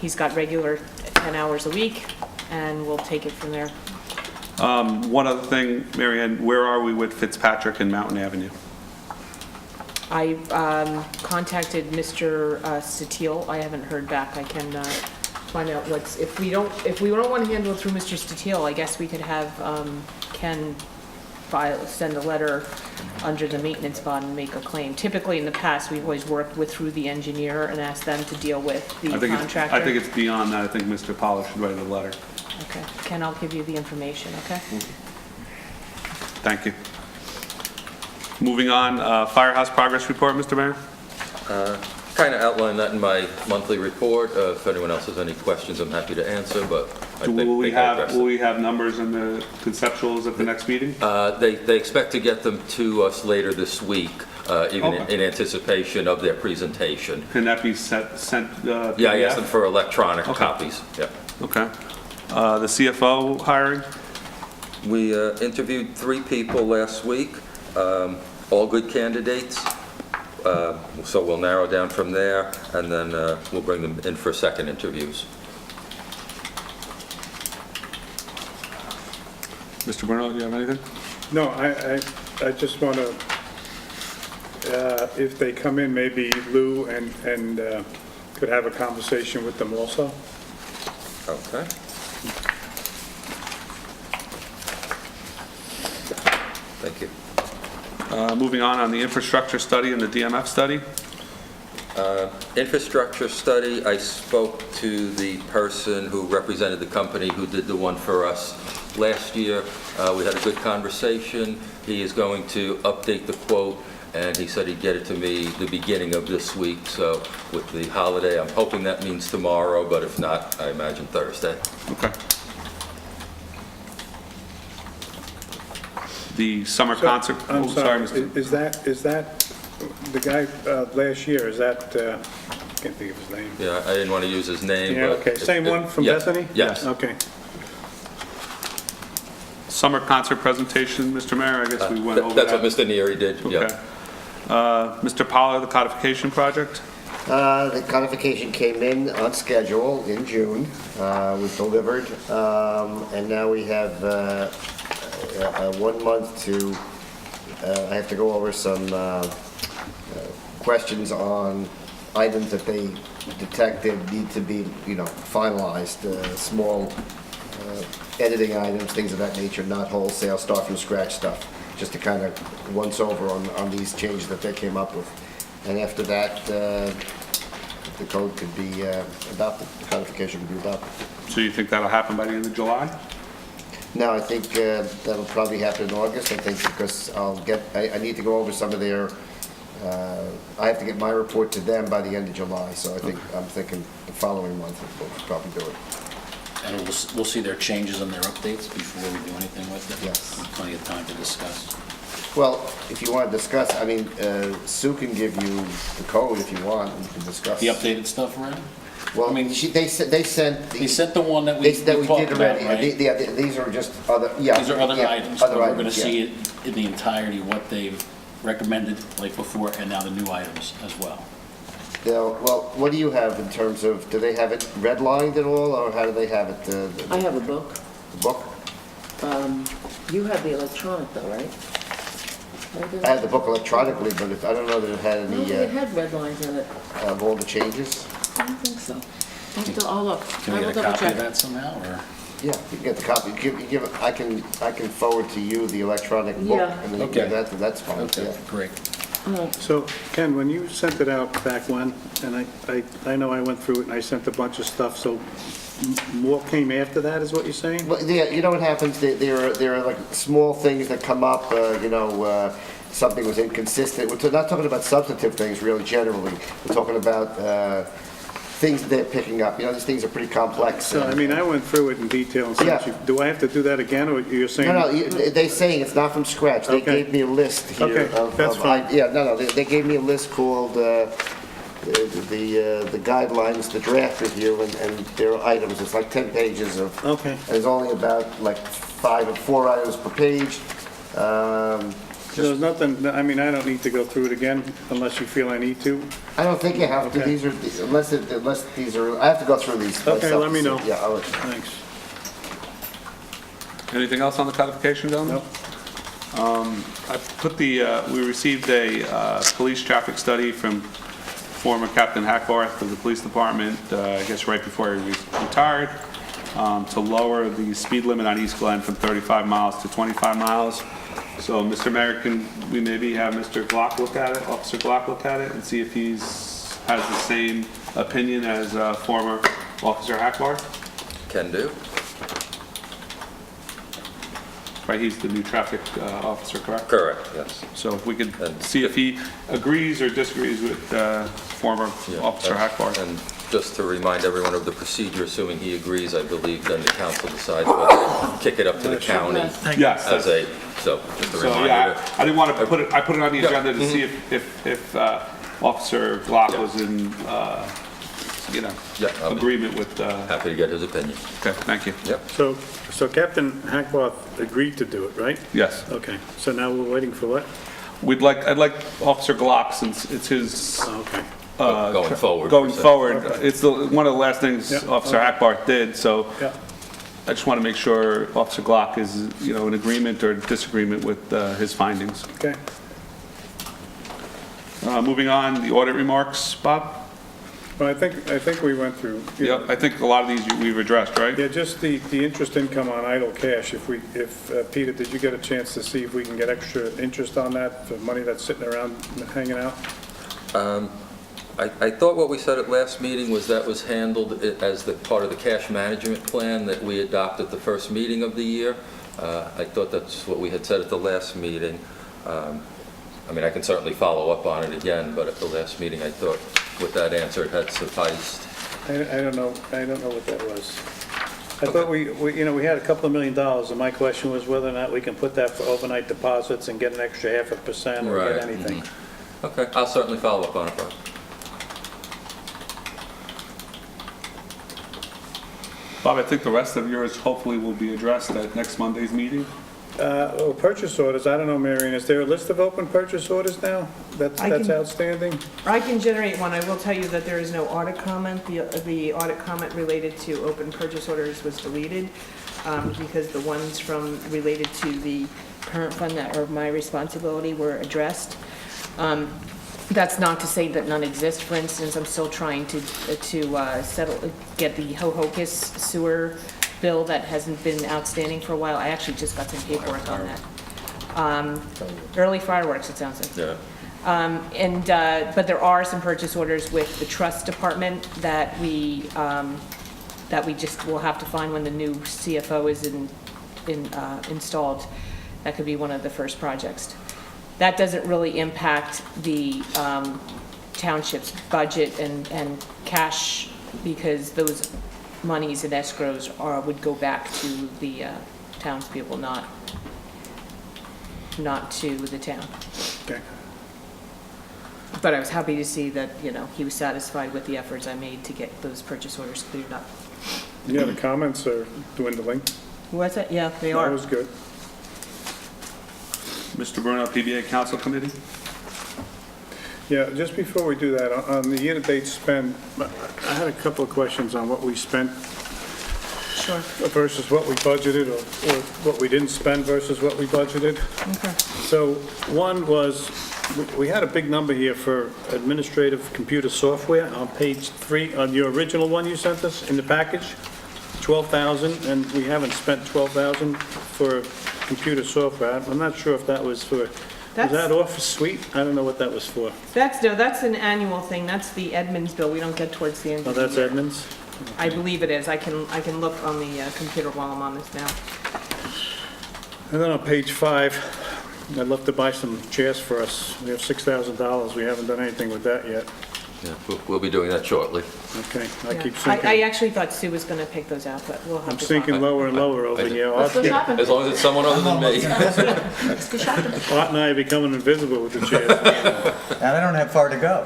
he's got regular 10 hours a week, and we'll take it from there. One other thing, Mary Ann, where are we with Fitzpatrick and Mountain Avenue? I contacted Mr. Steele. I haven't heard back. I can find out if we don't want to handle it through Mr. Steele, I guess we could have Ken send a letter under the maintenance bond and make a claim. Typically, in the past, we've always worked through the engineer and asked them to deal with the contractor. I think it's beyond that. I think Mr. Pollard should write a letter. Okay. Ken, I'll give you the information, okay? Thank you. Moving on, Firehouse Progress Report, Mr. Mayor? Kind of outlined that in my monthly report. If anyone else has any questions, I'm happy to answer, but I think Will we I addressed it. have numbers in the conceptuals at the next meeting? They expect to get them to us later this week, even in anticipation of their presentation. Can that be sent? Yeah, I asked them for electronic copies. Yeah. Okay. The CFO hiring? We interviewed 3 people last week, all good candidates. So we'll narrow down from there, and then we'll bring them in for second interviews. Mr. Bruno, do you have anything? No, I just want to, if they come in, maybe Lou and could have a conversation with them also. Okay. Thank you. Moving on the infrastructure study and the DMF study. Infrastructure study, I spoke to the person who represented the company who did the one for us last year. We had a good conversation. He is going to update the quote, and he said he'd get it to me the beginning of this week. So with the holiday, I'm hoping that means tomorrow, but if not, I imagine Thursday. Okay. The summer concert. I'm oh, sorry, Mr. is that the guy last year, is that, can't think of his name. Yeah, I didn't want to use his name, Yeah, but... okay, same one from yes, Bethany? Yes. Okay. Summer concert presentation, Mr. Mayor, I guess we went over that. That's what Mr. Neary did, Okay. yeah. Mr. Pollard, the codification project. The codification came in on schedule in June, was delivered, and now we have 1 month to, I have to go over some questions on items that they detected need to be, finalized, small editing items, things of that nature, not wholesale, start from scratch stuff, just to kind of once over on these changes that they came up with. And after that, the code could be adopted, the codification could be adopted. So you think that'll happen by the end of July? No, I think that'll probably happen in August, I think, because I need to go over some of their, I have to get my report to them by the end of July, so I'm thinking the following month we'll probably do it. And we'll see their changes and their updates before we do anything with it? Yes. Plenty of time to discuss. Well, if you want to discuss, I mean, Sue can give you the code if you want, and you can discuss. The updated stuff around? Well, I mean, they sent. They sent the one that we That we talked did about, already. right? These are just other, yeah. These are other yeah, items, other but we're going to items, yeah. see it in the entirety, what they've recommended, like before, and now the new items as well. Well, what do you have in terms of, do they have it redlined at all, or how do they have it? I have a book. The book? You have the electronic though, right? I have the book electronically, but I don't know that it had No, any, it had red lines in it. of all the changes. I don't think so. I'll look. Can I we will get a double copy of check. that somehow, or? Yeah, you can get the copy. I can forward to you the electronic book, Yeah. and then you Okay. can get that, that's fine, Okay, yeah. great. So, Ken, when you sent it out back when, and I know I went through it and I sent a bunch of stuff, so more came after that, is what you're saying? Well, yeah, you know what happens, there are like small things that come up, something was inconsistent. We're not talking about substantive things really generally. We're talking about things that they're picking up. These things are pretty complex. So, I mean, I went through it in detail and sent you. Do I have to do that again, or you're saying? No, they're saying it's not from scratch. They Okay. gave me a list here. Okay, that's fine. They gave me a list called the guidelines, the draft review, and there are items. It's like 10 pages of. Okay. And there's only about like 5 or 4 items per page. There's nothing, I mean, I don't need to go through it again unless you feel I need to. I don't think you have to. Okay. These are unless these are. I have to go through these. Okay, myself let me to see. know. Yeah, I'll let you know. Thanks. Anything else on the codification, gentlemen? Nope. I put we received a police traffic study from former Captain Hackbarth of the police department, I guess right before he retired, to lower the speed limit on East Glen from 35 miles to 25 miles. So, Mr. Mayor, can we maybe have Mr. Glock look at it, Officer Glock look at it, and see if has the same opinion as former Officer Hackbarth? Can do. Right, he's the new traffic officer, correct? Correct, yes. So if we could see if he agrees or disagrees with former Yeah, Officer Hackbarth. And just to remind everyone of the procedure, assuming he agrees, I believe then the council decides whether to kick it up to the county Yes. as a, so just a So, reminder. yeah, I didn't want to put it, I put it on the Yeah. agenda to see if Officer Glock was in, Yeah, I'll be agreement with, happy to get his opinion. okay, thank you. Yep. So Captain Hackbarth agreed to do it, right? Yes. Okay, so now we're waiting for what? I'd like Officer Glock, since it's his, Oh, okay. Going forward. going per se. forward, it's one of the last things Yeah, Officer okay. Hackbarth did, so Yeah. I just want to make sure Officer Glock is, in agreement or disagreement with his findings. Okay. Moving on, the audit remarks, Bob? Well, I think we went through. Yep, I think a lot of these we've addressed, right? Yeah, just the interest income on idle cash, Peter, did you get a chance to see if we can get extra interest on that, the money that's sitting around hanging out? I thought what we said at last meeting was that was handled as the part of the cash management plan that we adopted at the first meeting of the year. I thought that's what we had said at the last meeting. I mean, I can certainly follow up on it again, but at the last meeting, I thought with that answer, it had sufficed. I don't know what that was. I thought we had a couple of $1 million, and my question was whether or not we can put that for overnight deposits and get an extra 0.5% or Right. get anything. Okay, I'll certainly follow up on it, Bob. Bob, I think the rest of yours hopefully will be addressed at next Monday's meeting. Purchase orders, I don't know, Marion, is there a list of open purchase orders now that's outstanding? I can generate one. I will tell you that there is no audit comment. The audit comment related to open purchase orders was deleted because the ones related to the current fund that are my responsibility were addressed. That's not to say that none exist. For instance, I'm still trying to get the Ho-Hocus sewer bill that hasn't been outstanding for a while. I actually just got some paperwork on that. Early fireworks, it sounds like. Yeah. But there are some purchase orders with the trust department that we just will have to find when the new CFO is installed. That could be one of the first projects. That doesn't really impact the township's budget and cash because those monies in escrows would go back to the townspeople, not to the town. Okay. But I was happy to see that, he was satisfied with the efforts I made to get those purchase orders cleared up. Yeah, the comments are dwindling. Was it? Yeah, they are. That was good. Mr. Bruno, PBA Council Committee? Yeah, just before we do that, on the year-to-date spend, I had a couple of questions on what we spent Sure. versus what we budgeted, or what we didn't spend versus what we budgeted. Okay. So one was, we had a big number here for administrative computer software on page 3, on your original one you sent us in the package, 12,000, and we haven't spent 12,000 for computer software. I'm not sure if that was for, was that Office Suite? I don't know what that was for. That's an annual thing. That's the Edmunds bill. We don't get towards the end Oh, of the that's year. Edmunds? I believe it is. I can look on the computer while I'm on this now. And then on page 5, I'd love to buy some chairs for us. We have $6,000. We haven't done anything with that yet. Yeah, we'll be doing that shortly. Okay, I keep I sinking. actually thought Sue was going to pick those out, but we'll have I'm to sinking talk. lower and lower over here. Let's go shopping. As long as it's someone other than me. Let's go shopping. Art and I are becoming invisible with the chairs. And I don't have far to go.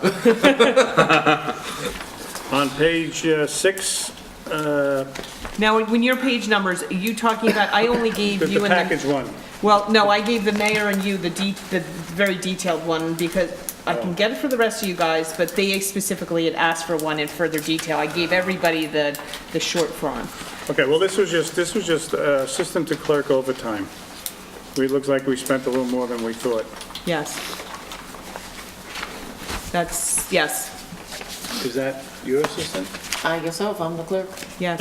On page 6, Now, when your page numbers, are you talking about, I only gave the you and package one. Well, no, I gave the mayor and you the very detailed one because I can get it for the rest of you guys, but they specifically had asked for one in further detail. I gave everybody the short form. Okay, well, this was just assistant to clerk overtime. It looks like we spent a little more than we thought. Yes. Yes, Is that your assistant? I guess so, if I'm the clerk. yes.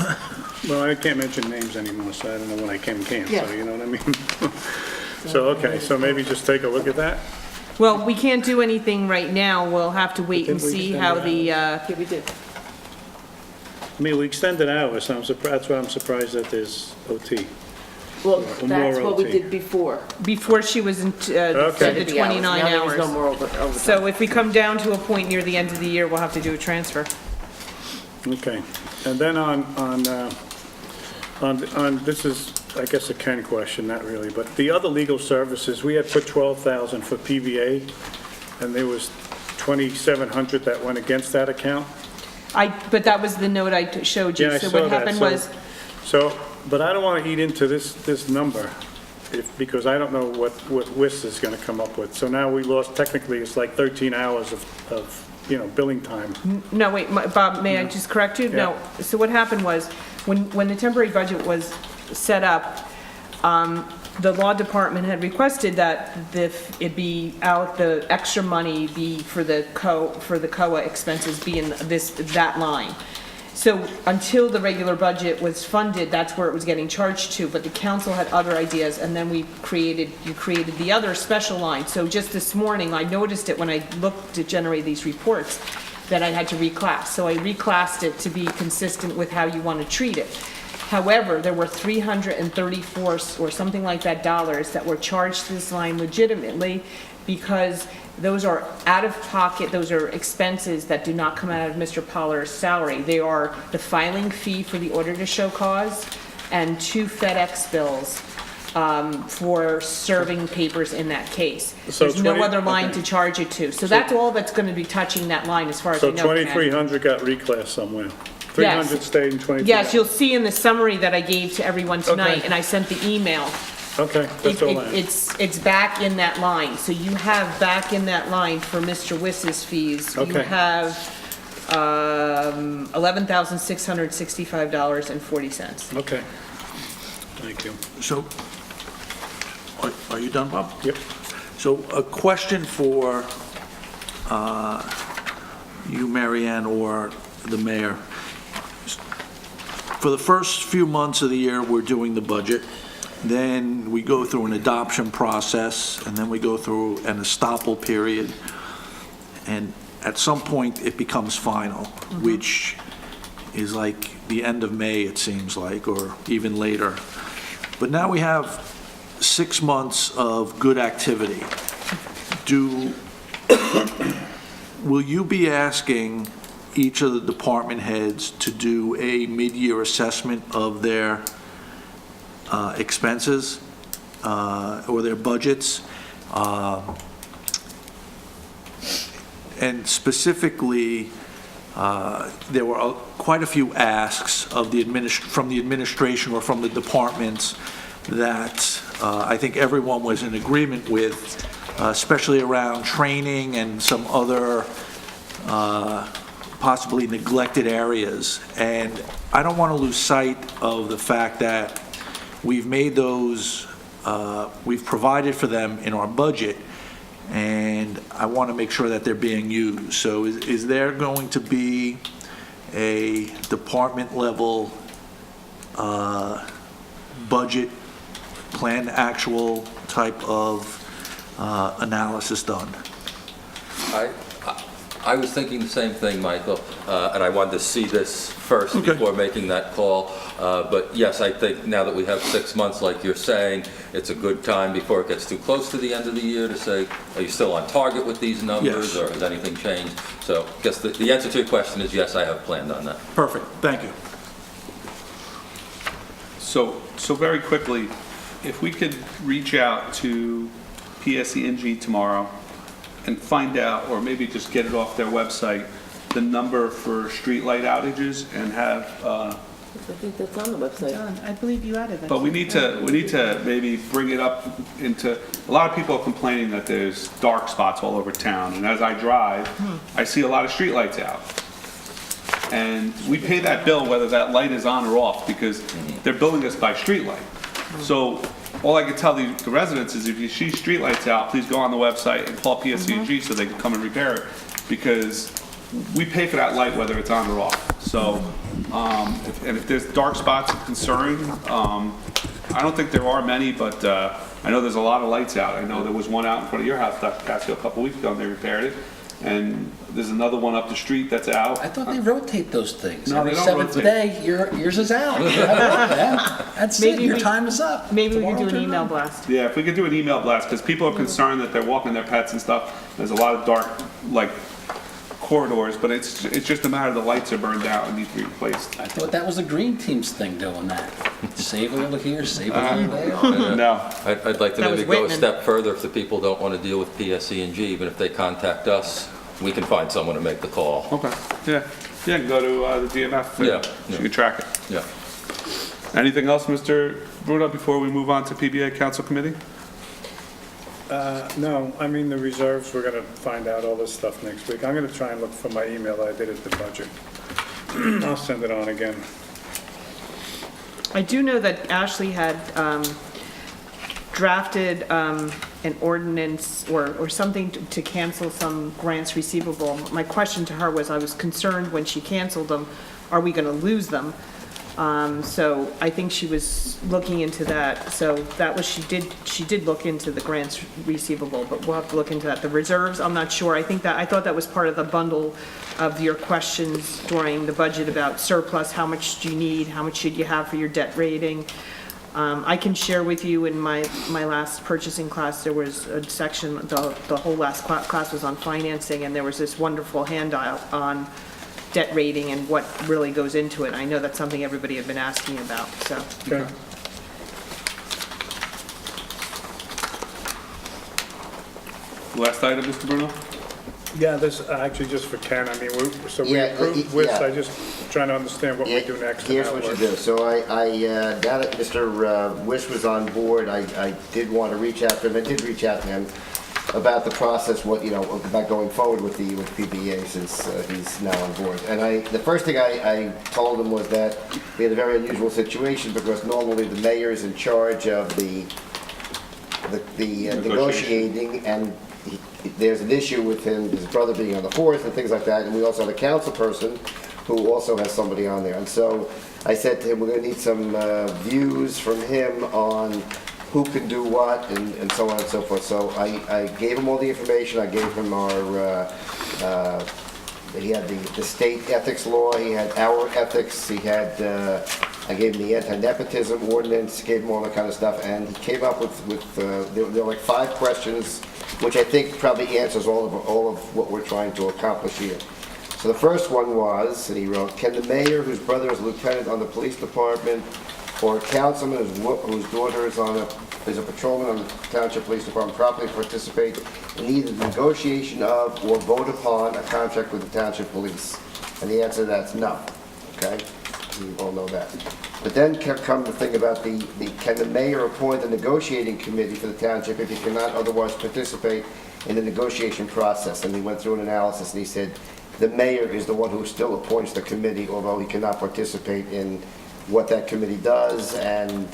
Well, I can't mention names anymore, so I don't know when I can and can't, Yeah. so you know what I mean? So, okay, so maybe just take a look at that? Well, we can't do anything right now. We'll have to wait and Didn't we see extend how it the, Yeah, we did. I mean, we extended hours, so that's why I'm surprised that there's OT. Well, Or that's more what we OT. did before. before she was in, said the 29 Now hours. there's no more overtime. So if we come down to a point near the end of the year, we'll have to do a transfer. Okay, and then on, this is, I guess, a Ken question, not really, but the other legal services, we had put 12,000 for PBA, and there was 2,700 that went against that account. But that was the note I showed you. Yeah, I So saw what that. happened So- was, So, but I don't want to eat into this number, because I don't know what WIS is going to come up with. So now we lost, technically, it's like 13 hours of billing time. no, wait, Bob, may I just correct you? No. So what happened was, when the temporary budget was set up, the law department had requested that it be out, the extra money be for the COA expenses be in that line. So until the regular budget was funded, that's where it was getting charged to, but the council had other ideas, and then you created the other special line. So just this morning, I noticed it when I looked to generate these reports, that I had to reclass. So I reclassed it to be consistent with how you want to treat it. However, there were 334 or something like that dollars that were charged to this line legitimately, because those are out of pocket, those are expenses that do not come out of Mr. Pollard's salary. They are the filing fee for the order to show cause and 2 FedEx bills for serving papers in that case. So There's no 20 other line okay. to charge it to. So that's all that's going to be touching that line as far as I So know. 2,300 got reclassed somewhere. 300 stayed in 2,300. Yes, you'll see in the summary that I gave to everyone tonight, Okay. and I sent the email. Okay, that's all I have. It's back in that line. So you have back in that line for Mr. Wiss's fees. You Okay. have $11,665.40. Okay. Thank you. So, are you done, Bob? Yep. So a question for you, Mary Ann, or the mayor. For the first few months of the year, we're doing the budget. Then we go through an adoption process, and then we go through an estoppel period. And at some point, it becomes final, which is like the end of May, it seems like, or even later. But now we have 6 months of good activity. Will you be asking each of the department heads to do a mid-year assessment of their expenses or their budgets? And specifically, there were quite a few asks of from the administration or from the departments that I think everyone was in agreement with, especially around training and some other possibly neglected areas. And I don't want to lose sight of the fact that we've made those, we've provided for them in our budget, and I want to make sure that they're being used. So is there going to be a department level budget plan actual type of analysis done? I was thinking the same thing, Michael, and I wanted to see this first before making that call. But yes, I think now that we have 6 months, like you're saying, it's a good time before it gets too close to the end of the year to say, are you still on target with these numbers, or has anything changed? So I guess the answer to your question is yes, I have planned on that. Perfect, thank you. So very quickly, if we could reach out to PSE&G tomorrow and find out, or maybe just get it off their website, the number for streetlight outages, and have, I think that's on the website. I believe you added that. but we need to maybe bring it up into, a lot of people are complaining that there's dark spots all over town, and as I drive, I see a lot of streetlights out. And we pay that bill whether that light is on or off, because they're billing us by streetlight. So all I can tell the residents is if you see streetlights out, please go on the website and call PSE&G so they can come and repair it, because we pay for that light whether it's on or off. So, if there's dark spots of concern, I don't think there are many, but I know there's a lot of lights out. I know there was one out in front of your house, Dr. Casio, a couple weeks ago, and they repaired it. And there's another one up the street that's out. I thought they rotate those things. No, Every they don't seventh rotate. day, yours is out. That's it, your time is up. Maybe we could do Tomorrow, an turn it email on. blast. Yeah, if we could do an email blast, because people are concerned that they're walking their pets and stuff. There's a lot of dark, like, corridors, but it's just a matter of the lights are burned out and need to be replaced. I thought that was the green team's thing doing that. Save a little here, save a little there. No. I'd like to That was maybe go a Whitman. step further. If the people don't want to deal with PSE&G, even if they contact us, we can find someone to make the call. Okay, yeah. Yeah, can go to the DMF. and Yeah, You yeah. can track it. Yeah. Anything else, Mr. Bruno, before we move on to PBA Council Committee? No, I mean, the reserves, we're going to find out all this stuff next week. I'm going to try and look for my email I did at the budget. I'll send it on again. I do know that Ashley had drafted an ordinance or something to cancel some grants receivable. My question to her was, I was concerned when she canceled them, are we going to lose them? So I think she was looking into that. So that was, she did look into the grants receivable, but we'll have to look into that. The reserves, I'm not sure. I thought that was part of the bundle of your questions during the budget about surplus. How much do you need? How much should you have for your debt rating? I can share with you in my last purchasing class, there was a section, the whole last class was on financing, and there was this wonderful handout on debt rating and what really goes into it. I know that's something everybody had been asking about, so. Okay. Last item, Mr. Bruno? Yeah, this actually just for Ken. I mean, we Yeah, approved WIS. yeah. I just trying to understand what we do next. and Here's how it what you works. do. So now that Mr. Wish was on board, I did want to reach out to him. I did reach out to him about the process, about going forward with the PBA since he's now on board. And the first thing I told him was that we had a very unusual situation because normally the mayor is in charge of the negotiating, and there's an issue with his brother being on the force and things like that. And we also have a council person who also has somebody on there. And so I said to him, we're going to need some views from him on who can do what and so on and so forth. So I gave him all the information. I gave him he had the state ethics law, he had our ethics, he had, I gave him the anti-nepotism ordinance, gave him all that kind of stuff, and he came up with there were like 5 questions, which I think probably answers all of what we're trying to accomplish here. So the first one was, and he wrote, can the mayor, whose brother is a lieutenant on the police department, or a councilman whose daughter is a patrolman on the Township Police Department, properly participate in either the negotiation of or vote upon a contract with the Township Police? And the answer to that's no. Okay? We all know that. But then come to think about can the mayor appoint a negotiating committee for the township if he cannot otherwise participate in the negotiation process? And he went through an analysis and he said the mayor is the one who still appoints the committee, although he cannot participate in what that committee does and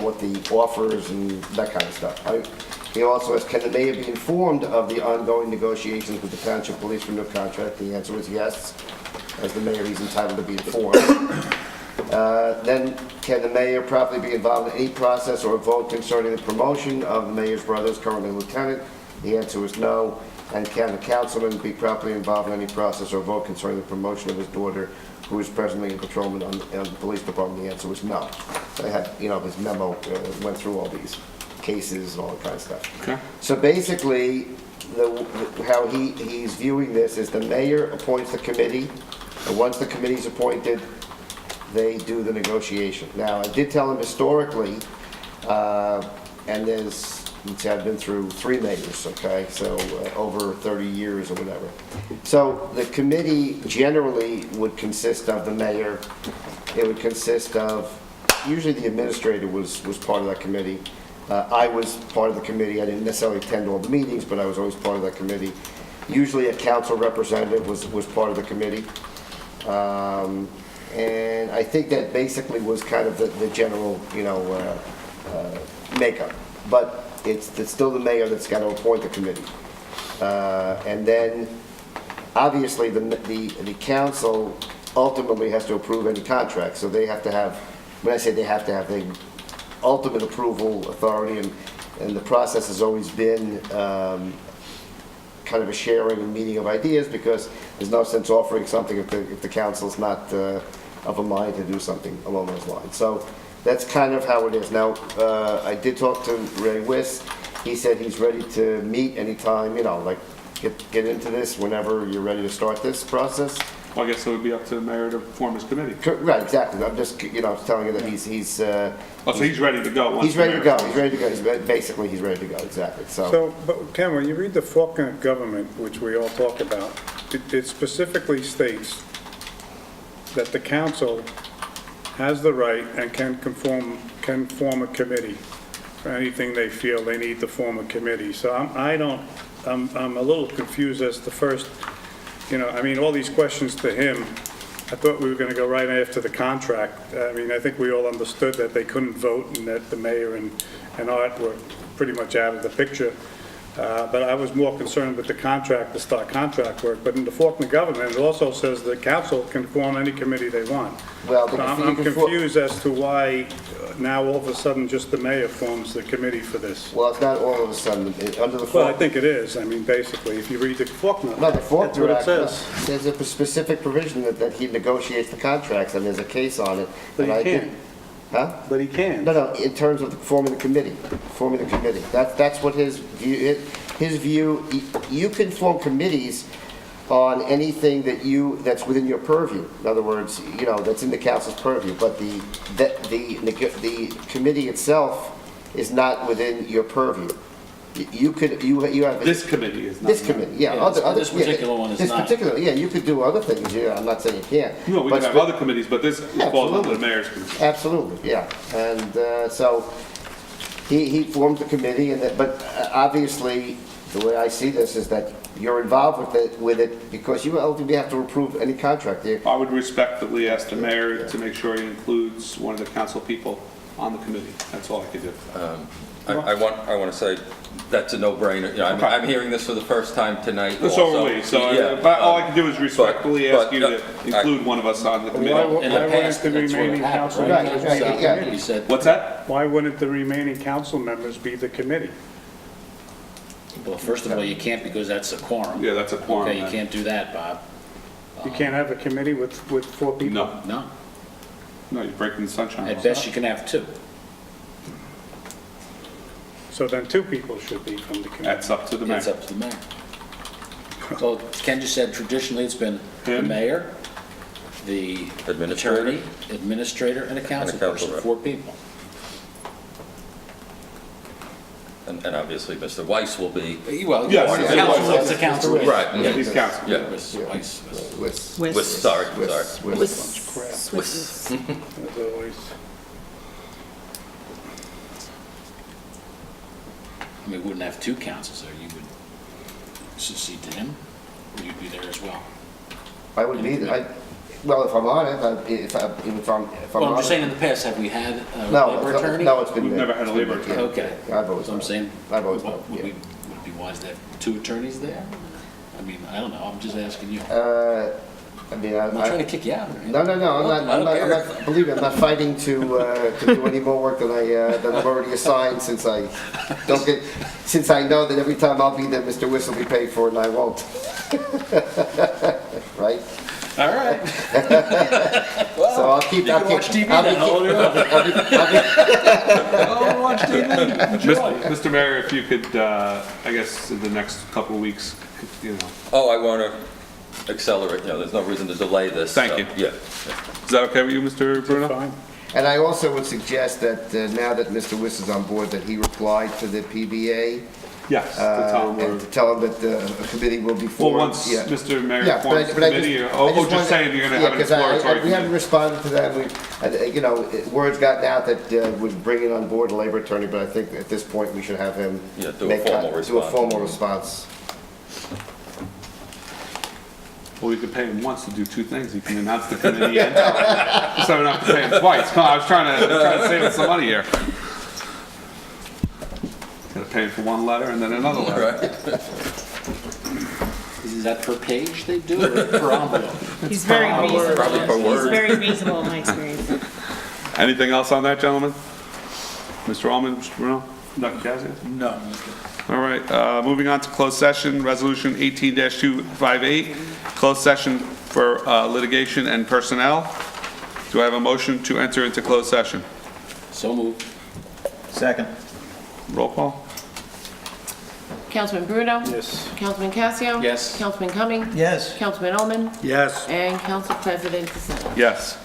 what the offers and that kind of stuff. He also asked, can the mayor be informed of the ongoing negotiations with the Township Police for new contract? The answer was yes. As the mayor, he's entitled to be informed. Then, can the mayor properly be involved in any process or vote concerning the promotion of the mayor's brother's currently lieutenant? The answer was no. And can the councilman be properly involved in any process or vote concerning the promotion of his daughter, who is presently a patrolman on the police department? The answer was no. So I had, his memo went through all these cases and all that kind of stuff. Okay. So basically, how he's viewing this is the mayor appoints the committee, and once the committee's appointed, they do the negotiation. Now, I did tell him historically, and I've been through 3 mayors, okay, so over 30 years or whatever. So the committee generally would consist of the mayor. It would consist of, usually the administrator was part of that committee. I was part of the committee. I didn't necessarily attend all the meetings, but I was always part of that committee. Usually a council representative was part of the committee. And I think that basically was kind of the general, makeup. But it's still the mayor that's got to appoint the committee. And then, obviously, the council ultimately has to approve any contract. So they have to have, when I say they have to have, the ultimate approval authority, and the process has always been kind of a sharing and meeting of ideas, because there's no sense offering something if the council's not of a mind to do something along those lines. So that's kind of how it is. Now, I did talk to Ray Wiss. He said he's ready to meet anytime, like get into this whenever you're ready to start this process. Well, I guess it would be up to the mayor to form his committee. Right, exactly. I'm just, telling you that he's. So he's ready to go. He's ready to go. He's ready to go. Basically, he's ready to go. Exactly. So, but Ken, when you read the form of government, which we all talk about, it specifically states that the council has the right and can form a committee for anything they feel they need to form a committee. So I'm a little confused as to first, all these questions to him, I thought we were going to go right after the contract. I mean, I think we all understood that they couldn't vote and that the mayor and Art were pretty much out of the picture. But I was more concerned with the contract, to start contract work. But in the Faulkner government, it also says the council can form any committee they want. Well, So I'm confused as to why now all of a sudden just the mayor forms the committee for this. Well, it's not all of a sudden, under the Well, I Faulkner. think it is. I mean, basically, if you read the Faulkner, No, the that's Faulkner what it Act, says. there's a specific provision that he negotiates the contracts, and there's a case on it. But and he I did- can't. Huh? But he can. No, in terms of forming the committee, That's what his view, you can form committees on anything that's within your purview. In other words, that's in the council's purview, but the committee itself is not within your purview. You have. This committee is not. This committee, yeah. Yeah, this particular one is This not. particular, yeah, you could do other things, yeah, I'm not saying you can't. No, we But can have other committees, but this falls under the Absolutely. mayor's committee. Absolutely, yeah. And so he formed the committee, but obviously, the way I see this is that you're involved with it because you ultimately have to approve any contract. I would respectfully ask the mayor to make sure he includes one of the council people on the committee. That's all I could do. I want to say that's a no-brainer. You know, Okay. I'm hearing this for the first time tonight That's also. all we, so Yeah, but all I can do is respectfully ask you to I- include one of us on the Why committee. wouldn't In the the past, that's what remaining happened, council right? members? Right, yeah. He said, What's that? Why wouldn't the remaining council members be the committee? well, first of all, you can't because that's a quorum. Yeah, that's a quorum. Okay, you then. can't do that, Bob. You can't have a committee with 4 people? No, No, no, you're breaking the sunshine law. at best you can have 2. So then 2 people should be from the committee. That's up to the mayor. It's up to the mayor. So Ken just said traditionally it's been the Him. mayor, the Administrator. attorney, administrator, and a council council person, rep. 4 people. And obviously, Mr. Weiss will be, Well, Yes, it's yes, council, yes. it's a council. right, Yeah, he's council. yeah. Weiss. Sorry. As always. I mean, we wouldn't have 2 councils there. You would succeed to him, or you'd be there as well. I would be, well, if I'm on it, if I'm Well, I'm on just saying it. in the past, have we had a No, labor attorney? no, it's been. We've never had a labor attorney. Okay. Yeah, I've always. So I'm saying, I've always. would it be wise to have 2 attorneys there? I mean, I don't know, I'm just asking you. I mean, I'm not trying to kick you out or anything. No, I'm I don't not, care. believe me, I'm not fighting to do any more work than I'm already assigned since I know that every time I'll be there, Mr. Wiss will be paid for it and I won't. Right? All right. So I'll keep. You can watch TV then, how old are you? Oh, watch TV. Enjoy. Mr. Mayor, if you could, I guess, in the next couple of weeks, Oh, I want to accelerate, there's no reason to delay this. Thank so, you. Yeah. Is that okay with you, Mr. Bruno? Fine. And I also would suggest that now that Mr. Wiss is on board, that he replied to the PBA Yes. to tell him and we're- to tell him that a committee will be Well, formed. once Yeah. Mr. Mayor Yeah, forms the but I committee, just just wanted- saying you're going to have an 'cause exploratory we haven't committee. responded to that. Word's gotten out that we're bringing on board a labor attorney, but I think at this point we should have him Yeah, do a formal do a response. formal response. Well, we could pay him once to do 2 things. He can announce the committee and tell him. So we don't have to pay him twice. Come on, I was trying to save us some money here. Got to pay him for 1 letter and then another letter. Is that per page they do it or per envelope? He's very reasonable. Probably per He's word. very reasonable in my experience. Anything else on that, gentlemen? Mr. Allman, Mr. Bruno? Dr. Cassius? No. All right, moving on to closed session, Resolution 18-258, closed session for litigation and personnel. Do I have a motion to enter into closed session? So moved. Second. Roll call? Councilman Bruno? Yes. Councilman Casio? Yes. Councilman Cumming? Yes. Councilman Ullman? Yes. And Council President DeSantis. Yes.